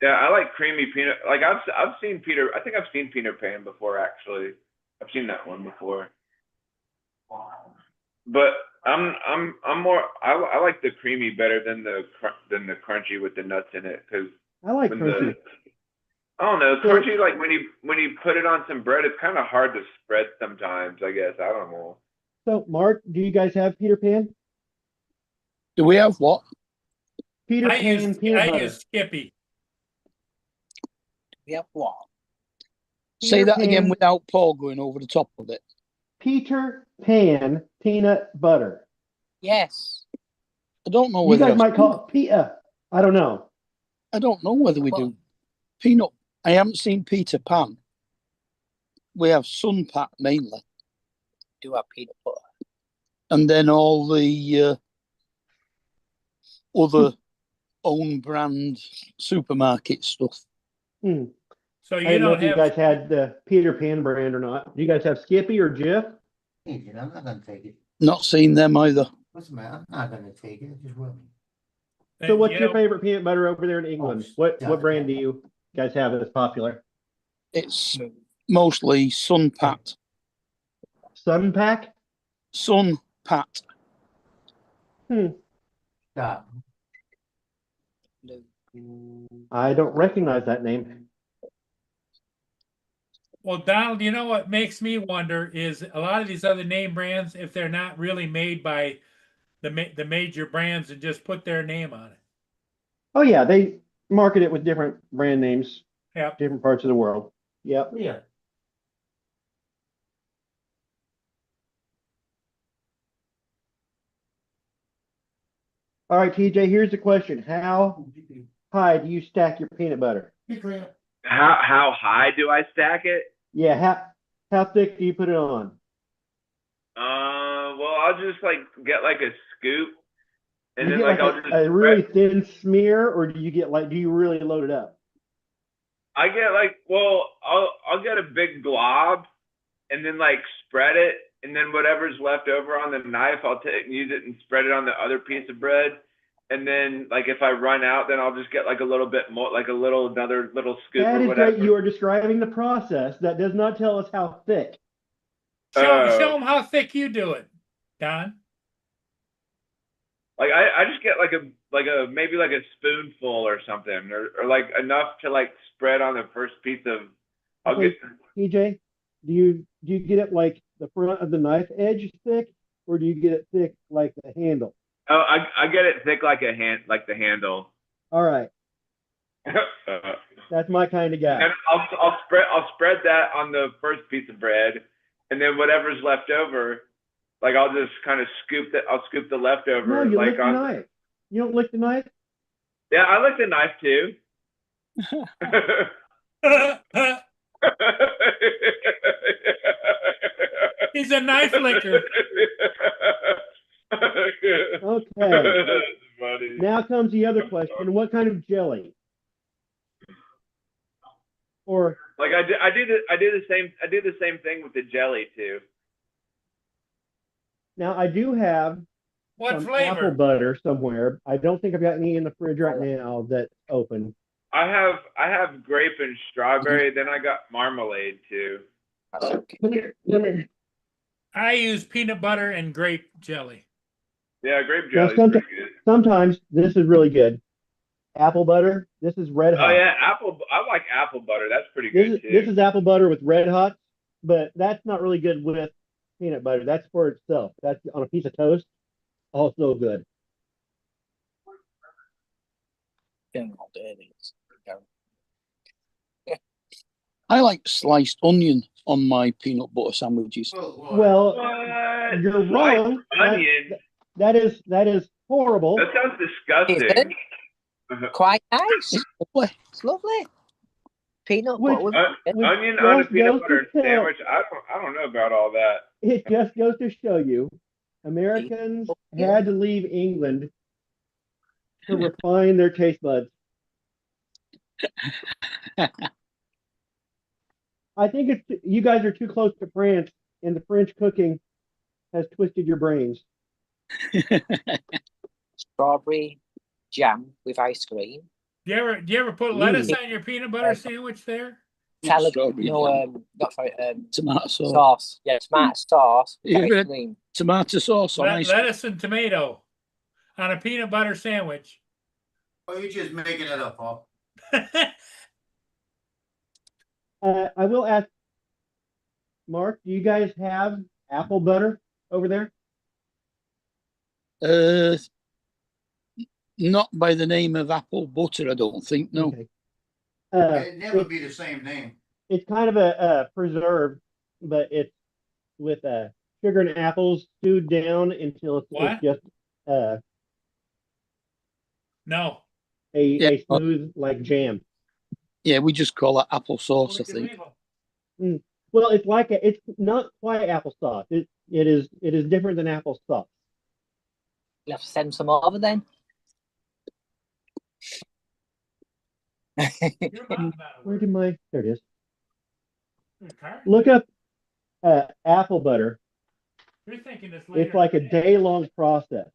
Yeah, I like creamy peanut. Like I've seen Peter. I think I've seen Peter Pan before. Actually, I've seen that one before. But I'm more. I like the creamy better than the crunchy with the nuts in it, because I like crunchy. I don't know, So- crunchy, like when you put it on some bread, it's kind of hard to spread sometimes. I guess I don't know. So, Mark, do you guys have Peter Pan? Do we have what? Peter I Pan use peanut butter. Skippy. We have what? Say Peter that again Pan- without Paul going over the top of it. Peter Pan peanut butter. Yes. I don't know You whether guys I've might seen call it Pita. I don't know. I don't know whether we do peanut. I haven't seen Peter Pan. We have Sun Pat mainly. Do have peanut butter. And then all the other own brand supermarket stuff. Hmm. So I you didn't know don't if you have guys had the Peter Pan brand or not. Do you guys have Skippy or Jif? I'm not gonna take it. Not seen them either. What's the matter? I'm not gonna take it. Just will. So what's you your know, favorite peanut butter over there in England? What brand do you guys have that's popular? It's mostly Sun Pat. Sun Pack? Sun Pat. Stop. I don't recognize that name. Well, Donald, you know what makes me wonder is a lot of these other name brands, if they're not really made by the major brands and just put their name on it. Oh yeah, they market it with different brand names, Yep. different parts of the world. Yep. Yeah. All right, TJ, here's the question. How high do you stack your peanut butter? How high do I stack it? Yeah, how thick do you put it on? Well, I'll just like get like a scoop, and Do you then get like like I'll just a really thin smear, or do you get like, do you really load it up? I get like, well, I'll get a big glob, and then like spread it, and then whatever's left over on the knife, I'll take and use it and spread it on the other piece of bread. And then like if I run out, then I'll just get like a little bit more, like another little scoop That or is whatever. great. You are describing the process. That does not tell us how thick. Show them how thick you do it, Don. Like I just get like a maybe like a spoonful or something, or like enough to like spread on the first piece of. I'll Okay, get. TJ, do you get it like the front of the knife edge thick, or do you get it thick like the handle? Oh, I get it thick like like the handle. All right, that's my kind of guy. And I'll spread that on the first piece of bread, and then whatever's left over, like I'll just kind of scoop that. I'll scoop the leftover. No, you like lick the on. knife. You don't lick the knife? Yeah, I like the knife too. He's a knife licker. Okay. That's funny. Now comes the other question. What kind of jelly? Or Like I do the same thing with the jelly too. now I do have What some flavor? apple butter somewhere. I don't think I've got any in the fridge right now that's open. I have grape and strawberry. Then I got marmalade too. Come here. Come here. I use peanut butter and grape jelly. Yeah, grape Now, jelly is pretty good. sometimes this is really good. Apple butter. This is red hot. Oh yeah, I like apple butter. That's pretty This good is too. this is apple butter with red hot, but that's not really good with peanut butter. That's for itself. That's on a piece of toast. Also good. I like sliced onion on my peanut butter sandwiches. Well, What? you're Sliced wrong. onion? That is horrible. That sounds disgusting. Quite nice. Lovely. It's lovely. Peanut Which- butter with Onion on a just peanut goes butter to show- sandwich. I don't know about all that. It just goes to show you, Americans had to leave England to refine their taste buds. I think it's you guys are too close to France, and the French cooking has twisted your brains. strawberry jam with ice cream. Do you ever put lettuce on your peanut butter sandwich there? Strawberry Not sorry, Tomato sauce. sauce. Yeah, tomato sauce with Yeah, ice but- cream. Tomato sauce on ice cream. Lettuce and tomato on a peanut butter sandwich. Oh, you're just making it up, Paul. I will ask, Mark, do you guys have apple butter over there? Not by the name of apple butter, I don't think. No. Okay. It'd never be the same name. It's kind of a preserve, but it's with sugar and apples stewed down until it's What? just No. a smooth like jam. Yeah, we just call it apple sauce, I think. Well, it's not quite applesauce. It is different than applesauce. You have to send some over then. Where did my there it is. Look up apple butter. You're thinking this later. It's like a day-long process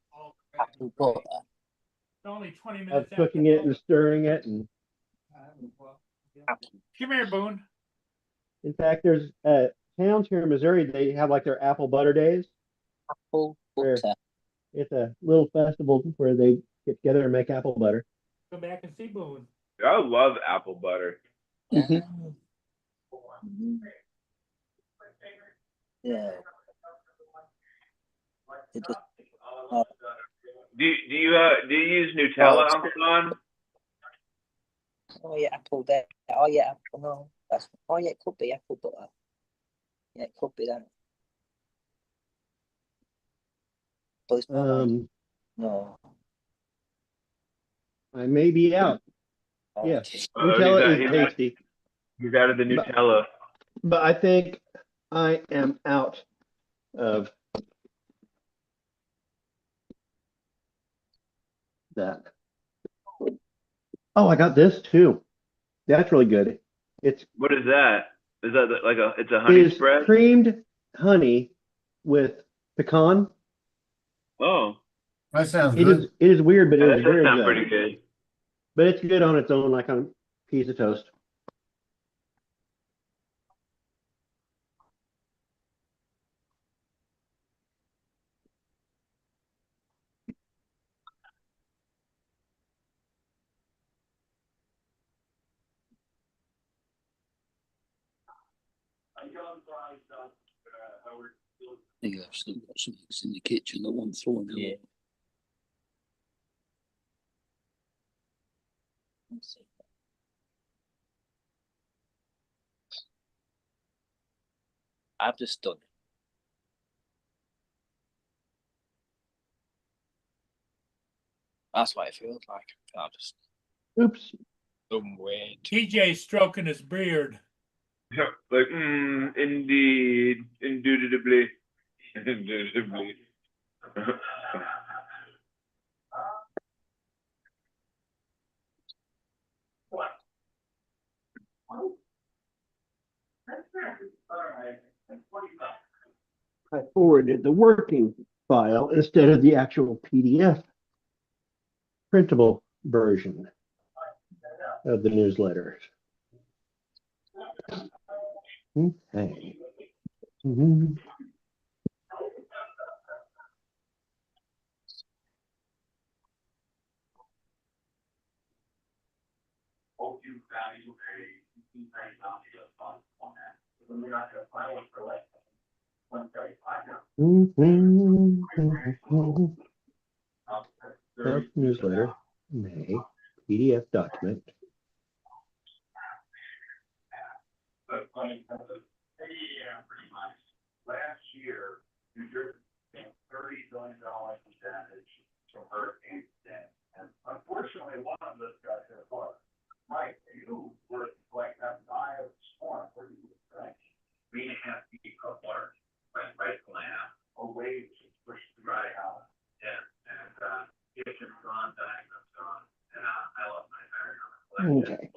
Apple butter. It's only 20 of minutes. cooking it and stirring it. And Come here, Boone. in fact, there's towns here in Missouri. They have like their apple butter days. Apple where butter. It's a little festival where they get together and make apple butter. Come back and see Boone. I love apple butter. Yeah. It just, Do you use Nutella, Uncle Don? oh yeah, apple there. Oh yeah, apple. No, that's. Oh yeah, it could be apple butter. Yeah, it could be that. But it's not. No. I may be out. Oh, Yes, Oh, Nutella he's is tasty, He's out of the Nutella. but I think I am out of that. Oh, I got this too. That's really good. It's What is that? Is that like it's a it honey is spread? creamed honey with pecan. Oh, That sounds It good. is weird, but yeah, it that is does very sound good. pretty good. But it's good on its own, like on a piece of toast. I think I've still got some things in the kitchen that won't throw in. Yeah. I've just done it. That's what it feels like. I've just Oops. done way too. TJ stroking his beard. Yeah, like, indeed, indubitably, indubitably. I forwarded the working file instead of the actual PDF printable version of the newsletter. Okay. Mhm. Newsletter, May, PDF document. Last year, New Jersey spent $30 billion in damage from Hurricane Dan. And unfortunately, one of those got hit hard. Mike, you were like that eye of the storm. Where you were right? 3.5 feet of water went right land. A wave just pushed the right out. Yeah. And kitchen's gone, dining room's gone. And I lost my dining room. Okay.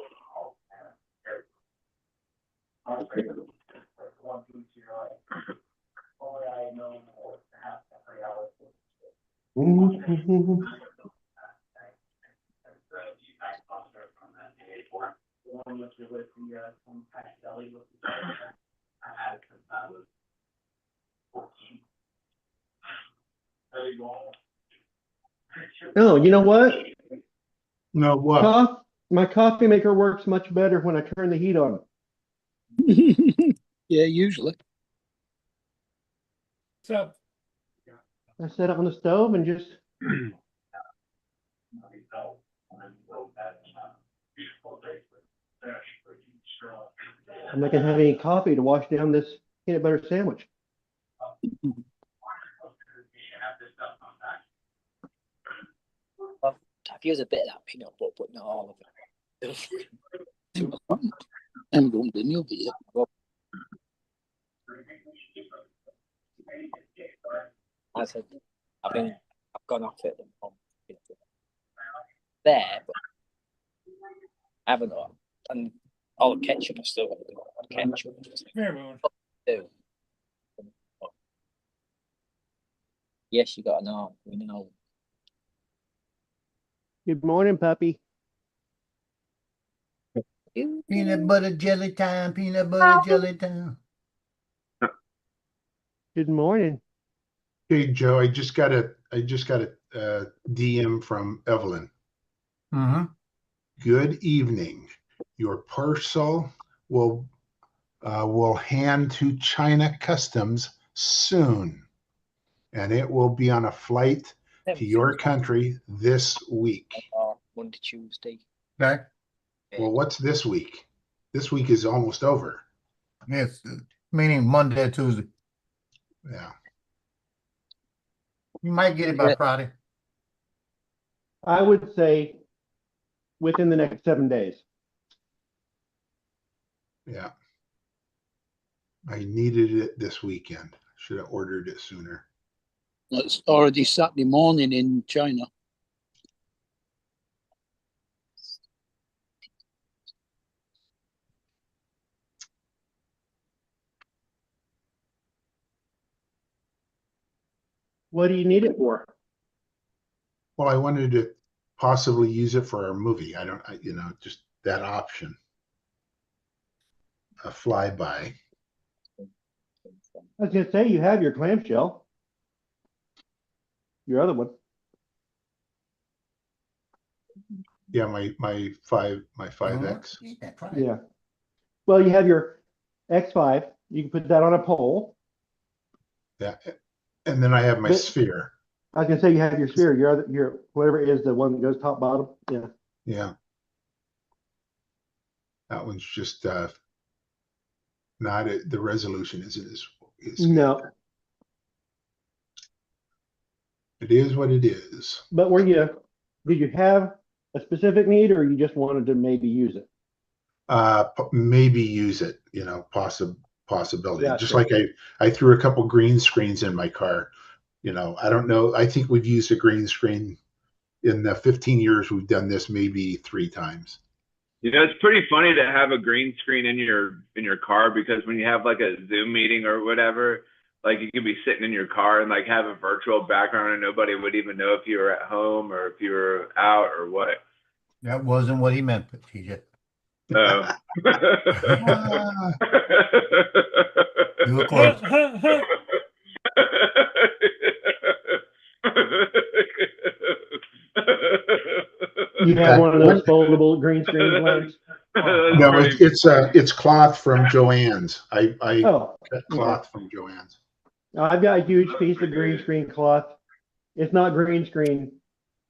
Oh, you know what? No, what? My coffee maker works much better when I turn the heat on. Yeah, usually. So I set it on the stove and just I'm not gonna have any coffee to wash down this peanut butter sandwich. I've used a bit of that peanut butter, but not all of it. I'm going to new beer. I said, I've gone off it there, but I haven't got, and all the ketchup I've still got to do. Ketchup. Do. Yes, you got to know. We know. Good morning, puppy. Peanut butter jelly time, peanut butter jelly time. Good morning. Hey, Joe, I just got a DM from Evelyn. Mm-hmm. Good evening. Your parcel will hand to China Customs soon, and it will be on a flight to your country this week. Monday, Tuesday. Okay. Well, what's this week? This week is almost over. Yes, meaning Monday or Tuesday. Yeah. You might get it by Friday. I would say within the next 7 days. Yeah. I needed it this weekend. Should have ordered it sooner. It's already Saturday morning in China. What do you need it for? Well, I wanted to possibly use it for our movie. Just that option. A flyby. I was gonna say you have your clamshell. Your other one. Yeah, my 5X. Yeah. Well, you have your X5. You can put that on a pole. Yeah. And then I have my sphere. I was gonna say you have your sphere. Your whatever it is, the one that goes top bottom. Yeah. Yeah. That one's just not the resolution isn't as No, it is what it is. but did you have a specific need or you just wanted to maybe use it? Maybe use it, possibility. Just Gotcha. like I threw a couple green screens in my car. I don't know. I think we've used a green screen in the 15 years we've done this, maybe 3 times. It's pretty funny to have a green screen in your car, because when you have like a Zoom meeting or whatever, like you could be sitting in your car and like have a virtual background and nobody would even know if you were at home or if you were out or what. That wasn't what he meant, TJ. Oh. You were close. You have one of those foldable green screen ones? No, it's cloth from Joann's. I Oh, got cloth from Joann's. I've got a huge piece of green screen cloth. It's not green screen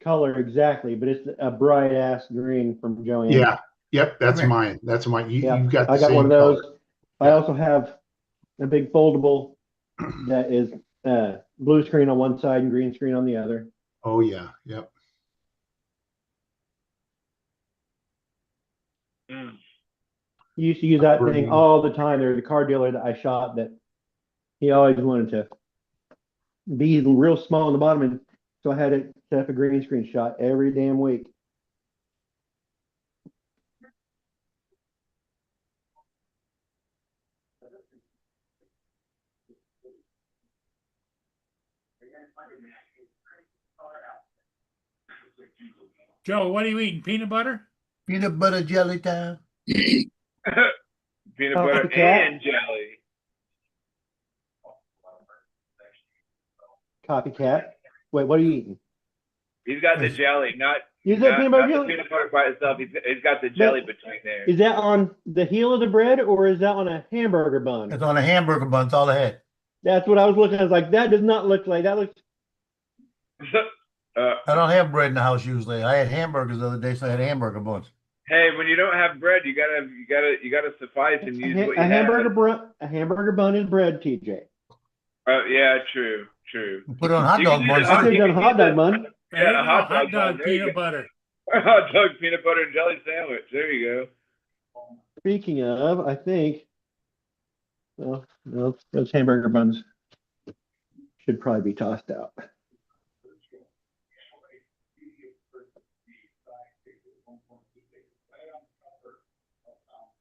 color exactly, but it's a bright ass green from Joanne. Yeah. Yep. That's mine. That's mine. You've got the I got same one of those. color. I also have a big foldable that is blue screen on one side and green screen on the other. Oh yeah. Yep. You used to use that thing all the time. There was a car dealer that I shot that he always wanted to be real small on the bottom, and so I had it set up a green screen shot every damn week. Joe, what are you eating? Peanut butter? Peanut butter jelly time. Peanut butter and jelly. Copycat. Wait, what are you eating? He's got the jelly, not Is that peanut butter the jelly? peanut butter by itself. He's got the jelly between there. Is that on the heel of the bread or is that on a hamburger bun? It's on a hamburger bun. It's all I had. That's what I was looking at. I was like, that does not look like that. Looks. I don't have bread in the house usually. I had hamburgers the other day, so I had hamburger buns. Hey, when you don't have bread, you gotta suffice and use what you A have. hamburger bun is bread, TJ. Oh yeah, true. Put it on hot dog buns. I think on a hot dog bun. Yeah, a hot dog dog bun. There you peanut go. butter. A hot dog peanut butter and jelly sandwich. There you go. Speaking of, I think, well, no, those hamburger buns should probably be tossed out.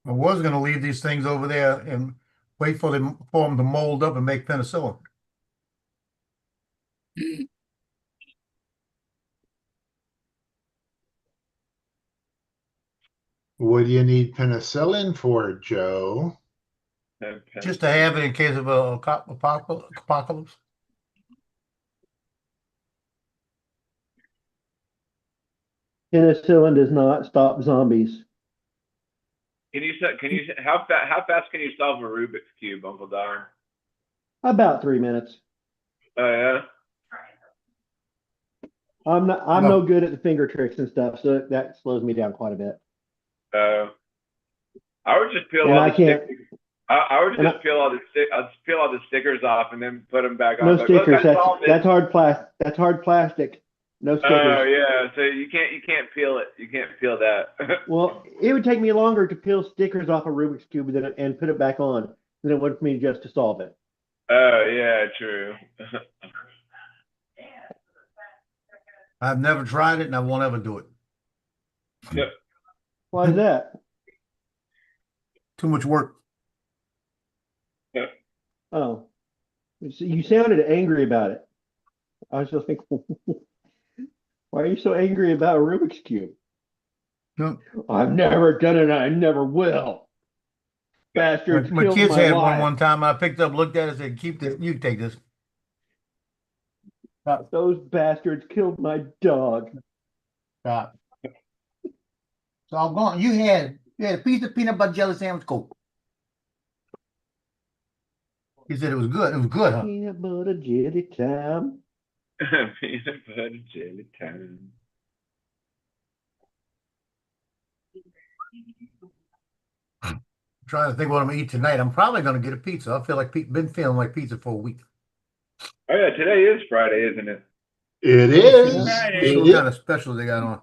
I was going to leave these things over there and wait for them to mold up and make penicillin. What do you need penicillin for, Joe? Just to have it in case of a apocalypse. Penicillin does not stop zombies. How fast can you solve a Rubik's Cube, Uncle Don? About 3 minutes. Oh yeah. I'm no good at the finger tricks and stuff, so that slows me down quite a bit. I would just peel And all I the can't- stickers. I would just peel all the stickers off and then put them back on. No Like, look, stickers. I solved it. That's hard plastic. That's hard plastic. No stickers. Oh yeah, so you can't peel it. You can't peel that. Well, it would take me longer to peel stickers off a Rubik's Cube and put it back on than it would for me just to solve it. Oh yeah, true. I've never tried it and I won't ever do it. Yep. Why is that? Too much work. Oh, you sounded angry about it. I was just thinking, why are you so angry about a Rubik's Cube? No. I've never done it. I never will. Bastards My killed kids my had wife. one time. I picked up, looked at it, and said, "Keep this. You take this." Those bastards killed my dog. Stop. So I'm going. You had a piece of peanut butter jelly sandwich. Cool. He said it was good. It was good, huh? Peanut butter jelly time. Peanut butter jelly time. trying to think what I'm gonna eat tonight. I'm probably gonna get a pizza. I feel like been feeling like pizza for a week. Oh yeah, today is Friday, isn't it? It Let's is. see what kind of specials they got on.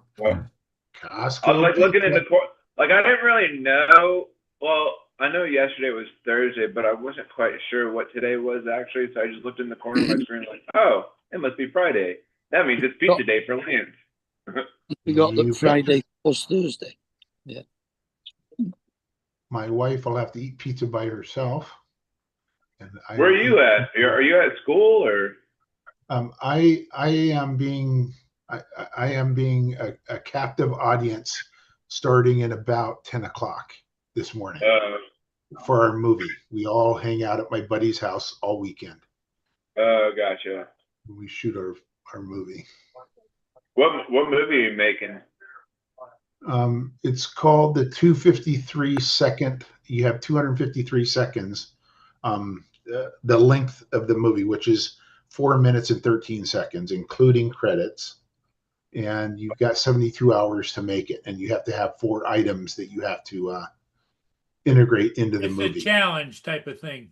I was Costco like looking in the pizza. like I didn't really know. Well, I know yesterday was Thursday, but I wasn't quite sure what today was actually. So I just looked in the corner of my screen like, oh, it must be Friday. That means it's pizza day for Lance. We got the You Friday plus Thursday. Yeah. My wife will have to eat pizza by herself. And Where are you at? Are you at school or? I am being a captive audience starting in about 10 o'clock this morning for our movie. We all hang out at my buddy's house all weekend. Oh, gotcha. We shoot our movie. What movie are you making? It's called the 253 second. You have 253 seconds. The length of the movie, which is 4 minutes and 13 seconds, including credits. And you've got 72 hours to make it. And you have to have 4 items that you have to integrate into the movie. It's a challenge type of thing.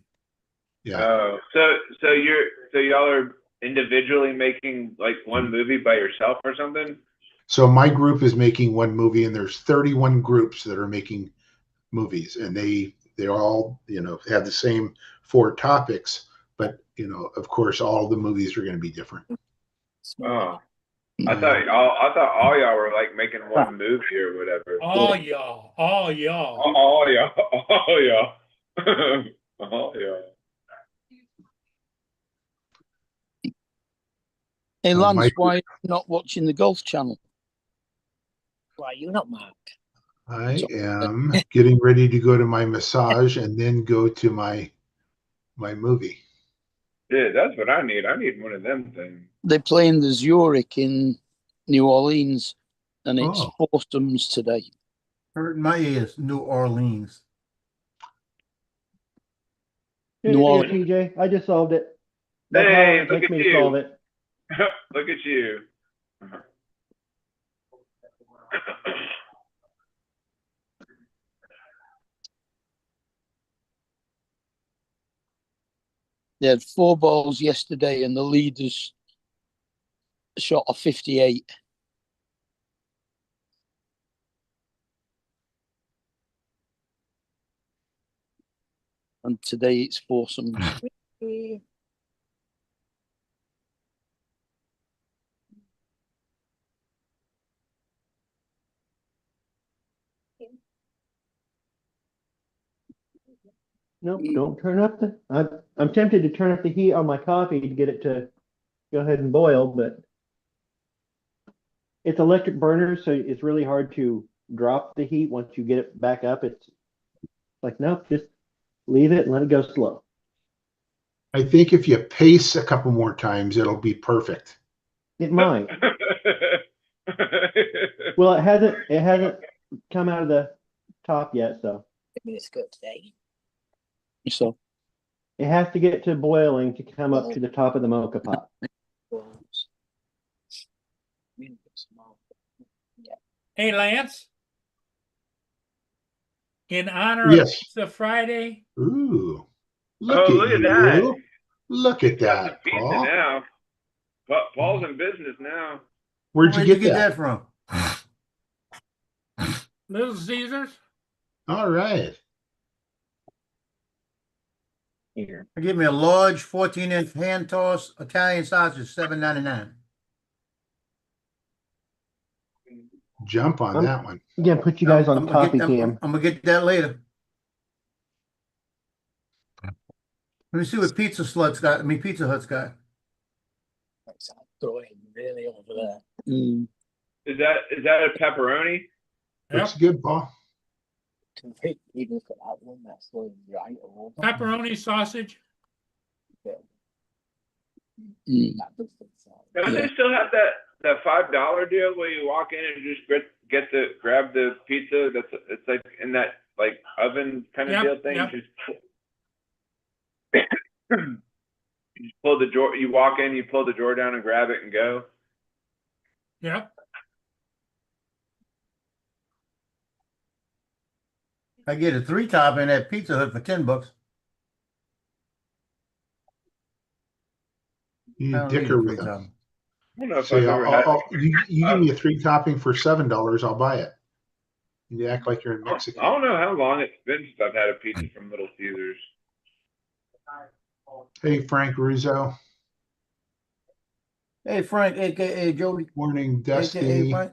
Yeah. Oh, so y'all are individually making like one movie by yourself or something? So my group is making one movie, and there's 31 groups that are making movies, and they all, have the same 4 topics, but of course all the movies are going to be different. Oh, I thought all y'all were like making one movie or whatever. All y'all. All y'all. Hey, Lance, why are you not watching the Golf Channel? Why are you not, Mark? I am getting ready to go to my massage and then go to my movie. Yeah, that's what I need. I need one of them things. They're playing the Zurich in New Orleans, and it's foursomes today. Hurting my ears. New Orleans. Here you go, TJ. I just solved it. That's how Hey, it look takes at me to you. solve it. Look at you. They had 4 balls yesterday, and the leaders shot a 58. And today it's foursomes. Nope, don't turn up the. I'm tempted to turn up the heat on my coffee to get it to go ahead and boil, but it's electric burner, so it's really hard to drop the heat once you get it back up. It's like, nope, just leave it and let it go slow. I think if you pace a couple more times, it'll be perfect. It might. Well, it hasn't come out of the top yet, so. I mean, it's good today. So it has to get to boiling to come up to the top of the mocha pot. Hey, Lance. In honor Yes. of Pizza Friday. Ooh. Look at that. You. Look at that, Pizza Paul. now. Paul's in business now. Where'd you get that from? Little Caesars. All right. Here. Give me a large 14-inch hand toss Italian sausage, $7.99. Jump on that one. Again, put you guys on copy cam. I'm gonna get that later. Let me see what Pizza Hut's got. Pizza Hut's got. Throwing really over there. Is that a pepperoni? Looks good, Paul. Even look at that one that's going right over. Pepperoni sausage. Don't they still have that $5 deal where you walk in and just grab the pizza? It's like in that like oven kind of deal thing. Yep. You just pull the drawer. You walk in, you pull the drawer down and grab it and go. Yep. I get a 3-topping at Pizza Hut for $10. I You don't need a dicker with them. 3-topping. I don't know if Say, I've ever had. you give me a 3-topping for $7, I'll buy it. You act like you're in I Mexico. don't know how long it's been since I've had a pizza from Little Caesars. Hey, Frank Rizzo. Hey, Frank, aka Jody. Morning, AKA Dusty. Frank.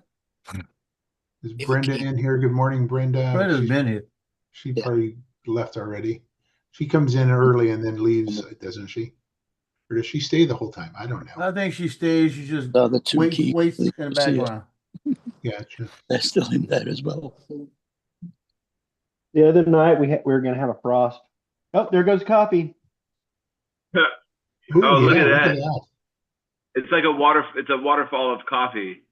Is Brenda in here? Good morning, Brenda. Brenda's been here. She probably left already. She comes in early and then leaves, doesn't she? Or does she stay the whole time? I don't know. I think she stays. She just The two key waits in the leaders here. background. Gotcha. They're still in there as well. The other night we were gonna have a frost. Oh, there goes coffee. Ooh, Oh, look yeah, at look that. at that. It's like it's a waterfall of coffee.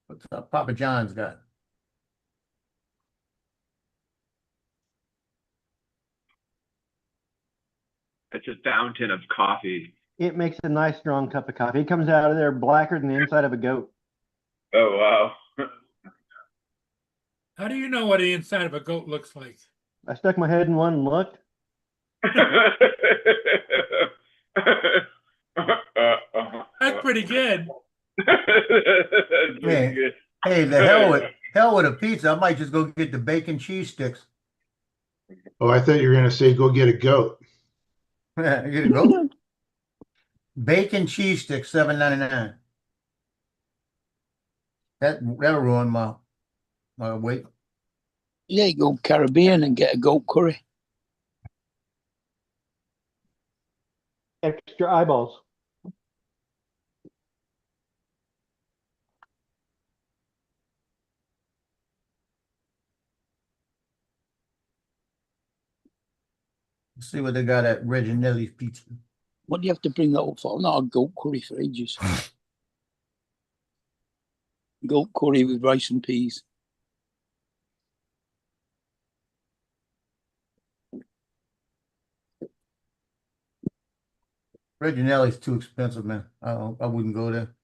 What's up? Papa John's got? It's a fountain of coffee. It makes a nice strong cup of coffee. It comes out of there blacker than the inside of a goat. Oh, wow. How do you know what the inside of a goat looks like? I stuck my head in one and looked. That's pretty good. That's pretty Hey, good. hey, the hell with a pizza. I might just go get the bacon cheese sticks. Oh, I thought you were going to say go get a goat. Get a goat. Bacon cheese sticks, $7.99. That'll ruin my weight. Yeah, you go Caribbean and get a goat curry. Extra eyeballs. Let's see what they got at Reginelli's Pizza. What do you have to bring that up for? Not a goat curry for ages. Goat curry with rice and peas. Reginelli's too expensive, man. I wouldn't go there.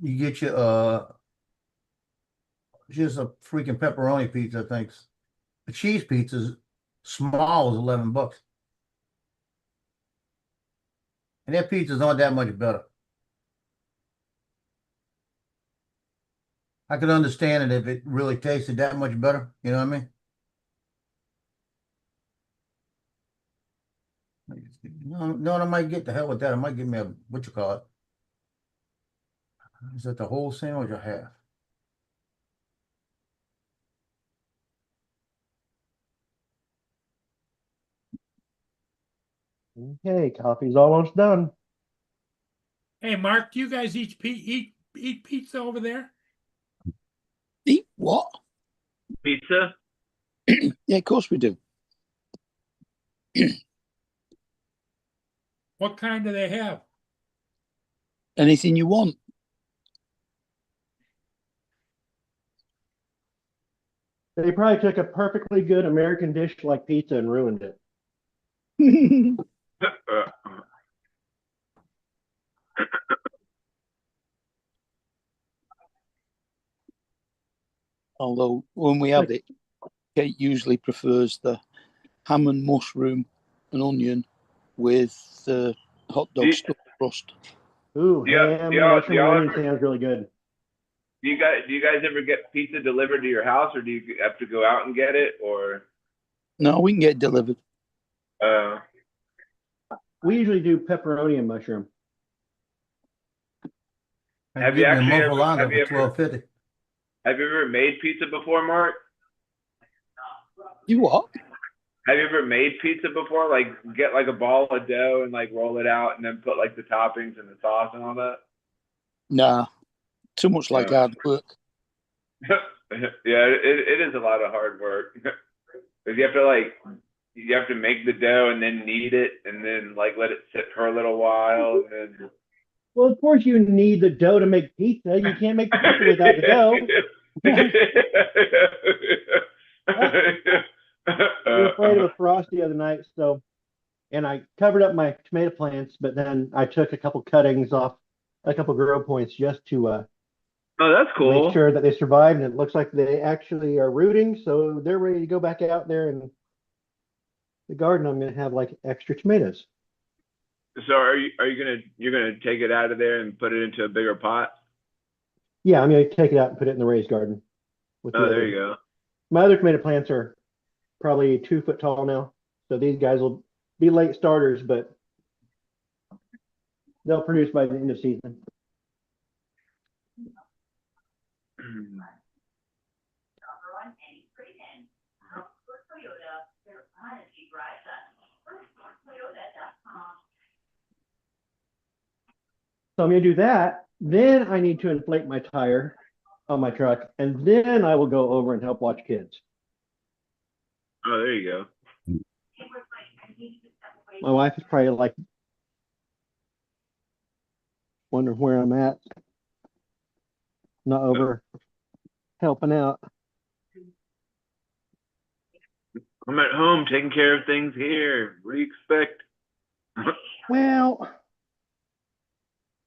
You get your just a freaking pepperoni pizza, I think. The cheese pizza's small is $11. And their pizzas aren't that much better. I could understand it if it really tasted that much better. You know what I mean? No, I might get the hell with that. I might give me a, what you call it? Is that the whole sandwich or half? Okay, coffee's almost done. Hey, Mark, do you guys eat pizza over there? Eat what? Pizza? Yeah, of course we do. What kind do they have? Anything you want. They probably took a perfectly good American dish like pizza and ruined it. Although when we have it, Kate usually prefers the ham and mushroom and onion with hot dog stuffed crust. Ooh, Yeah, ham, yeah, mushroom, yeah. onion sounds really good. Do you guys ever get pizza delivered to your house, or do you have to go out and get it, or? No, we can get it delivered. We usually do pepperoni and mushroom. Have you actually ever, have you ever made pizza before, Mark? You what? Have you ever made pizza before? Like get like a ball of dough and like roll it out and then put like the toppings and the sauce and all that? Nah, too much like No. hard work. Yeah, it is a lot of hard work. Because you have to make the dough and then knead it and then like let it sit for a little while and then Well, of course you need the dough to make pizza. You can't make pizza without the dough. We were afraid of a frost the other night, and I covered up my tomato plants, but then I took a couple cuttings off, a couple grow points just to Oh, that's cool. Make sure that they survived, and it looks like they actually are rooting, so they're ready to go back out there and the garden. I'm gonna have like extra tomatoes. So you're gonna take it out of there and put it into a bigger pot? Yeah, I'm gonna take it out and put it in the raised garden. With Oh, the there other- you go. My other tomato plants are probably 2 foot tall now, so these guys will be late starters, but they'll produce by the end of season. So I'm gonna do that. Then I need to inflate my tire on my truck, and then I will go over and help watch kids. Oh, there you go. My wife is probably like wondering where I'm at. Not over helping out. I'm at home taking care of things here. What do you expect? Well,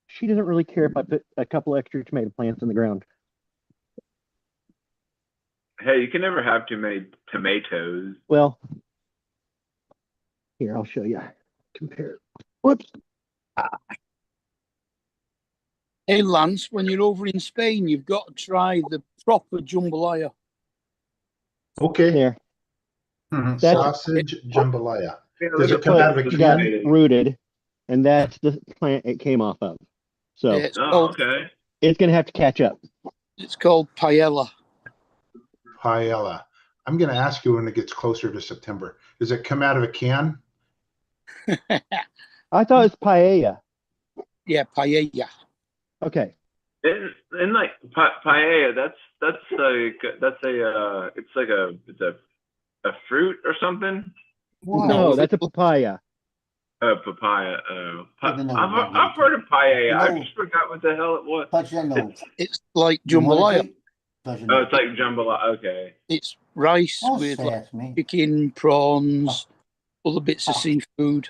she doesn't really care if I put a couple extra tomato plants in the ground. Hey, you can never have too many tomatoes. Well, here, I'll show you. Compare. Whoops. Hey, Lance, when you're over in Spain, you've got to try the proper jambalaya. Okay. There. Mhm. That's- Sausage jambalaya. Yeah, Does look it come at out of a that. got can? rooted, and that's the plant it came off of. So Yeah, Oh, okay. it's gonna have to catch up. it's called paella. Paella. I'm going to ask you when it gets closer to September. Does it come out of a can? I thought it was paella. Yeah, paella. Okay. And like paella, it's a fruit or something. No, that's a papaya. Papaya. Take a note, I've heard of paella. I No. just forgot what the hell it was. Touch that note. It's like You wanna jambalaya. take- touch that Oh, note. it's like jambalaya. Okay. It's rice Don't with like sass me. chicken, prawns, other bits of seafood.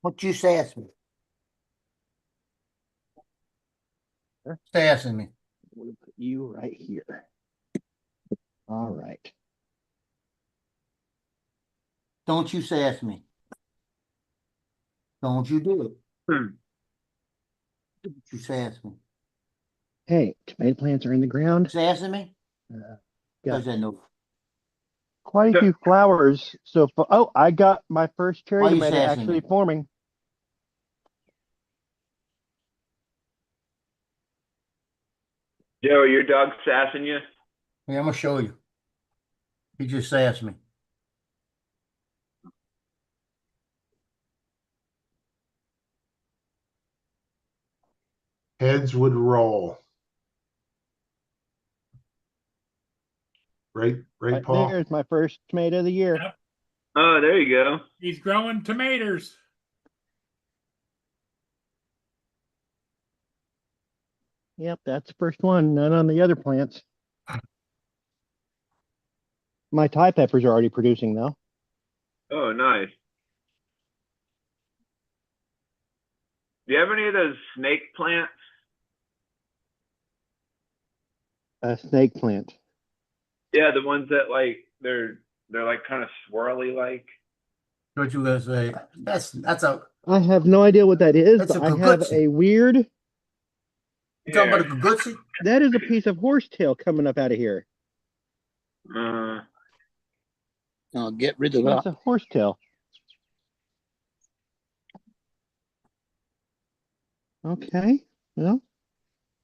What you sass me? Sassing me. We'll put you right here. All right. Don't you sass me. Don't you do it. Don't you sass me. Hey, tomato plants are in the ground. Sassing me? Got Touch that note. quite a few flowers. So, oh, I got my first cherry Why you tomato sassing actually me? forming. Joe, are your dog sassing you? Yeah, I'm gonna show you. He just sassed me. Heads would roll. Right, Right Paul? there's my first tomato of the year. Yep. Oh, there you go. He's growing tomatoes. Yep, that's the first one. None on the other plants. My Thai peppers are already producing though. Oh, nice. Do you have any of those snake plants? A snake plant. Yeah, the ones that like they're like kind of swirly like. What you gonna say? That's a I have no idea what that is, That's but a I have kagutsi. a weird. You talking about a kagutsi? That is a piece of horsetail coming up out of here. I'll get rid of That's that. a horsetail. Okay, well,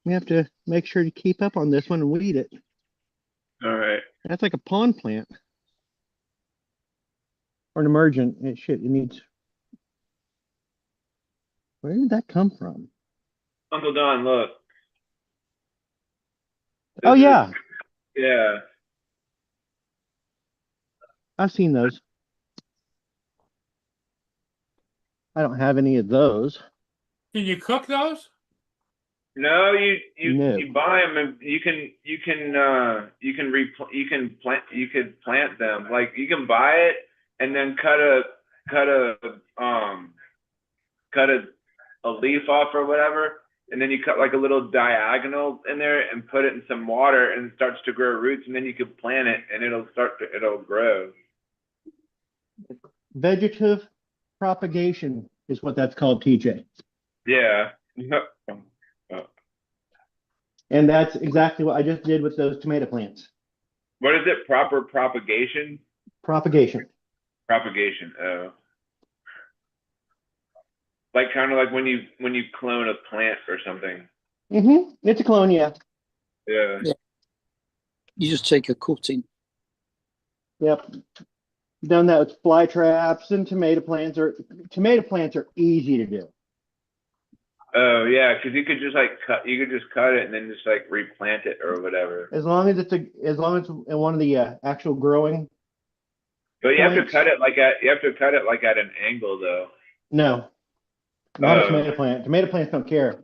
we have to make sure to keep up on this one and weed it. All right. That's like a pond plant. Or an emergent. It needs. Where did that come from? Uncle Don, look. Oh yeah, Yeah. I've seen those. I don't have any of those. Can you cook those? No, you No. you buy them and you could plant them. Like you can buy it and then cut a leaf off or whatever, and then you cut like a little diagonal in there and put it in some water, and it starts to grow roots, and then you can plant it, and it'll grow. Vegetative propagation is what that's called, TJ. Yeah. And that's exactly what I just did with those tomato plants. What is it? Proper propagation? Propagation. Propagation. Oh. Like kind of like when you clone a plant or something. Mm-hmm. It's a clone, yeah. Yeah. You just take a cutting. Yep. Done that with fly traps and tomato plants are easy to do. Oh yeah, because you could just cut it and then just like replant it or whatever. As long as it's in one of the actual growing. But you have to plants. cut it like at an angle though. No. Not a Oh. tomato plant. Tomato plants don't care.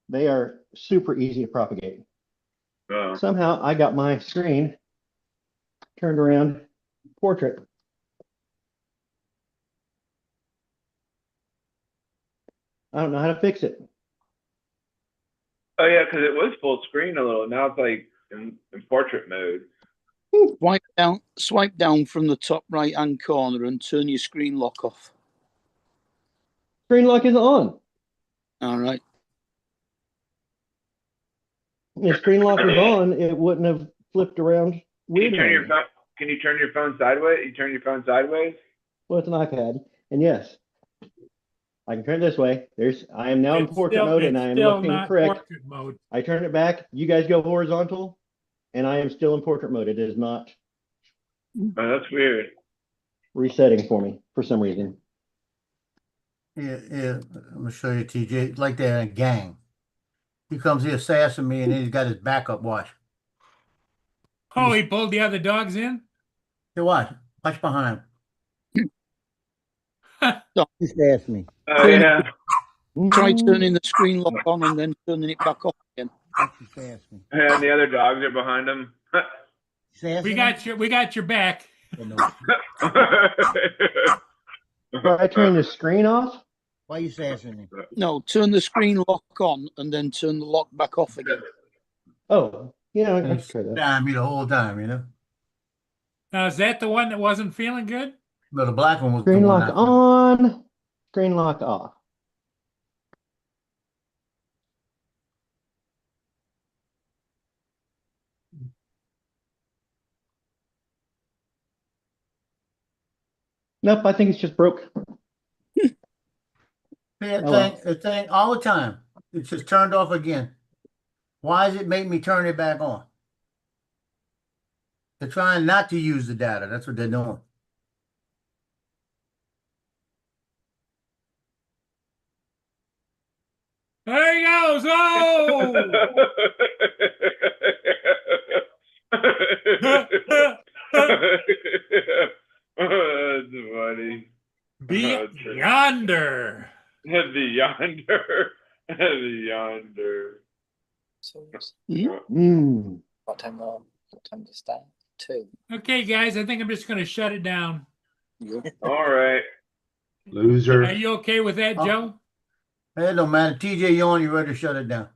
They are super easy to propagate. Oh. Somehow I got my screen turned around portrait. I don't know how to fix it. Oh yeah, because it was full screen a little. Now it's like in portrait mode. Swipe down from the top right hand corner and turn your screen lock off. Screen lock is on. All right. If screen lock was on, it wouldn't have flipped around. Can you weird turn your on me. phone? Can you turn your phone sideways? You turn your phone sideways? Well, it's an iPad, and yes, I can turn it this way. I am now in It's portrait still- mode, and it's I am still looking not correct. portrait mode. I turn it back. You guys go horizontal, and I am still in portrait mode. It is not Oh, that's weird. resetting for me for some reason. Yeah. I'm gonna show you, TJ. It's like they're in a gang. He comes here sassing me, and then he's got his backup watch. Oh, he pulled the other dogs in? Hey, watch behind him. No. He sassed me. Oh yeah. Try turning the screen lock on and then turning it back off again. He sassed me. And the other dogs are behind him. We got your back. Try turning the screen off. Why are you sassing me? No, turn the screen lock on and then turn the lock back off again. Oh, yeah, I And can he's try that. staring me the whole time, you know. Now, is that the one that wasn't feeling good? No, the black one was Screen the one lock I- on. Screen lock off. Nope, I think it's just broke. Yeah, Oh, well. it thing all the time. It's just turned off again. Why does it make me turn it back on? They're trying not to use the data. That's what they're doing. There he goes. Oh, that's funny. Yonder. Yonder. So, What time to start? 2. Okay, guys, I think I'm just going to shut it down. All right. Loser. Are you okay with that, Joe? It don't matter. TJ, you on, you ready to shut it down.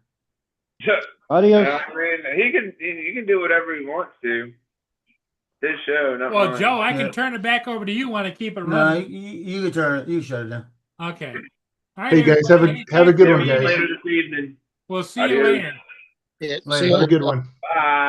Adios. I mean, he can do whatever he wants to. His show, not Well, mine. Joe, I can turn it back over to you. Want to keep it No, running? you can turn it. You can shut it down. Okay. All right, Hey guys, have everybody, a good See one, you guys. later this evening. We'll see you Adios. later. Yeah, Later. Have a good one. Bye.